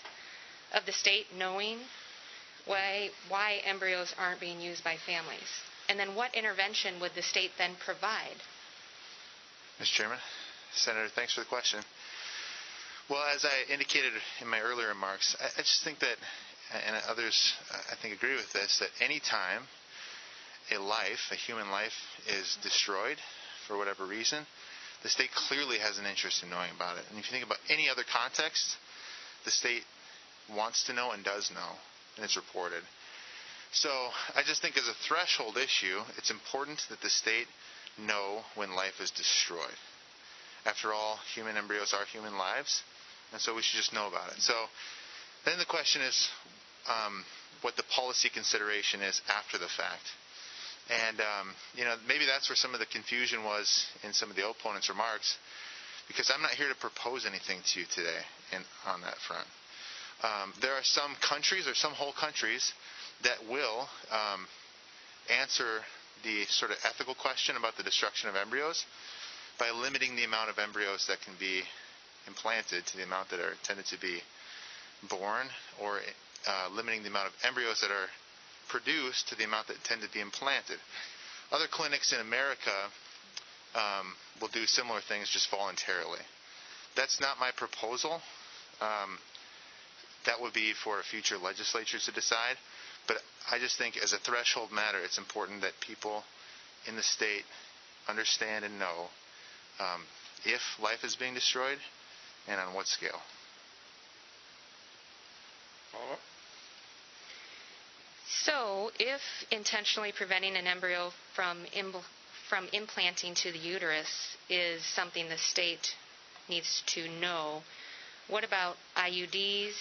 [SPEAKER 3] of the state knowing why embryos aren't being used by families? And then what intervention would the state then provide?
[SPEAKER 15] Mr. Chairman, Senator, thanks for the question. Well, as I indicated in my earlier remarks, I just think that, and others I think agree with this, that any time a human life, is destroyed for whatever reason, the state clearly has an interest in knowing about it. And if you think about any other context, the state wants to know and does know, and it's reported. So I just think as a threshold issue, it's important that the state know when life is destroyed. After all, human embryos are human lives, and so we should just know about it. So then the question is what the policy consideration is after the fact. And, maybe that's where some of the confusion was in some of the opponents' remarks, because I'm not here to propose anything to you today on that front. There are some countries, or some whole countries, that will answer the sort of ethical question about the destruction of embryos by limiting the amount of embryos that can be implanted to the amount that are intended to be born, or limiting the amount of embryos that are produced to the amount that tend to be implanted. Other clinics in America will do similar things just voluntarily. That's not my proposal. That would be for a future legislature to decide. But I just think as a threshold matter, it's important that people in the state understand and know if life is being destroyed and on what scale.
[SPEAKER 2] Follow up?
[SPEAKER 3] So, if intentionally preventing an embryo from implanting to the uterus is something the state needs to know, what about IUDs,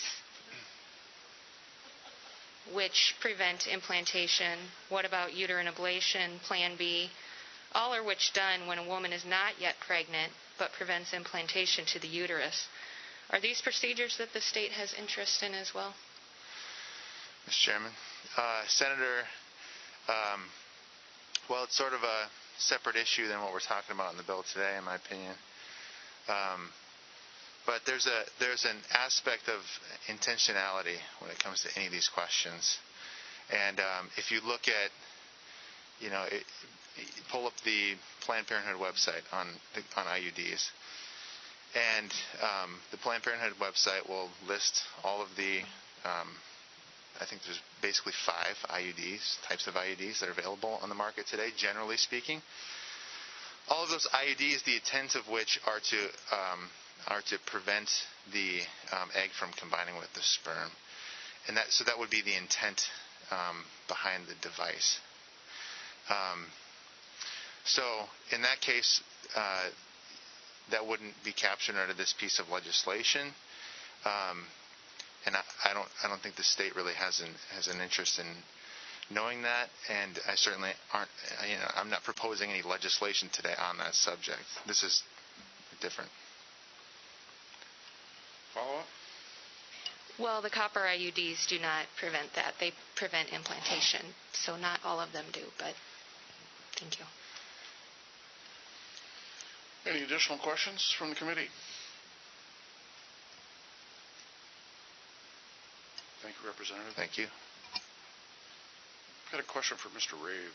[SPEAKER 3] which prevent implantation? What about uterine ablation, Plan B, all of which done when a woman is not yet pregnant but prevents implantation to the uterus? Are these procedures that the state has interest in as well?
[SPEAKER 15] Mr. Chairman, Senator, well, it's sort of a separate issue than what we're talking about in the bill today, in my opinion. But there's an aspect of intentionality when it comes to any of these questions. And if you look at, pull up the Planned Parenthood website on IUDs, and the Planned Parenthood website will list all of the I think there's basically 5 IUDs, types of IUDs that are available on the market today, generally speaking. All of those IUDs, the intent of which are to prevent the egg from combining with the sperm. And that would be the intent behind the device. So in that case, that wouldn't be captured under this piece of legislation. And I don't think the state really has an interest in knowing that, and I certainly aren't. I'm not proposing any legislation today on that subject. This is different.
[SPEAKER 2] Follow up?
[SPEAKER 3] Well, the copper IUDs do not prevent that. They prevent implantation, so not all of them do. But thank you.
[SPEAKER 2] Any additional questions from the committee? Thank you, Representative.
[SPEAKER 15] Thank you.
[SPEAKER 2] I've got a question for Mr. Rave.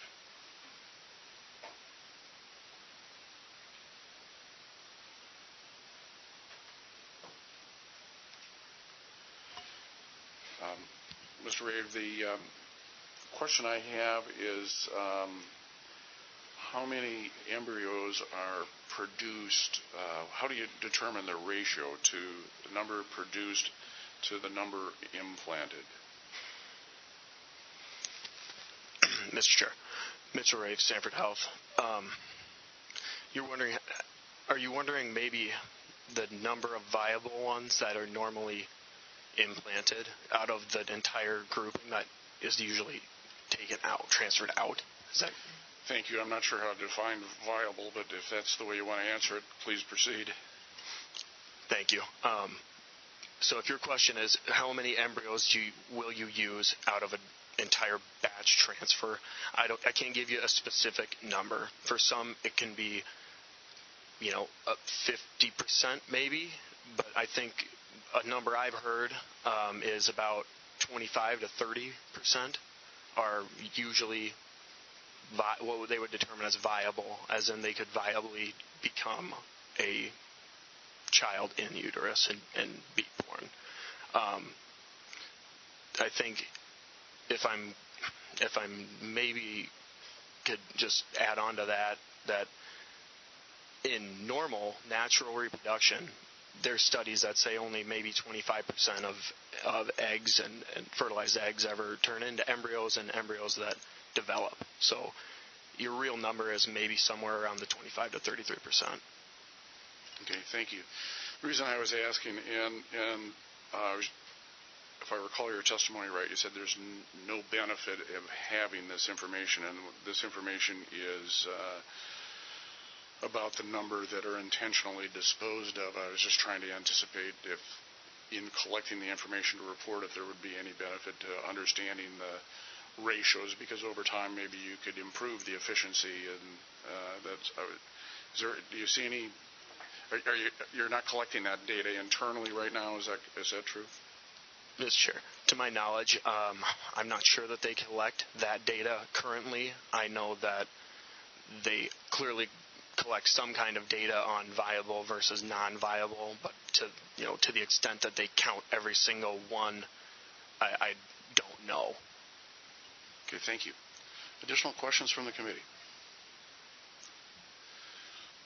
[SPEAKER 2] Mr. Rave. The question I have is how many embryos are produced? How do you determine the ratio to the number produced to the number implanted?
[SPEAKER 17] Mr. Chair, Mitchell Rave, Sanford Health. Are you wondering maybe the number of viable ones that are normally implanted out of the entire grouping that is usually taken out, transferred out? Is that?
[SPEAKER 2] Thank you. I'm not sure how to define viable, but if that's the way you want to answer it, please proceed.
[SPEAKER 17] Thank you. So if your question is how many embryos will you use out of an entire batch transfer, I can't give you a specific number. For some, it can be, 50% maybe, but I think a number I've heard is about 25 to 30% are usually what they would determine as viable, as in they could viably become a child in uterus and be born. I think if I'm maybe could just add on to that in normal natural reproduction, there's studies that say only maybe 25% of eggs and fertilized eggs ever turn into embryos, and embryos that develop. So your real number is maybe somewhere around the 25 to 33%.
[SPEAKER 2] Okay, thank you. The reason I was asking, and if I recall your testimony right, you said there's no benefit of having this information, and this information is about the number that are intentionally disposed of. I was just trying to anticipate if, in collecting the information to report, if there would be any benefit to understanding the ratios, because over time maybe you could improve the efficiency, and do you see any? You're not collecting that data internally right now? Is that true?
[SPEAKER 17] Mr. Chair, to my knowledge, I'm not sure that they collect that data currently. I know that they clearly collect some kind of data on viable versus non-viable, but to the extent that they count every single one, I don't know.
[SPEAKER 2] Okay, thank you. Additional questions from the committee?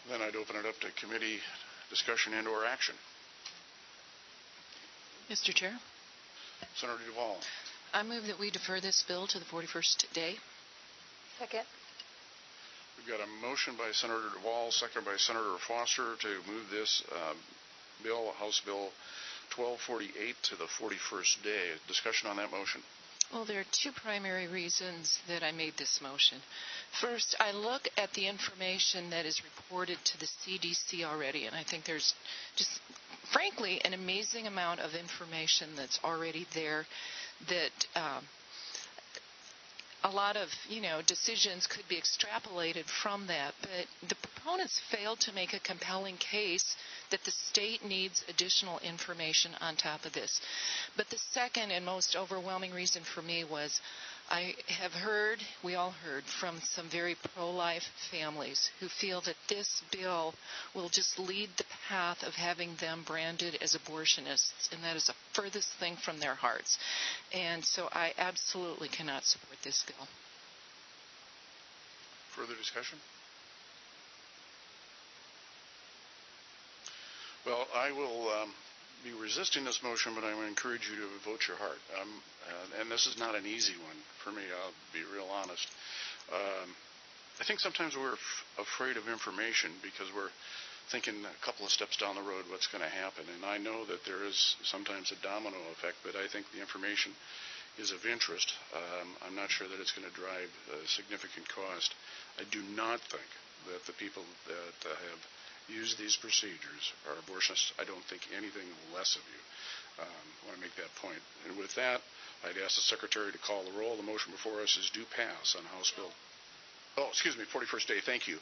[SPEAKER 2] Then I'd open it up to committee discussion and/or action.
[SPEAKER 11] Mr. Chair?
[SPEAKER 2] Senator Duvall.
[SPEAKER 11] I move that we defer this bill to the 41st day.
[SPEAKER 4] Second.
[SPEAKER 2] We've got a motion by Senator Duvall, second by Senator Foster, to move this bill, House Bill 1248, to the 41st day. Discussion on that motion.
[SPEAKER 11] Well, there are two primary reasons that I made this motion. First, I look at the information that is reported to the CDC already, and I think there's just, frankly, an amazing amount of information that's already there that a lot of, decisions could be extrapolated from that. But the proponents failed to make a compelling case that the state needs additional information on top of this. But the second and most overwhelming reason for me was we all heard from some very pro-life families who feel that this bill will just lead the path of having them branded as abortionists, and that is the furthest thing from their hearts. And so I absolutely cannot support this bill.
[SPEAKER 2] Further discussion? Well, I will be resisting this motion, but I would encourage you to vote your heart. And this is not an easy one for me, I'll be real honest. I think sometimes we're afraid of information because we're thinking a couple of steps down the road what's going to happen. And I know that there is sometimes a domino effect, but I think the information is of interest. I'm not sure that it's going to drive a significant cost. I do not think that the people that have used these procedures are abortionists. I don't think anything less of you. I want to make that point. And with that, I'd ask the Secretary to call the roll. The motion before us is due pass on House Bill. 41st day. Thank you.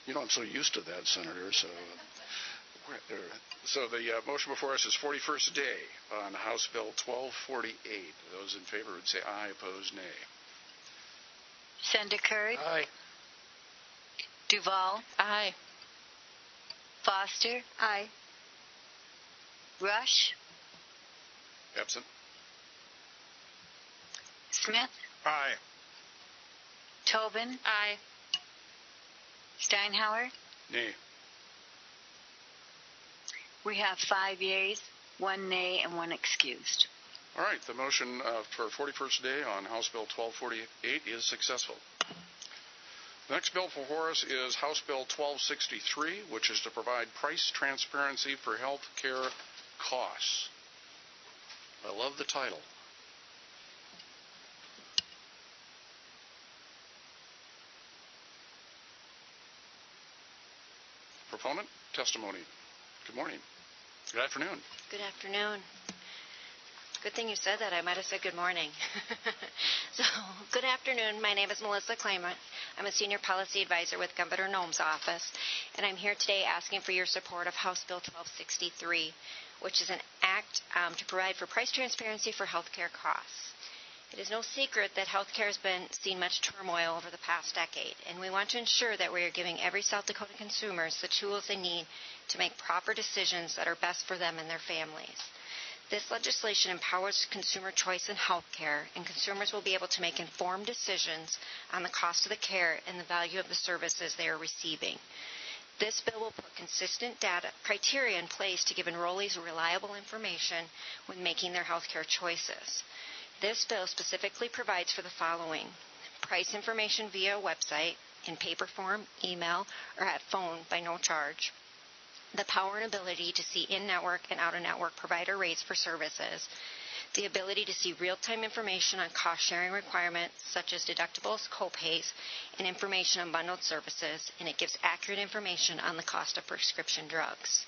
[SPEAKER 2] I'm so used to that, Senator. So the motion before us is 41st day on House Bill 1248. Those in favor would say aye. Opposed, nay.
[SPEAKER 6] Senator Curd?
[SPEAKER 2] Aye.
[SPEAKER 6] Duvall?
[SPEAKER 11] Aye.
[SPEAKER 6] Foster?
[SPEAKER 4] Aye.
[SPEAKER 6] Rush?
[SPEAKER 2] Absent.
[SPEAKER 6] Smith?
[SPEAKER 1] Aye.
[SPEAKER 6] Tobin?
[SPEAKER 3] Aye.
[SPEAKER 6] Steinhauer?
[SPEAKER 2] Nay.
[SPEAKER 6] We have 5 yeas, 1 nay, and 1 excused.
[SPEAKER 2] All right, the motion for 41st day on House Bill 1248 is successful. The next bill before us is House Bill 1263, which is to provide price transparency for health care costs. I love the title. Proponent, testimony. Good morning. Good afternoon.
[SPEAKER 14] Good afternoon. Good thing you said that. I might have said good morning. So, good afternoon. My name is Melissa Claimant. I'm a senior policy advisor with Governor Noem's office, and I'm here today asking for your support of House Bill 1263, which is an act to provide for price transparency for health care costs. It is no secret that healthcare has been seen much turmoil over the past decade, and we want to ensure that we are giving every South Dakota consumers the tools they need to make proper decisions that are best for them and their families. This legislation empowers consumer choice in healthcare, and consumers will be able to make informed decisions on the cost of the care and the value of the services they are receiving. This bill will put consistent data criteria in place to give enrollees reliable information when making their healthcare choices. This bill specifically provides for the following: price information via a website, in paper form, email, or at phone by no charge. The power and ability to see in-network and out-of-network provider rates for services. The ability to see real-time information on cost-sharing requirements such as deductibles, copays, and information on bundled services, and it gives accurate information on the cost of prescription drugs.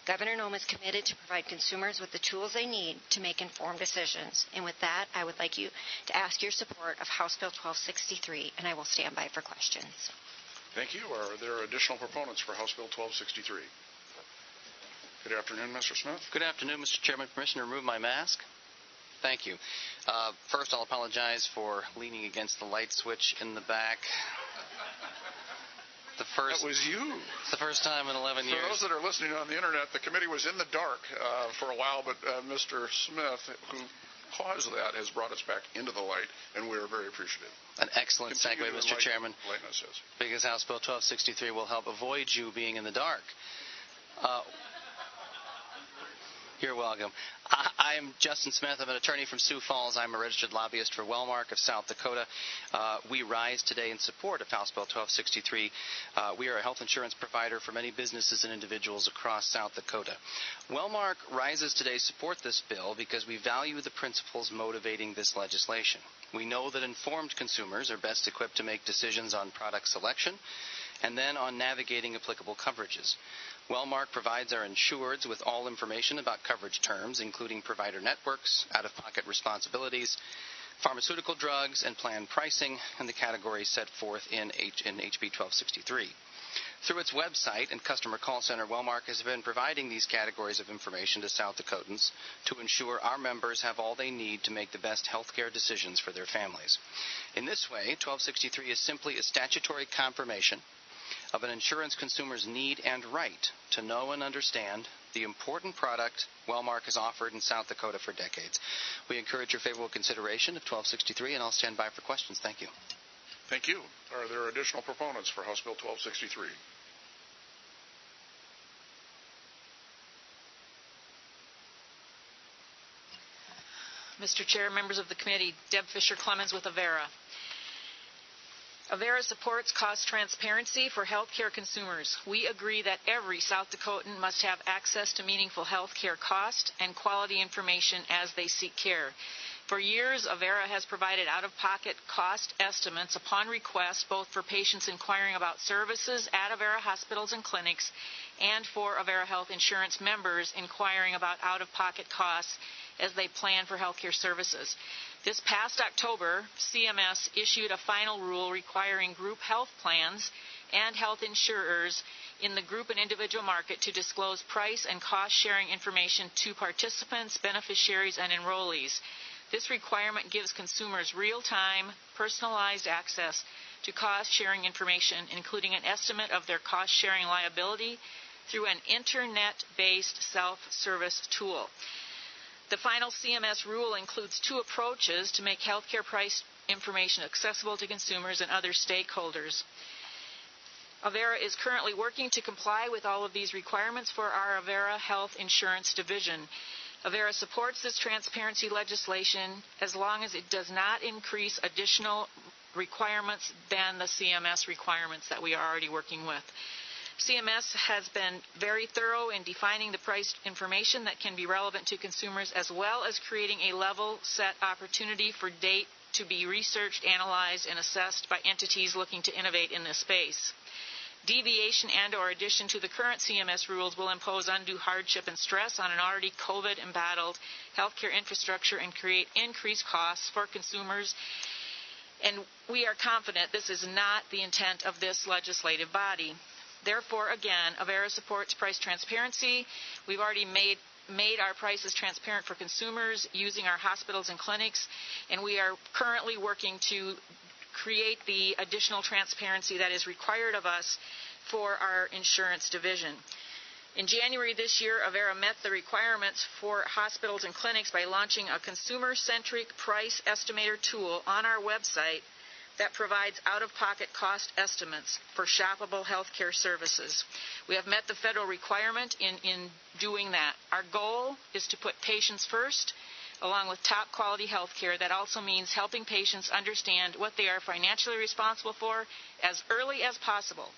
[SPEAKER 14] Governor Noem is committed to provide consumers with the tools they need to make informed decisions. And with that, I would like you to ask your support of House Bill 1263, and I will stand by for questions.
[SPEAKER 2] Thank you. Are there additional proponents for House Bill 1263? Good afternoon, Mr. Smith.
[SPEAKER 21] Good afternoon, Mr. Chairman. Permission to remove my mask? Thank you. First, I'll apologize for leaning against the light switch in the back.
[SPEAKER 2] That was you.
[SPEAKER 21] It's the first time in 11 years.
[SPEAKER 2] For those that are listening on the internet, the committee was in the dark for a while, but Mr. Smith, who caused that, has brought us back into the light, and we are very appreciative.
[SPEAKER 21] An excellent segue, Mr. Chairman,
[SPEAKER 2] Lightness is.
[SPEAKER 21] because House Bill 1263 will help avoid you being in the dark. You're welcome. I'm Justin Smith. I'm an attorney from Sioux Falls. I'm a registered lobbyist for Wellmark of South Dakota. We rise today in support of House Bill 1263. We are a health insurance provider for many businesses and individuals across South Dakota. Wellmark rises today to support this bill because we value the principles motivating this legislation. We know that informed consumers are best equipped to make decisions on product selection and then on navigating applicable coverages. Wellmark provides our insureds with all information about coverage terms, including provider networks, out-of-pocket responsibilities, pharmaceutical drugs, and plan pricing, and the categories set forth in HB 1263. Through its website and customer call center, Wellmark has been providing these categories of information to South Dakotans to ensure our members have all they need to make the best health care decisions for their families. In this way, 1263 is simply a statutory confirmation of an insurance consumer's need and right to know and understand the important product Wellmark has offered in South Dakota for decades. We encourage your favorable consideration of 1263, and I'll stand by for questions. Thank you.
[SPEAKER 2] Thank you. Are there additional proponents for House Bill 1263?
[SPEAKER 23] Mr. Chair, members of the committee, Deb Fisher-Clemens with Avera. Avera supports cost transparency for healthcare consumers. We agree that every South Dakotan must have access to meaningful healthcare cost and quality information as they seek care. For years, Avera has provided out-of-pocket cost estimates upon request, both for patients inquiring about services at Avera hospitals and clinics and for Avera Health Insurance members inquiring about out-of-pocket costs as they plan for healthcare services. This past October, CMS issued a final rule requiring group health plans and health insurers in the group and individual market to disclose price and cost-sharing information to participants, beneficiaries, and enrollees. This requirement gives consumers real-time, personalized access to cost-sharing information, including an estimate of their cost-sharing liability through an internet-based self-service tool. The final CMS rule includes 2 approaches to make healthcare price information accessible to consumers and other stakeholders. Avera is currently working to comply with all of these requirements for our Avera Health Insurance Division. Avera supports this transparency legislation as long as it does not increase additional requirements than the CMS requirements that we are already working with. CMS has been very thorough in defining the price information that can be relevant to consumers, as well as creating a level set opportunity for data to be researched, analyzed, and assessed by entities looking to innovate in this space. Deviation and or addition to the current CMS rules will impose undue hardship and stress on an already COVID-embattled healthcare infrastructure and create increased costs for consumers. And we are confident this is not the intent of this legislative body. Therefore, again, Avera supports price transparency. We've already made our prices transparent for consumers using our hospitals and clinics, and we are currently working to create the additional transparency that is required of us for our insurance division. In January this year, Avera met the requirements for hospitals and clinics by launching a consumer-centric price estimator tool on our website that provides out-of-pocket cost estimates for shoppable healthcare services. We have met the federal requirement in doing that. Our goal is to put patients first, along with top-quality health care. That also means helping patients understand what they are financially responsible for as early as possible.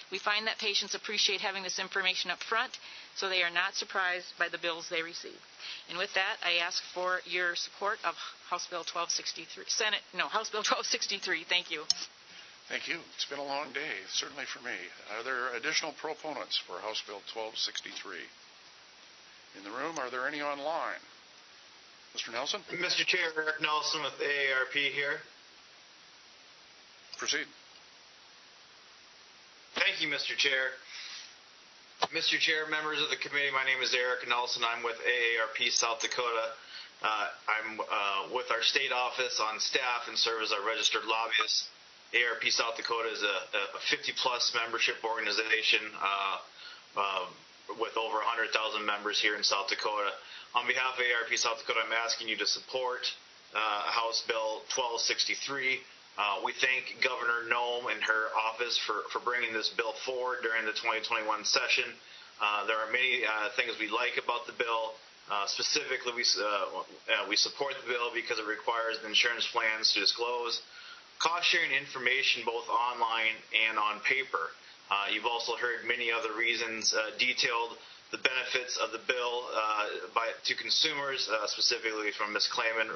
[SPEAKER 23] We find that patients appreciate having this information up front, so they are not surprised by the bills they receive. And with that, I ask for your support of House Bill 1263. House Bill 1263. Thank you.
[SPEAKER 2] Thank you. It's been a long day, certainly for me. Are there additional proponents for House Bill 1263? In the room, are there any online? Mr. Nelson?
[SPEAKER 7] Mr. Chair, Eric Nelson with AARP here.
[SPEAKER 2] Proceed.
[SPEAKER 7] Thank you, Mr. Chair. Mr. Chair, members of the committee, my name is Eric Nelson. I'm with AARP South Dakota. I'm with our state office on staff and serve as our registered lobbyist. AARP South Dakota is a 50-plus membership organization with over 100,000 members here in South Dakota. On behalf of AARP South Dakota, I'm asking you to support House Bill 1263. We thank Governor Noem and her office for bringing this bill forward during the 2021 session. There are many things we like about the bill. Specifically, we support the bill because it requires the insurance plans to disclose cost-sharing information both online and on paper. You've also heard many other reasons detailed the benefits of the bill to consumers, specifically from Ms. Clayman,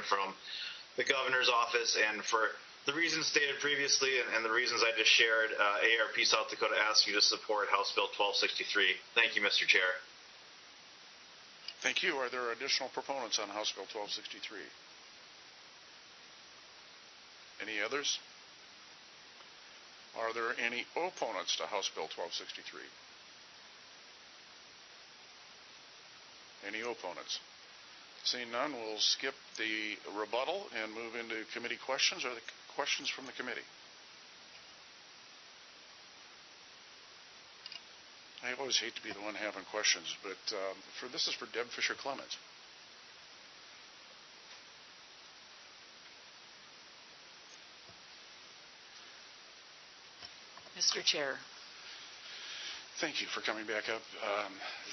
[SPEAKER 7] from the governor's office, and for the reasons stated previously and the reasons I just shared, AARP South Dakota asks you to support House Bill 1263. Thank you, Mr. Chair.
[SPEAKER 2] Thank you. Are there additional proponents on House Bill 1263? Any others? Are there any opponents to House Bill 1263? Any opponents? Seeing none, we'll skip the rebuttal and move into committee questions. Are there questions from the committee? I always hate to be the one having questions, but this is for Deb Fisher-Clemens.
[SPEAKER 23] Mr. Chair.
[SPEAKER 2] Thank you for coming back up.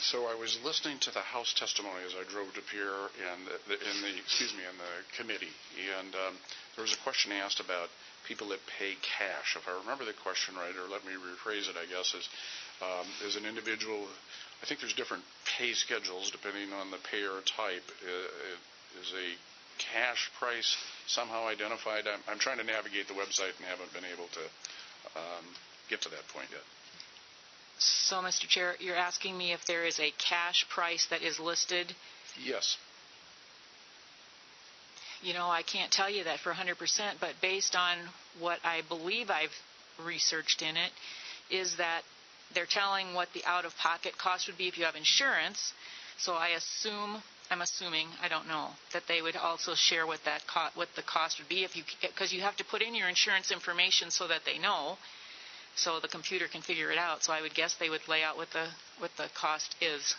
[SPEAKER 2] So I was listening to the House testimony as I drove up here in the committee, and there was a question asked about people that pay cash. If I remember the question right, or let me rephrase it, I guess, is an individual. I think there's different pay schedules depending on the payer type. Is a cash price somehow identified? I'm trying to navigate the website and haven't been able to get to that point yet.
[SPEAKER 23] So, Mr. Chair, you're asking me if there is a cash price that is listed?
[SPEAKER 2] Yes.
[SPEAKER 23] You know, I can't tell you that for 100%, but based on what I believe I've researched in it, is that they're telling what the out-of-pocket cost would be if you have insurance. So I'm assuming, I don't know, that they would also share what the cost would be because you have to put in your insurance information so that they know. So the computer can figure it out. So I would guess they would lay out what the cost is.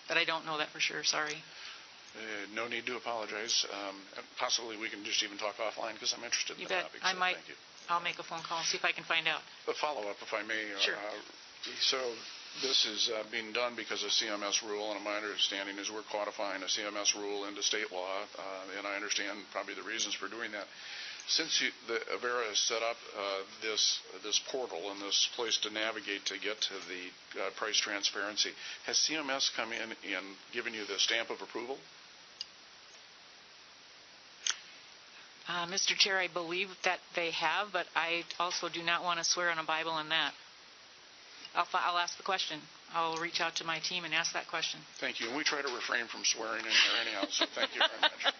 [SPEAKER 23] but I don't know that for sure. Sorry.
[SPEAKER 2] No need to apologize. Possibly we can just even talk offline because I'm interested in
[SPEAKER 23] You
[SPEAKER 2] the
[SPEAKER 23] bet.
[SPEAKER 2] topic.
[SPEAKER 23] I
[SPEAKER 2] So
[SPEAKER 23] might.
[SPEAKER 2] Thank you.
[SPEAKER 23] I'll make a phone call and see if I can find out.
[SPEAKER 2] A follow-up, if I may.
[SPEAKER 23] Sure.
[SPEAKER 2] So this is being done because of CMS rule, and my understanding is we're codifying a CMS rule into state law, and I understand probably the reasons for doing that. Since the Avera has set up this portal and this place to navigate to get to the price transparency, has CMS come in and given you the stamp of approval?
[SPEAKER 23] Mr. Chair, I believe that they have, but I also do not want to swear on a Bible on that. I'll ask the question. I'll reach out to my team and ask that question.
[SPEAKER 2] Thank you. And we try to refrain from swearing in here anyhow, so thank you very much.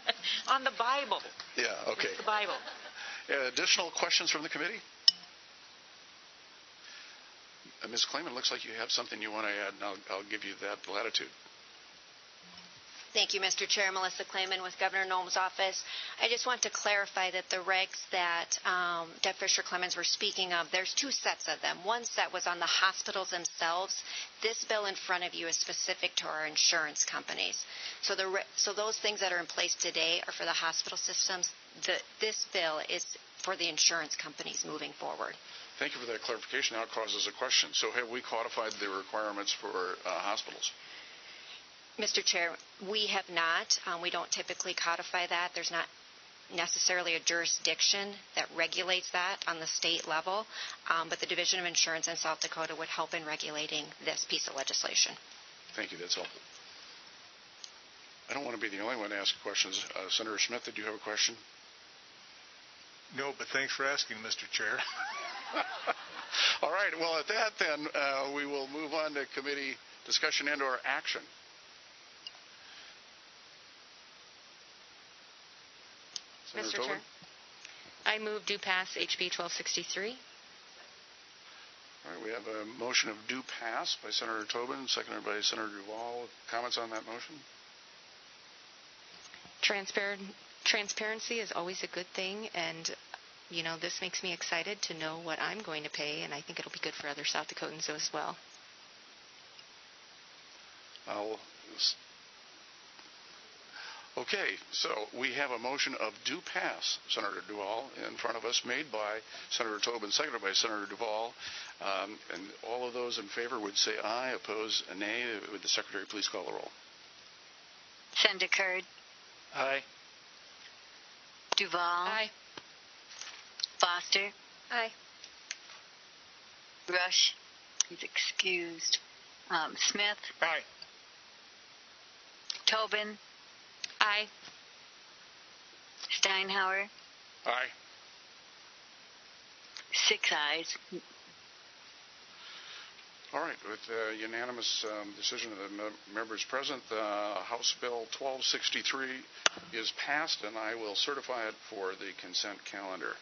[SPEAKER 23] On the Bible.
[SPEAKER 2] Yeah, okay.
[SPEAKER 23] It's the Bible.
[SPEAKER 2] Additional questions from the committee? Ms. Klayman, looks like you have something you want to add, and I'll give you that latitude.
[SPEAKER 14] Thank you, Mr. Chair. Melissa Klayman with Governor Noem's office. I just want to clarify that the regs that Deb Fisher-Clemens were speaking of, there's two sets of them. One set was on the hospitals themselves. This bill in front of you is specific to our insurance companies. So those things that are in place today are for the hospital systems. This bill is for the insurance companies moving forward.
[SPEAKER 2] Thank you for that clarification. Now it causes a question. So have we codified the requirements for hospitals?
[SPEAKER 14] Mr. Chair, we have not. We don't typically codify that. There's not necessarily a jurisdiction that regulates that on the state level, but the Division of Insurance in South Dakota would help in regulating this piece of legislation.
[SPEAKER 2] Thank you. That's helpful. I don't want to be the only one to ask questions. Senator Smith, did you have a question?
[SPEAKER 1] No, but thanks for asking, Mr. Chair.
[SPEAKER 2] All right. Well, at that, then, we will move on to committee discussion and/or action.
[SPEAKER 3] Mr. Chair, I move do pass HB 1263.
[SPEAKER 2] All right, we have a motion of do pass by Senator Tobin, seconded by Senator Duval. Comments on that motion?
[SPEAKER 3] Transparency is always a good thing, and this makes me excited to know what I'm going to pay, and I think it'll be good for other South Dakotans as well.
[SPEAKER 2] Okay, so we have a motion of do pass, Senator Duval, in front of us, made by Senator Tobin, seconded by Senator Duval. And all of those in favor would say aye, oppose a nay. Would the Secretary please call the roll?
[SPEAKER 6] Senator Curd.
[SPEAKER 2] Aye.
[SPEAKER 6] Duval.
[SPEAKER 3] Aye.
[SPEAKER 6] Foster.
[SPEAKER 14] Aye.
[SPEAKER 6] Rush. He's excused. Smith.
[SPEAKER 1] Aye.
[SPEAKER 6] Tobin.
[SPEAKER 3] Aye.
[SPEAKER 6] Steinhauer.
[SPEAKER 2] Aye.
[SPEAKER 6] 6 ayes.
[SPEAKER 2] All right, with the unanimous decision of the members present, House Bill 1263 is passed, and I will certify it for the consent calendar.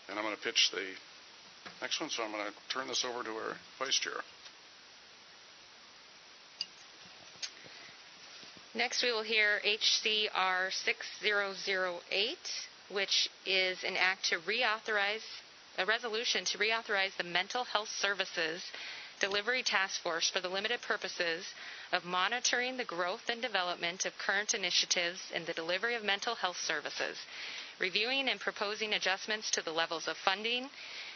[SPEAKER 2] And I'm going to pitch the next one, so I'm going to turn this over to our Vice Chair.
[SPEAKER 3] Next, we will hear HCR 6008, which is an a resolution to reauthorize the Mental Health Services Delivery Task Force for the limited purposes of monitoring the growth and development of current initiatives in the delivery of mental health services, reviewing and proposing adjustments to the levels of funding,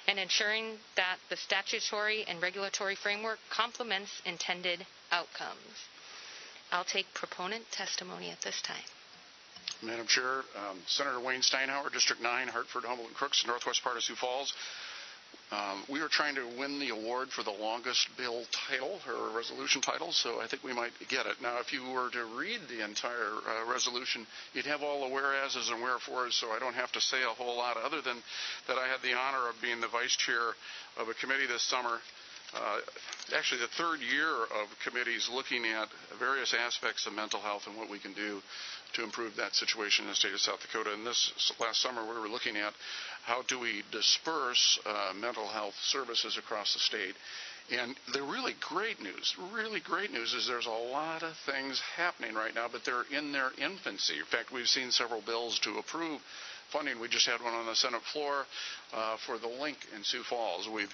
[SPEAKER 3] and ensuring that the statutory and regulatory framework complements intended outcomes. I'll take proponent testimony at this time.
[SPEAKER 2] Madam Chair, Senator Wayne Steinhauer, District 9, Hartford, Humboldt, and Crooks, northwest part of Sioux Falls. We are trying to win the award for the longest bill title, or resolution title, so I think we might get it. Now, if you were to read the entire resolution, you'd have all the whereases and wherefores, so I don't have to say a whole lot other than that I had the honor of being the vice chair of a committee this summer. Actually, the third year of committees looking at various aspects of mental health and what we can do to improve that situation in the state of South Dakota. And this last summer, we were looking at how do we disperse mental health services across the state. And the really great news is there's a lot of things happening right now, but they're in their infancy. In fact, we've seen several bills to approve funding. We just had one on the Senate floor for the link in Sioux Falls. We've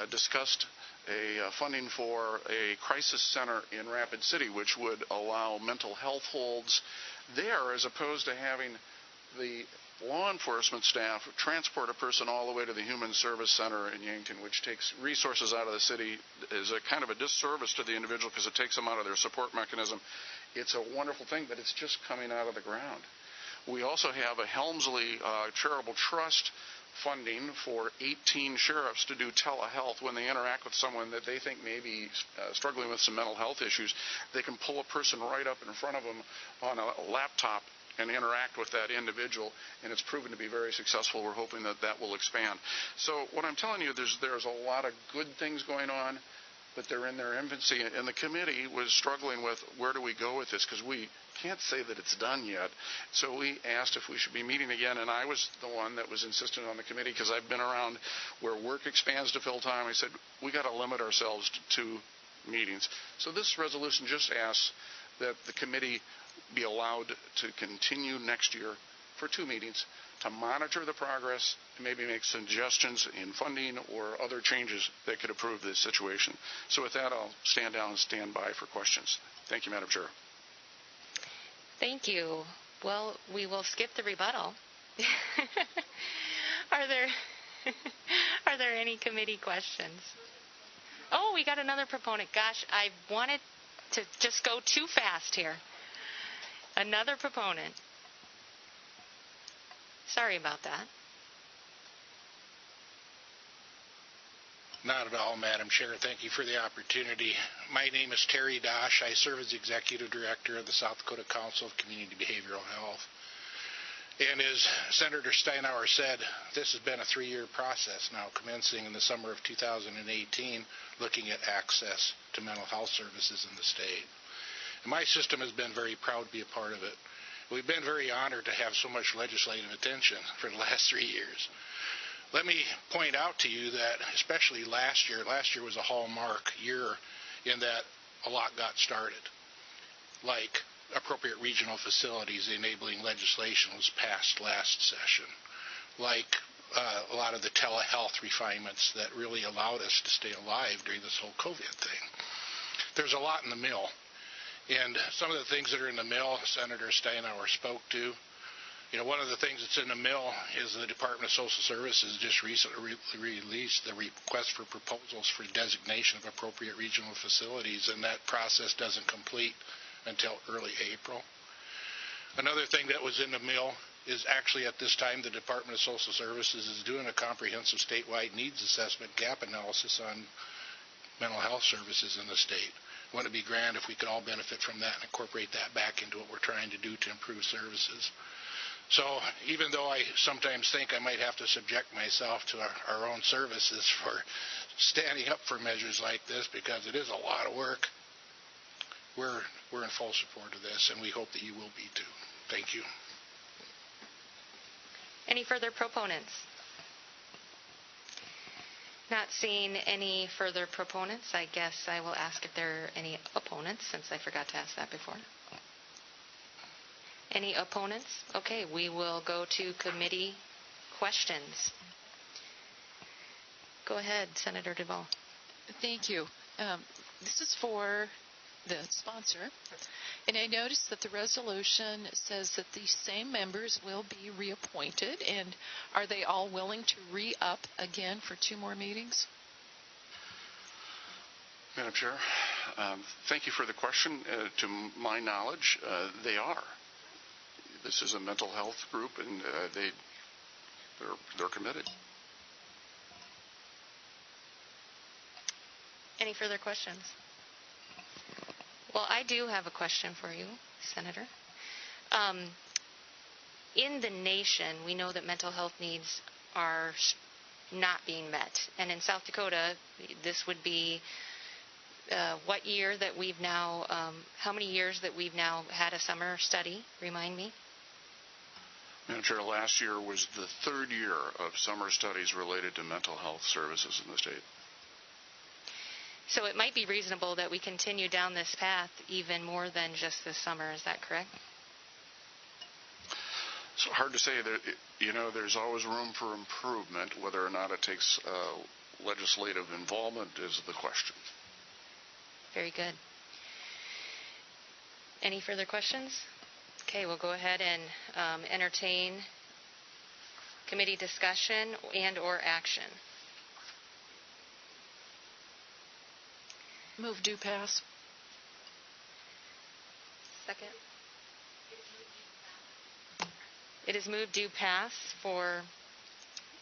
[SPEAKER 2] discussed a funding for a crisis center in Rapid City, which would allow mental health holds there as opposed to having the law enforcement staff transport a person all the way to the Human Service Center in Yankton, which takes resources out of the city, is a kind of a disservice to the individual because it takes them out of their support mechanism. It's a wonderful thing, but it's just coming out of the ground. We also have a Helmsley Charitable Trust funding for 18 sheriffs to do telehealth when they interact with someone that they think may be struggling with some mental health issues. They can pull a person right up in front of them on a laptop and interact with that individual, and it's proven to be very successful. We're hoping that that will expand. So what I'm telling you, there's a lot of good things going on, but they're in their infancy, and the committee was struggling with where do we go with this, because we can't say that it's done yet. So we asked if we should be meeting again, and I was the one that was insistent on the committee because I've been around where work expands to fill time. I said, we got to limit ourselves to 2 meetings. So this resolution just asks that the committee be allowed to continue next year for 2 meetings to monitor the progress and maybe make suggestions in funding or other changes that could improve this situation. So with that, I'll stand down and stand by for questions. Thank you, Madam Chair.
[SPEAKER 3] Thank you. Well, we will skip the rebuttal. Are there any committee questions? Oh, we got another proponent. Gosh, I wanted to just go too fast here. Another proponent. Sorry about that.
[SPEAKER 8] Not at all, Madam Chair. Thank you for the opportunity. My name is Terry Dosh. I serve as Executive Director of the South Dakota Council of Community Behavioral Health. And as Senator Steinauer said, this has been a 3-year process now, commencing in the summer of 2018, looking at access to mental health services in the state. And my system has been very proud to be a part of it. We've been very honored to have so much legislative attention for the last 3 years. Let me point out to you that especially last year was a hallmark year in that a lot got started. Like appropriate regional facilities, enabling legislation was passed last session. Like a lot of the telehealth refinements that really allowed us to stay alive during this whole COVID thing. There's a lot in the mill. And some of the things that are in the mill, Senator Steinauer spoke to. You know, one of the things that's in the mill is the Department of Social Services just recently released the request for proposals for designation of appropriate regional facilities, and that process doesn't complete until early April. Another thing that was in the mill is actually at this time the Department of Social Services is doing a comprehensive statewide needs assessment gap analysis on mental health services in the state. Wouldn't it be grand if we could all benefit from that and incorporate that back into what we're trying to do to improve services? So even though I sometimes think I might have to subject myself to our own services for standing up for measures like this, because it is a lot of work, we're in full support of this, and we hope that you will be too. Thank you.
[SPEAKER 3] Any further proponents? Not seeing any further proponents, I guess I will ask if there are any opponents, since I forgot to ask that before. Any opponents? Okay, we will go to committee questions. Go ahead, Senator Duvall.
[SPEAKER 11] Thank you. This is for the sponsor. And I noticed that the resolution says that these same members will be reappointed. And are they all willing to re-up again for 2 more meetings?
[SPEAKER 2] Madam Chair, thank you for the question. To my knowledge, they are. This is a mental health group, and they're committed.
[SPEAKER 3] Any further questions? Well, I do have a question for you, Senator. In the nation, we know that mental health needs are not being met. And in South Dakota, this would be what year that we've now, how many years that we've now had a summer study? Remind me.
[SPEAKER 2] Madam Chair, last year was the 3rd year of summer studies related to mental health services in the state.
[SPEAKER 3] So it might be reasonable that we continue down this path even more than just this summer. Is that correct?
[SPEAKER 2] It's hard to say. There's always room for improvement. Whether or not it takes legislative involvement is the question.
[SPEAKER 3] Very good. Any further questions? Okay, we'll go ahead and entertain committee discussion and or action.
[SPEAKER 11] Move do pass.
[SPEAKER 4] Second.
[SPEAKER 3] It is moved do pass for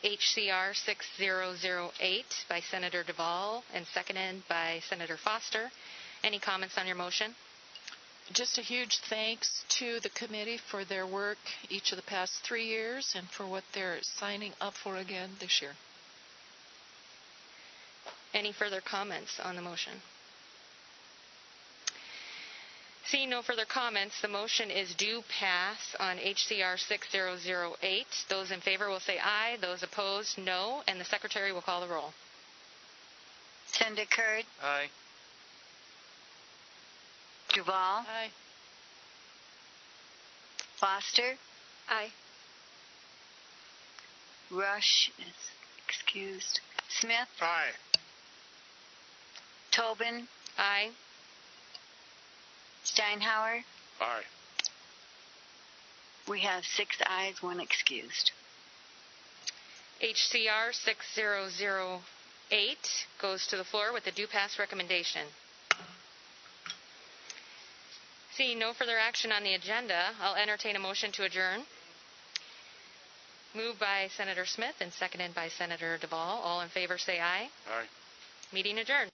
[SPEAKER 3] HCR 6008 by Senator Duvall and seconded by Senator Foster. Any comments on your motion?
[SPEAKER 11] Just a huge thanks to the committee for their work each of the past 3 years and for what they're signing up for again this year.
[SPEAKER 3] Any further comments on the motion? Seeing no further comments, the motion is do pass on HCR 6008. Those in favor will say aye. Those opposed, no. And the Secretary will call the roll.
[SPEAKER 6] Senator Kurd?
[SPEAKER 16] Aye.
[SPEAKER 6] Duvall?
[SPEAKER 11] Aye.
[SPEAKER 6] Foster?
[SPEAKER 4] Aye.
[SPEAKER 6] Rush is excused. Smith?
[SPEAKER 8] Aye.
[SPEAKER 6] Tobin?
[SPEAKER 3] Aye.
[SPEAKER 6] Steinhauer?
[SPEAKER 2] Aye.
[SPEAKER 6] We have 6 ayes, 1 excused.
[SPEAKER 3] HCR 6008 goes to the floor with the do pass recommendation. Seeing no further action on the agenda, I'll entertain a motion to adjourn. Moved by Senator Smith and seconded by Senator Duvall. All in favor say aye.
[SPEAKER 2] Aye.
[SPEAKER 3] Meeting adjourned.